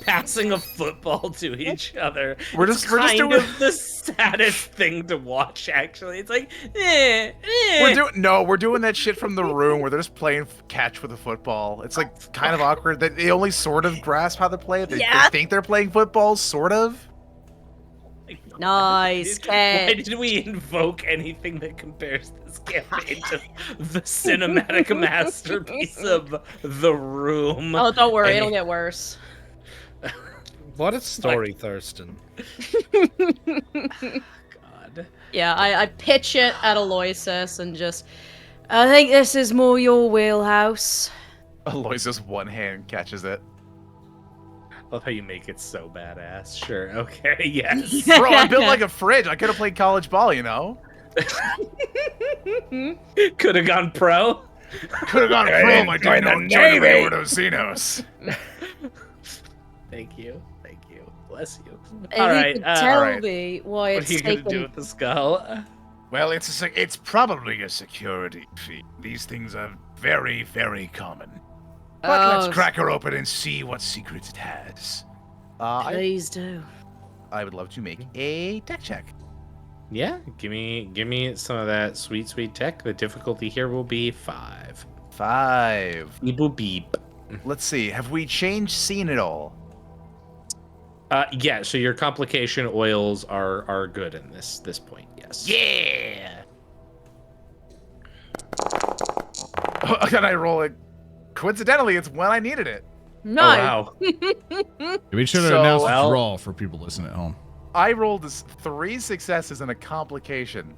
passing a football to each other. We're It's just kind doing- of the saddest thing to watch. Actually, it's like We're doing that shit from the room where they're just playing catch with a football. It's like kind of awkward that they only sort of grasp how to play it. They think they're playing football, sort of. Nice Why catch. did we invoke anything that compares this campaign to the cinematic masterpiece of The Room? Oh, don't worry, And- it'll get worse. What a story, Thurston. God. Yeah, I pitch it at Aloysus and just, I think this is more your wheelhouse. Aloysus one hand catches it. I love how you make it so badass. Sure. Okay. Yes. Bro, I'm built like a fridge. I could have played college ball, you know? Could have gone pro. Could have gone pro. I didn't know Johnny Riverdocinos. Thank you. Thank you. Bless you. If All you right. could tell right. me why What it's are you gonna taken. do with the skull? Well, it's probably a security feed. These things are very, very common. But Oh, let's crack her open and see what secrets it has. Please do. I would love to make a tech check. Yeah. Give me some of that sweet, sweet tech. The difficulty here will be 5. 5. Beep boop beep. Let's see. Have we changed scene at all? Yeah. So your complication oils are good in this point. Yes. Yeah. Can I roll it? Coincidentally, it's when I needed it. No. Oh, wow. We should have So- announced a Well- draw for people listening at home. I rolled 3 successes and a complication.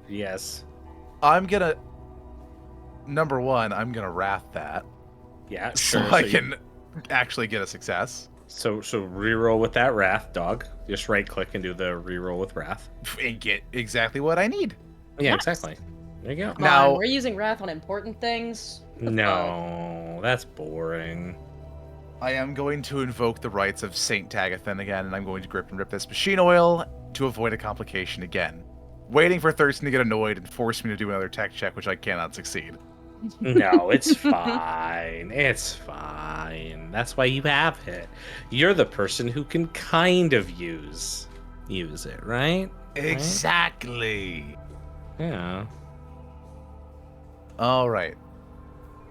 Yes. I'm gonna. Number 1, I'm gonna wrath that Yeah. so Sure. I you- can actually get a success So reroll with that wrath, dog. Just right click and do the reroll with wrath. and get exactly what I need. Yeah, Nice. exactly. There you go. Come Now- on, we're using wrath on important things. No, that's boring. I am going to invoke the rights of Saint Tagathan again, and I'm going to grip and rip this machine oil to avoid a complication again. Waiting for Thurston to get annoyed and force me to do another tech check, which I cannot succeed. No, it's fine. It's fine. That's why you have it. You're the person who can kind of use it, right? Exactly. Yeah. All right.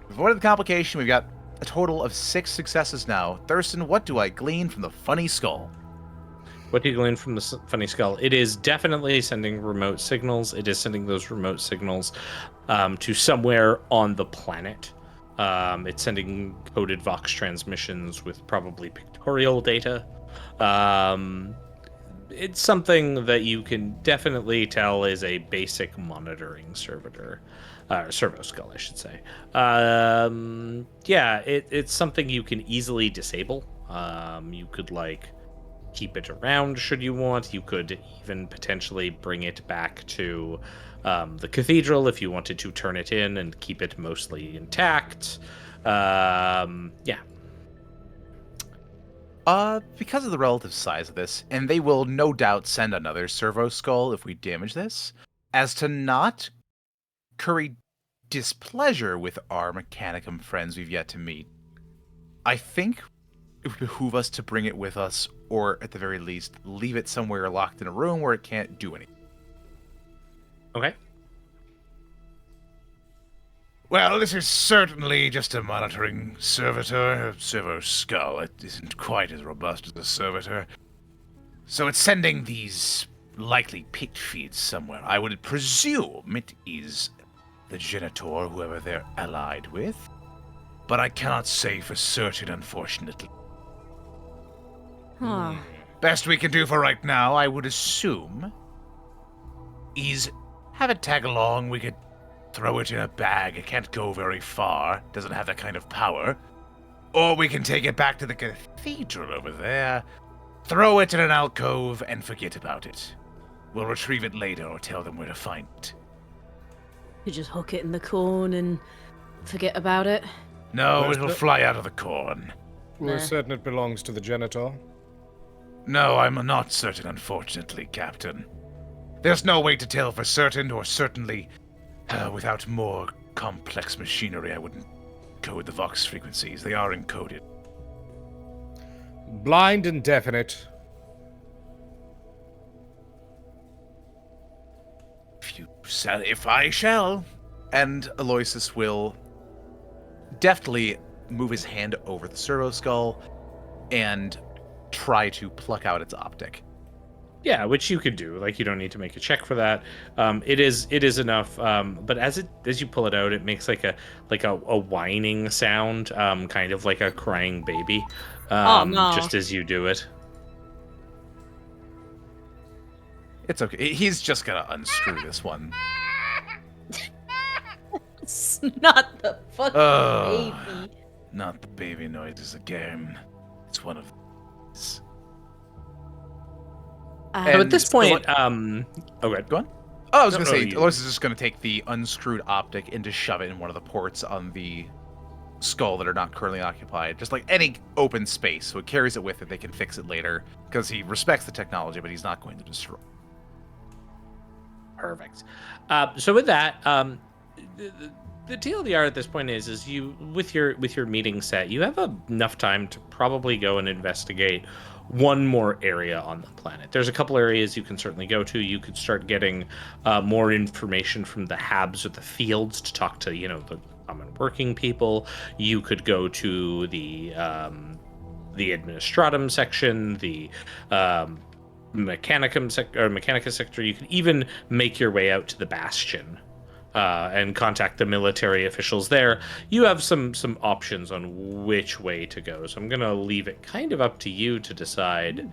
We've avoided the complication. We've got a total of 6 successes now. Thurston, what do I glean from the funny skull? What do you glean from the funny skull? It is definitely sending remote signals. It is sending those remote signals to somewhere on the planet. It's sending coded Vox transmissions with probably pictorial data. It's something that you can definitely tell is a basic monitoring servitor. Servo skull, I should say. Yeah, it's something you can easily disable. You could keep it around should you want. You could even potentially bring it back to the cathedral if you wanted to turn it in and keep it mostly intact. Yeah. Because of the relative size of this, and they will no doubt send another servo skull if we damage this, as to not curry displeasure with our Mechanicum friends we've yet to meet, I think it would behoove us to bring it with us, or at the very least, leave it somewhere locked in a room where it can't do anything. Okay. Well, this is certainly just a monitoring servitor, a servo skull. It isn't quite as robust as a servitor. So it's sending these likely pit feeds somewhere. I would presume it is the Genitor, whoever they're allied with. But I cannot say for certain, unfortunately. Huh. Best we can do for right now, I would assume, is have it tag along. We could throw it in a bag. It can't go very far. Doesn't have that kind of power. Or we can take it back to the cathedral over there, throw it in an alcove, and forget about it. We'll retrieve it later or tell them where to find it. You just hook it in the corn and forget about it. No, it'll fly out of the corn. We're Nah. certain it belongs to the Genitor. No, I'm not certain, unfortunately, Captain. There's no way to tell for certain, or certainly without more complex machinery, I wouldn't code the Vox frequencies. They are encoded. Blind and definite. If I shall. And Aloysus will deftly move his hand over the servo skull and try to pluck out its optic. Yeah, which you could do. Like, you don't need to make a check for that. It is enough. But as you pull it out, it makes like a whining sound, kind of like a crying baby. Oh, no. Just as you do it. It's okay. He's just gonna unscrew this one. It's not the fucking Oh. baby. Not the baby noises again. It's one of these. So at this point, Go on. Oh, I was gonna say, you- Aloysus is just gonna take the unscrewed optic and just shove it in one of the ports on the skull that are not currently occupied. Just like any open space, so it carries it with it. They can fix it later because he respects the technology, but he's not going to destroy. Perfect. So with that, the TLDR at this point is you with your meeting set, you have enough time to probably go and investigate one more area on the planet. There's a couple areas you can certainly go to. You could start getting more information from the habs or the fields to talk to, the common working people. You could go to the administratum section, the Mechanicus sector. You could even make your way out to the Bastion and contact the military officials there. You have some options on which way to go. So I'm going to leave it kind of up to you to decide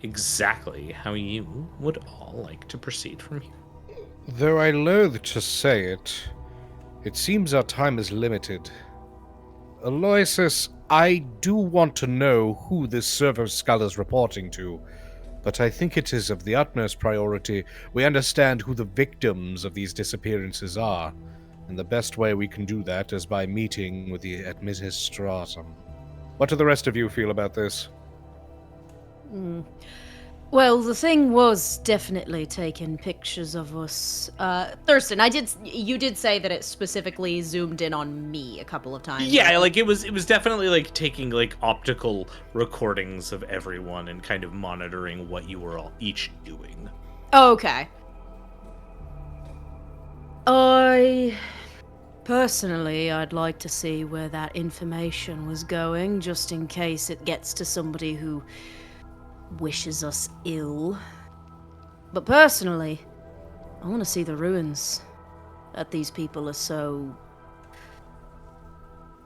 exactly how you would all like to proceed from here. Though I loathe to say it, it seems our time is limited. Aloysus, I do want to know who this servo skull is reporting to, but I think it is of the utmost priority we understand who the victims of these disappearances are, and the best way we can do that is by meeting with the administratum. What do the rest of you feel about this? Well, the thing was definitely taking pictures of us. Thurston, you did say that it specifically zoomed in on me a couple of times. Yeah, right? like it was definitely like taking like optical recordings of everyone and kind of monitoring what you were all each doing. Okay. Personally, I'd like to see where that information was going, just in case it gets to somebody who wishes us ill. But personally, I want to see the ruins that these people are so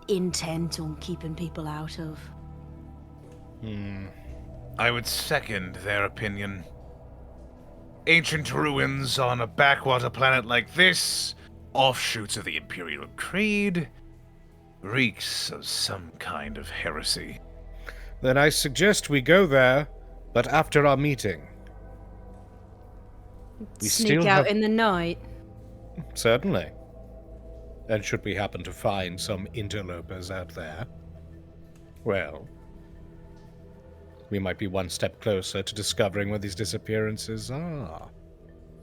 intent on keeping people out of. I would second their opinion. Ancient ruins on a backwater planet like this, offshoots of the Imperial Creed, reeks of some kind of heresy. Then I suggest we go there, but after our meeting. We Sneak still out have- in the night. Certainly. And should we happen to find some interlopers out there, well, we might be one step closer to discovering where these disappearances are.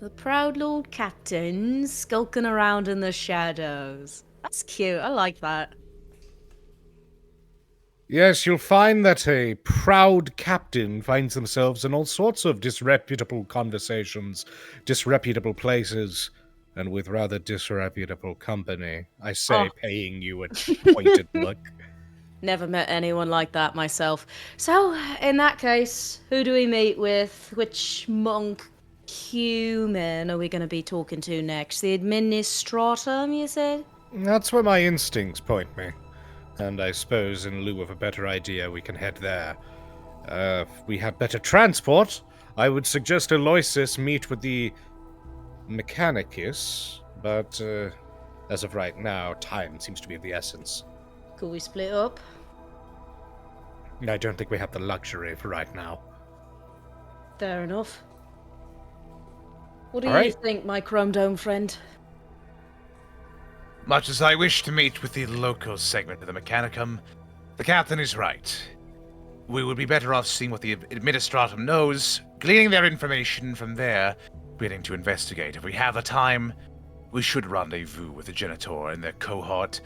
The proud Lord Captain skulking around in the shadows. That's cute. I like that. Yes, you'll find that a proud captain finds themselves in all sorts of disreputable conversations, disreputable places, and with rather disreputable company. I say, Oh. paying you a pointed look. Never met anyone like that myself. So, in that case, who do we meet with? Which monk human are we going to be talking to next? The administratum, you said? That's where my instincts point me. And I suppose, in lieu of a better idea, we can head there. If we have better transport, I would suggest Aloysus meet with the Mechanicus, but as of right now, time seems to be of the essence. Could we split up? I don't think we have the luxury for right now. Fair enough. What do All you right. think, my chrome dome friend? Much as I wish to meet with the local segment of the Mechanicum, the captain is right. We would be better off seeing what the Administratum knows, gleaning their information from there, beginning to investigate. If we have the time, we should rendezvous with the Genitor and their cohort,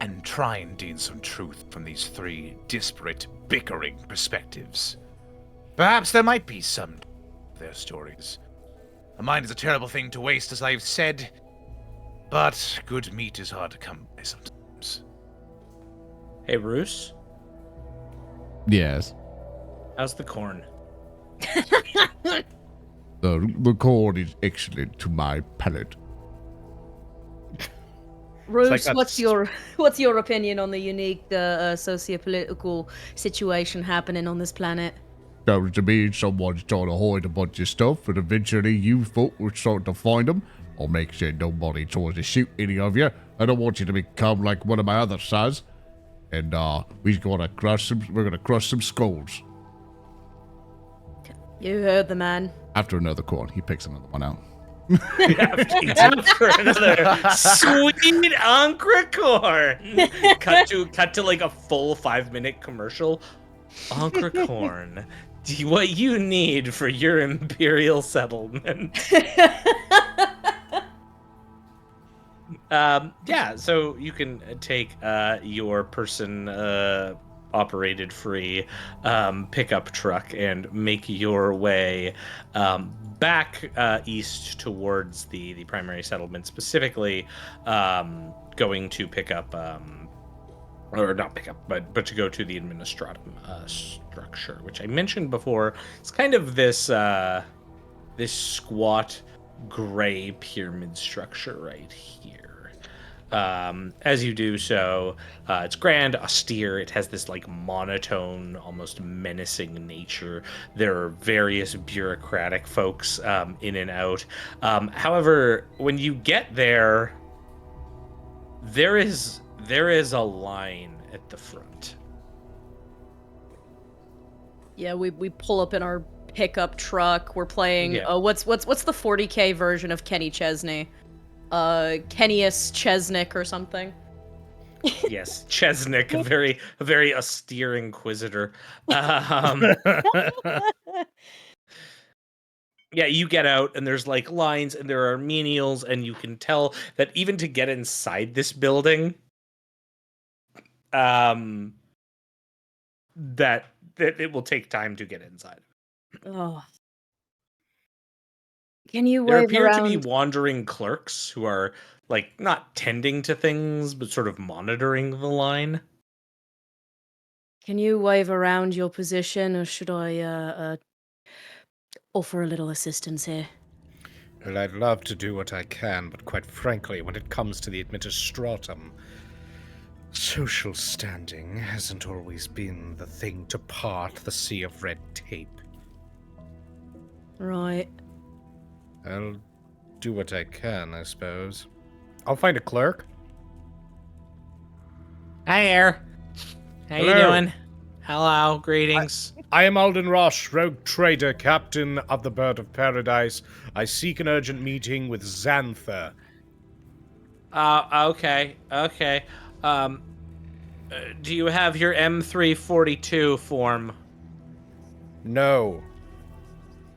and try and glean some truth from these three disparate, bickering perspectives. Perhaps there might be some of their stories. A mind is a terrible thing to waste, as I've said, but good meat is hard to come by sometimes. Hey, Roos, Yes. how's the corn? The corn is excellent to my palate. Roos, like what's your opinion on the unique socio-political situation happening on this planet? Sounds to me someone's trying to hide a bunch of stuff, and eventually you folk will start to find them. I'll make sure nobody tries to shoot any of you. I don't want you to become like one of my other sons. And we're gonna crush some skulls. You heard the man. After another corn, he picks another one out. After another sweet Ankra corn. Cut to like a full 5-minute commercial. Ankra corn. What you need for your imperial settlement. Yeah, so you can take your person operated free pickup truck and make your way back east towards the primary settlement, specifically going to pick up or not pick up, but to go to the administratum structure, which I mentioned before. It's kind of this this squat gray pyramid structure right here. As you do so, it's grand, austere. It has this like monotone, almost menacing nature. There are various bureaucratic folks in and out. However, when you get there, there is a line at the front. Yeah, we pull up in our pickup truck. We're playing. Yeah. What's the 40K version of Kenny Chesney? Kennius Chesnick or something. Yes, Chesnick, a very austere inquisitor. Yeah, you get out and there's like lines and there are menials, and you can tell that even to get inside this building, that it will take time to get inside. Oh. Can you There wave appear around? to be wandering clerks who are like not tending to things, but sort of monitoring the line. Can you wave around your position, or should I offer a little assistance here? Well, I'd love to do what I can, but quite frankly, when it comes to the administratum, social standing hasn't always been the thing to part the sea of red tape. Right. I'll do what I can, I suppose. I'll find a clerk. Hi there. How you Hello. doing? Hello, greetings. I am Alden Rosh, rogue trader, captain of the Bird of Paradise. I seek an urgent meeting with Xantha. Okay. Do you have your M342 form? No.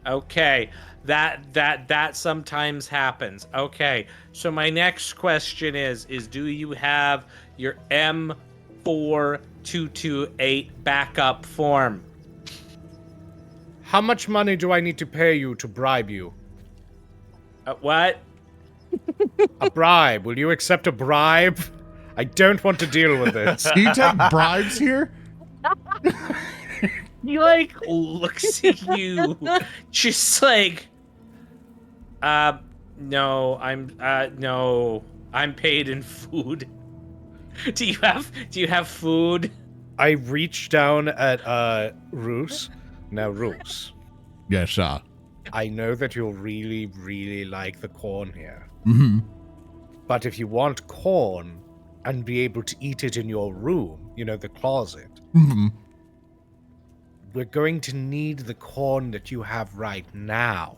Okay, that sometimes happens. Okay, so my next question is do you have your M4228 backup form? How much money do I need to pay you to bribe you? What? A bribe. Will you accept a bribe? I don't want to deal with this. Do you take bribes here? He like looks at you, just like, no, I'm paid in food. Do you have food? I reach down at Roos. Now, Roos, Yes, sir. I know that you'll really, really like the corn here. Mm-hmm. But if you want corn and be able to eat it in your room, you know, the closet, Mm-hmm. we're going to need the corn that you have right now.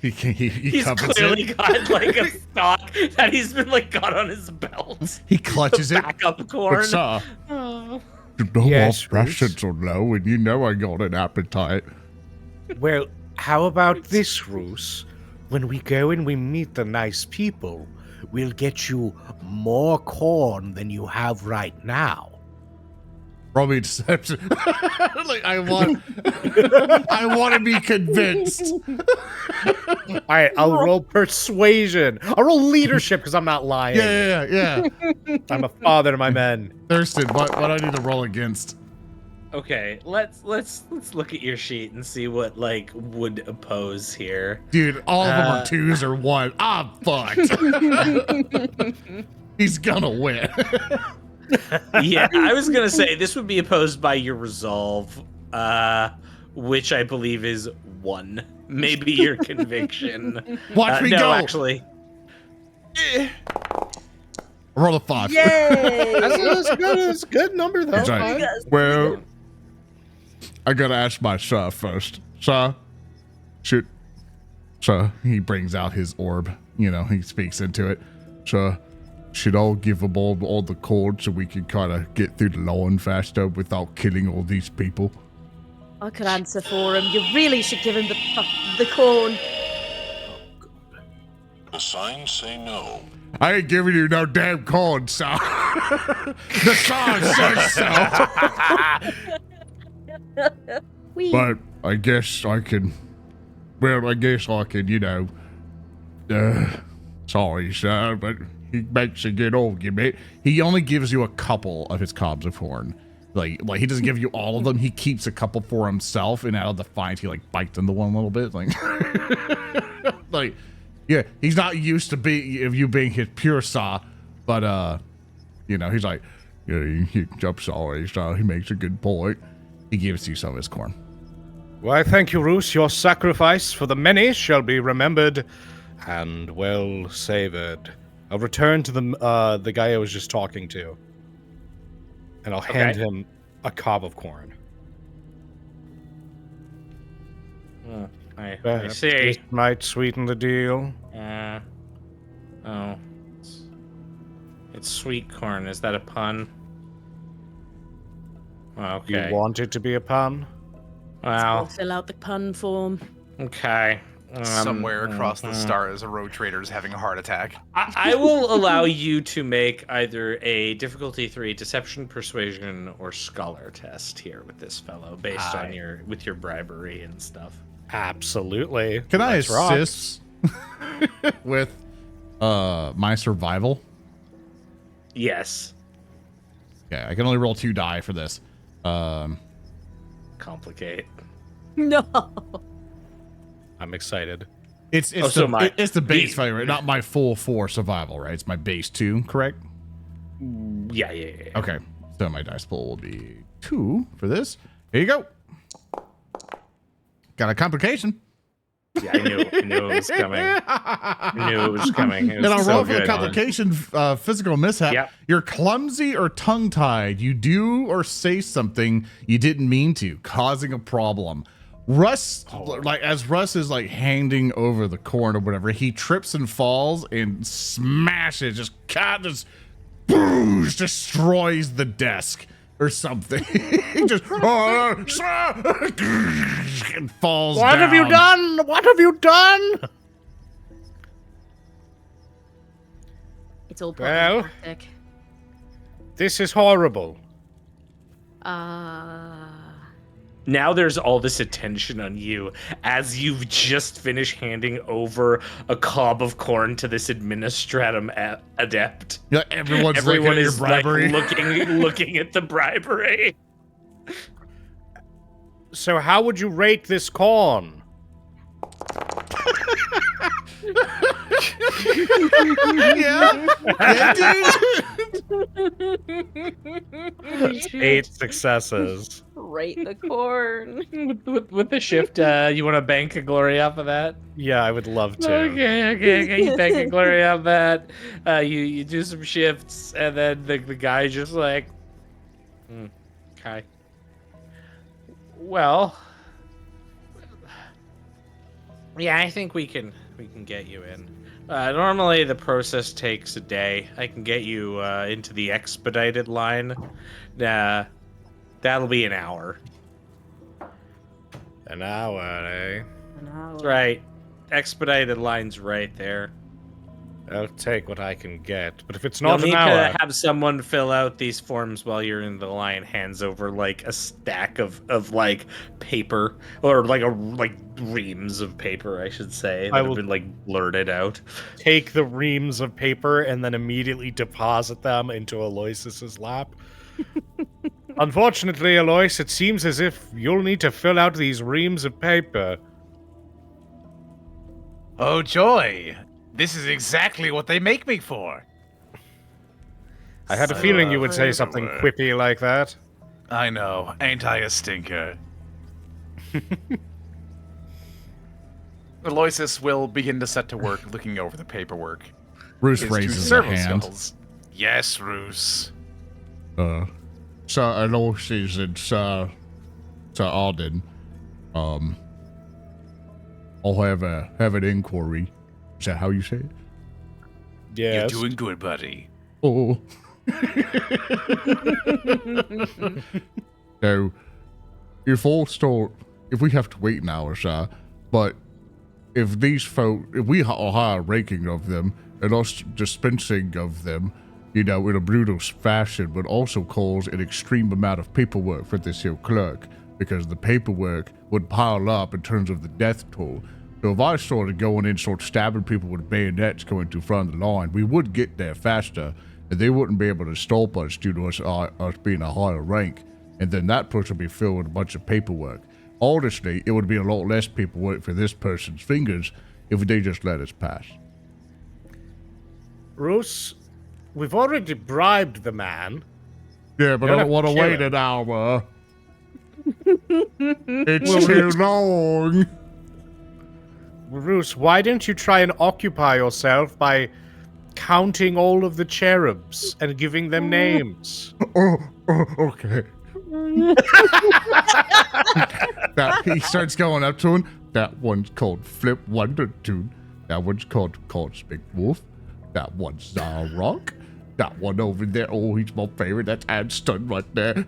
He's Covers clearly got like a stock that he's been like got on his belt. He clutches it. Backup corn. But, sir, Oh. you know Yes, my Roos? rations are low, and you know I got an appetite. Well, how about this, Roos? When we go and we meet the nice people, we'll get you more corn than you have right now. Probably deception. Like I want to be convinced. All right, I'll roll persuasion. I'll roll leadership because I'm not lying. Yeah. I'm a father to my men. Thurston, what do I need to roll against? Okay, let's look at your sheet and see what like would oppose here. Dude, all of them are 2s or 1. Ah, fucked. He's gonna win. Yeah, I was gonna say this would be opposed by your resolve, which I believe is 1. Maybe your conviction. Watch me no, go. actually. Roll a 5. Yay! That's a good number, though. That's right. Well, I gotta ask my sir first. Sir, he brings out his orb. You know, he speaks into it. Sir, should I give them all the corn so we can kind of get through the line faster without killing all these people? I could answer for him. You really should give him the corn. The signs say no. I ain't giving you no damn corn, sir. The sign says so. Wee. But I guess I can. Well, I guess I can. You know. Sorry, sir, but he makes a good argument. He only gives you a couple of his cobs of corn. Like he doesn't give you all of them. He keeps a couple for himself, and out of the fight, he like bites into one a little bit. Like, yeah, he's not used to you being his pure saw, but you know, he's like, yeah, I'm sorry, so he makes a good point. He gives you some of his corn. Why, thank you, Roos. Your sacrifice for the many shall be remembered and well savored. I'll return to the guy I was just talking to, and I'll hand him a cob of corn. I Perhaps see. this might sweeten the deal. Oh, it's sweet corn. Is that a pun? Okay. You want it to be a pun? Wow. I'll fill out the pun form. Okay. Somewhere across the stars, a road trader is having a heart attack. I will allow you to make either a difficulty 3 deception, persuasion, or scholar test here with this fellow, based on your bribery and stuff. Absolutely. Can I Let's rock. assist with my survival? Yes. Okay, I can only roll 2 die for this. Complicate. No. I'm excited. It's the base value, right? Not my full 4 survival, right? It's my base 2, correct? Yeah. Okay, so my dice pool will be 2 for this. Here you go. Got a complication. Yeah, I knew it was coming. It was And I'll so roll for the good. complication, physical mishap. Yep. You're clumsy or tongue-tied. You do or say something you didn't mean to, causing a problem. Russ, as Russ is like handing over the corn or whatever, he trips and falls and smashes, just boom, destroys the desk. or something. Just, sir! And falls What down. have you done? What have you done? It's all Well. problematic. This is horrible. Now there's all this attention on you as you've just finished handing over a cob of corn to this administratum adept. Yeah, everyone Everyone looking at is your bribery. like looking at the bribery. So how would you rate this corn? Yeah, dude. 8 successes. Rate the corn. with the shift, you want to bank a glory off of that? Yeah, I would love to. Okay. You bank a glory off that. You do some shifts, and then the guy's just like, okay. Well, yeah, I think we can get you in. Normally the process takes a day. I can get you into the expedited line. That'll be an hour. An hour, eh? That's right. Expedited line's right there. I'll take what I can get. But if it's You'll not an need hour... to have someone fill out these forms while you're in the line. Hands over like a stack of like paper, or like reams of paper, I should say. That have been like blurted out. take the reams of paper and then immediately deposit them into Aloysus's lap. Unfortunately, Aloys, it seems as if you'll need to fill out these reams of paper. Oh, joy! This is exactly what they make me for. I had a feeling you would say something quippy like that. I know. Ain't I a stinker? Aloysus will begin to set to work looking over the paperwork. Roos His two raises a servo hand. skulls. Yes, Roos. Sir Aloysus and Sir Alden, I'll have an inquiry. Is that how you say it? Yes. You're doing good, buddy. Oh. So, if we have to wait an hour, sir, but if we hire a ranking of them, and us dispensing of them, in a brutal fashion, would also cause an extreme amount of paperwork for this here clerk, because the paperwork would pile up in terms of the death toll. So if I started going in, stabbing people with bayonets going to front of the line, we would get there faster, and they wouldn't be able to stop us due to us being a higher rank, and then that person would be filled with a bunch of paperwork. Honestly, it would be a lot less paperwork for this person's fingers if they just let us pass. Roos, we've already bribed the man. Yeah, but I don't want to wait an hour. It's too long. Roos, why don't you try and occupy yourself by counting all of the cherubs and giving them names? Okay. He starts going up to him. That one's called Flip Wondertune. That one's called Cosmic Wolf. That one's Zarok. That one over there, oh, he's my favorite. That's Anston right there.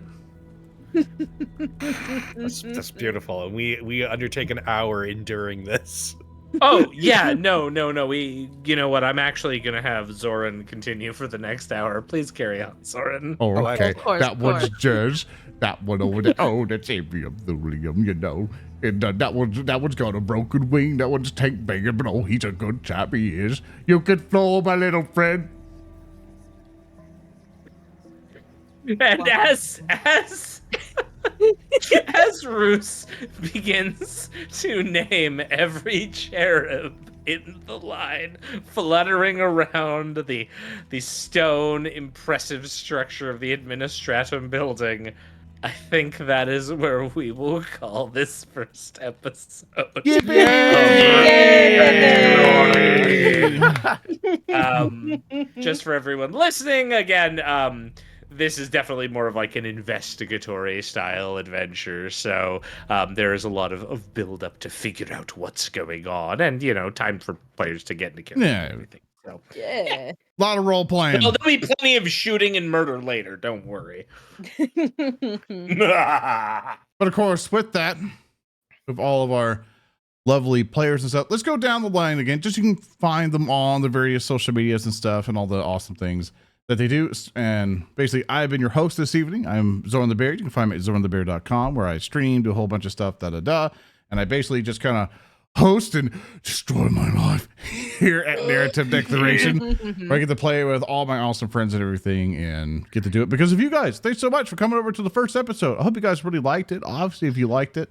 That's beautiful. And we undertake an hour enduring this. Oh, yeah, no. You know what? I'm actually going to have Zoran continue for the next hour. Please carry on, Zoran. Oh, okay. Of course, that one's Jez. That one over there. Oh, that's Avium Thulium, And that one's got a broken wing. That one's Tank Banger, but oh, he's a good chap, he is. You can flow, my little friend. And as Roos begins to name every cherub in the line, fluttering around the stone impressive structure of the Administratum building, I think that is where we will call this first episode. Just for everyone listening, again, this is definitely more of like an investigatory style adventure, so there is a lot of build up to figure out what's going on, and time for players to get into character and everything. So, Yeah. A lot of role playing. well, there'll be plenty of shooting and murder later. Don't worry. But of course, with that, with all of our lovely players and stuff, let's go down the line again. Just so you can find them all on the various social medias and stuff and all the awesome things that they do. And basically, I've been your host this evening. I'm Zoran the Bear. You can find me at zoranthebear.com, where I stream, do a whole bunch of stuff, and I basically just kind of host and destroy my life here at Narrative Declaration, where I get to play with all my awesome friends and everything and get to do it because of you guys. Thanks so much for coming over to the first episode. I hope you guys really liked it. Obviously, if you liked it,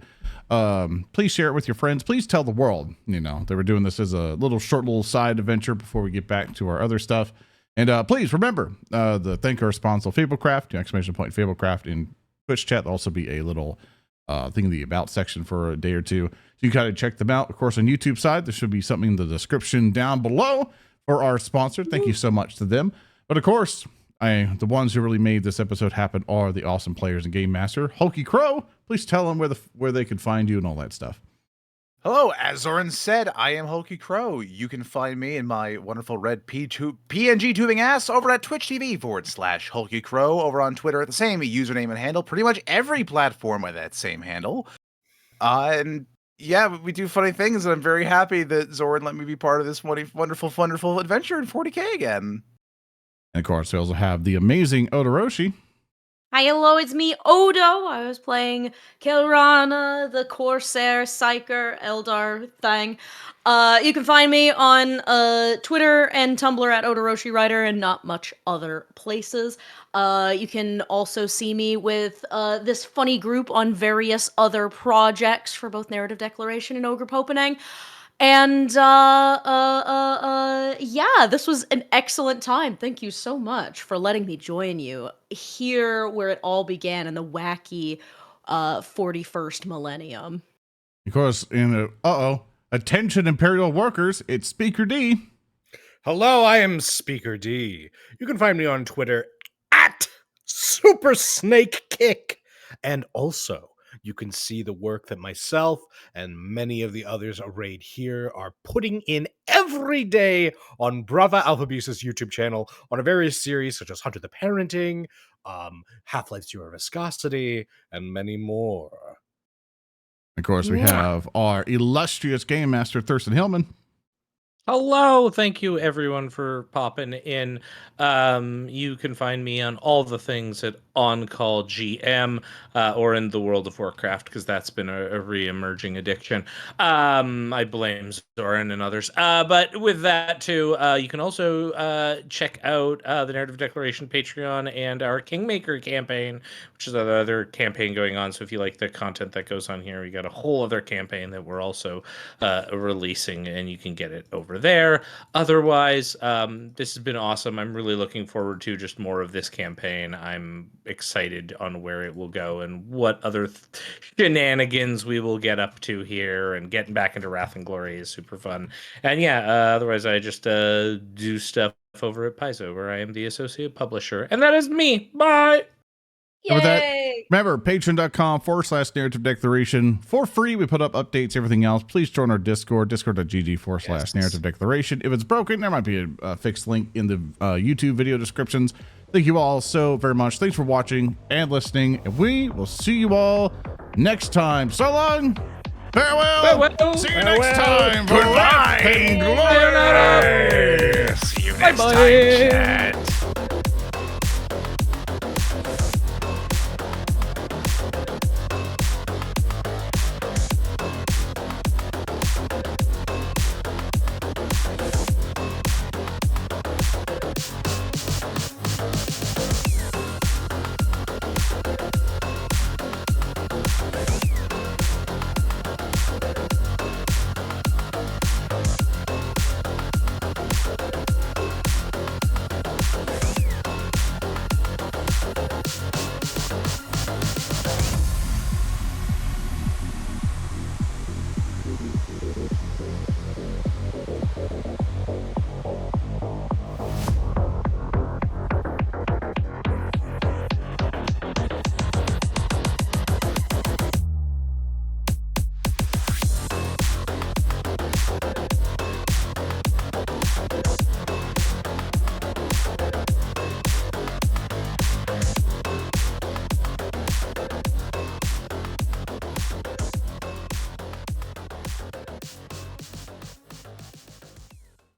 please share it with your friends. Please tell the world, that we're doing this as a short little side adventure before we get back to our other stuff. And please remember the thank our sponsor, Fablecraft, !Fablecraft in Twitch chat. There'll also be a little thing in the about section for a day or two. So you kind of check them out. Of course, on YouTube side, there should be something in the description down below for our sponsor. Thank you so much to them. But of course, the ones who really made this episode happen are the awesome players and game master, Hulky Crow. Please tell them where they can find you and all that stuff. Hello, as Zoran said, I am Hulky Crow. You can find me in my wonderful red PNG tubing ass over at Twitch TV /Hulky Crow, over on Twitter at the same username and handle, pretty much every platform with that same handle. And yeah, we do funny things, and I'm very happy that Zoran let me be part of this wonderful adventure in 40k again. And of course, we also have the amazing Ogryn. Hi, hello, it's me, Odo. I was playing Khelrana, the Corsair, Psyker, Aeldari thing. You can find me on Twitter and Tumblr at OdoroshiWriter and not much other places. You can also see me with this funny group on various other projects for both Narrative Declaration and Ogre Popenang. And yeah, this was an excellent time. Thank you so much for letting me join you here where it all began in the wacky 41st millennium. Of course, attention Imperial workers, it's Speaker D. Hello, I am Speaker D. You can find me on Twitter at Super Snake Kick. And also, you can see the work that myself and many of the others arrayed here are putting in every day on Brava Alphabusa's YouTube channel on a various series such as Hunter the Parenting, Half-Life Zero Viscosity, and many more. Of course, we have our illustrious game master, Thurston Hillman. Hello, thank you everyone for popping in. You can find me on all the things at On-Call GM or in the World of Warcraft, because that's been a re-emerging addiction. I blame Zoran and others. But with that too, you can also check out the Narrative Declaration Patreon and our Kingmaker campaign, which is another campaign going on. So if you like the content that goes on here, we got a whole other campaign that we're also releasing, and you can get it over there. Otherwise, this has been awesome. I'm really looking forward to just more of this campaign. I'm excited on where it will go and what other shenanigans we will get up to here, and getting back into Wrath and Glory is super fun. And yeah, otherwise I just do stuff over at Paizo, where I am the associate publisher, and that is me. Bye. And with that, remember, patreon.com/narrative declaration for free. We put up updates, everything else. Please join our Discord, discord.gg/narrative declaration. If it's broken, there might be a fixed link in the YouTube video descriptions. Thank you all so very much. Thanks for watching and listening, and we will see you all next time. So long. Farewell. See you next time. Goodbye. Wrath and Glory. See you next time, Chad.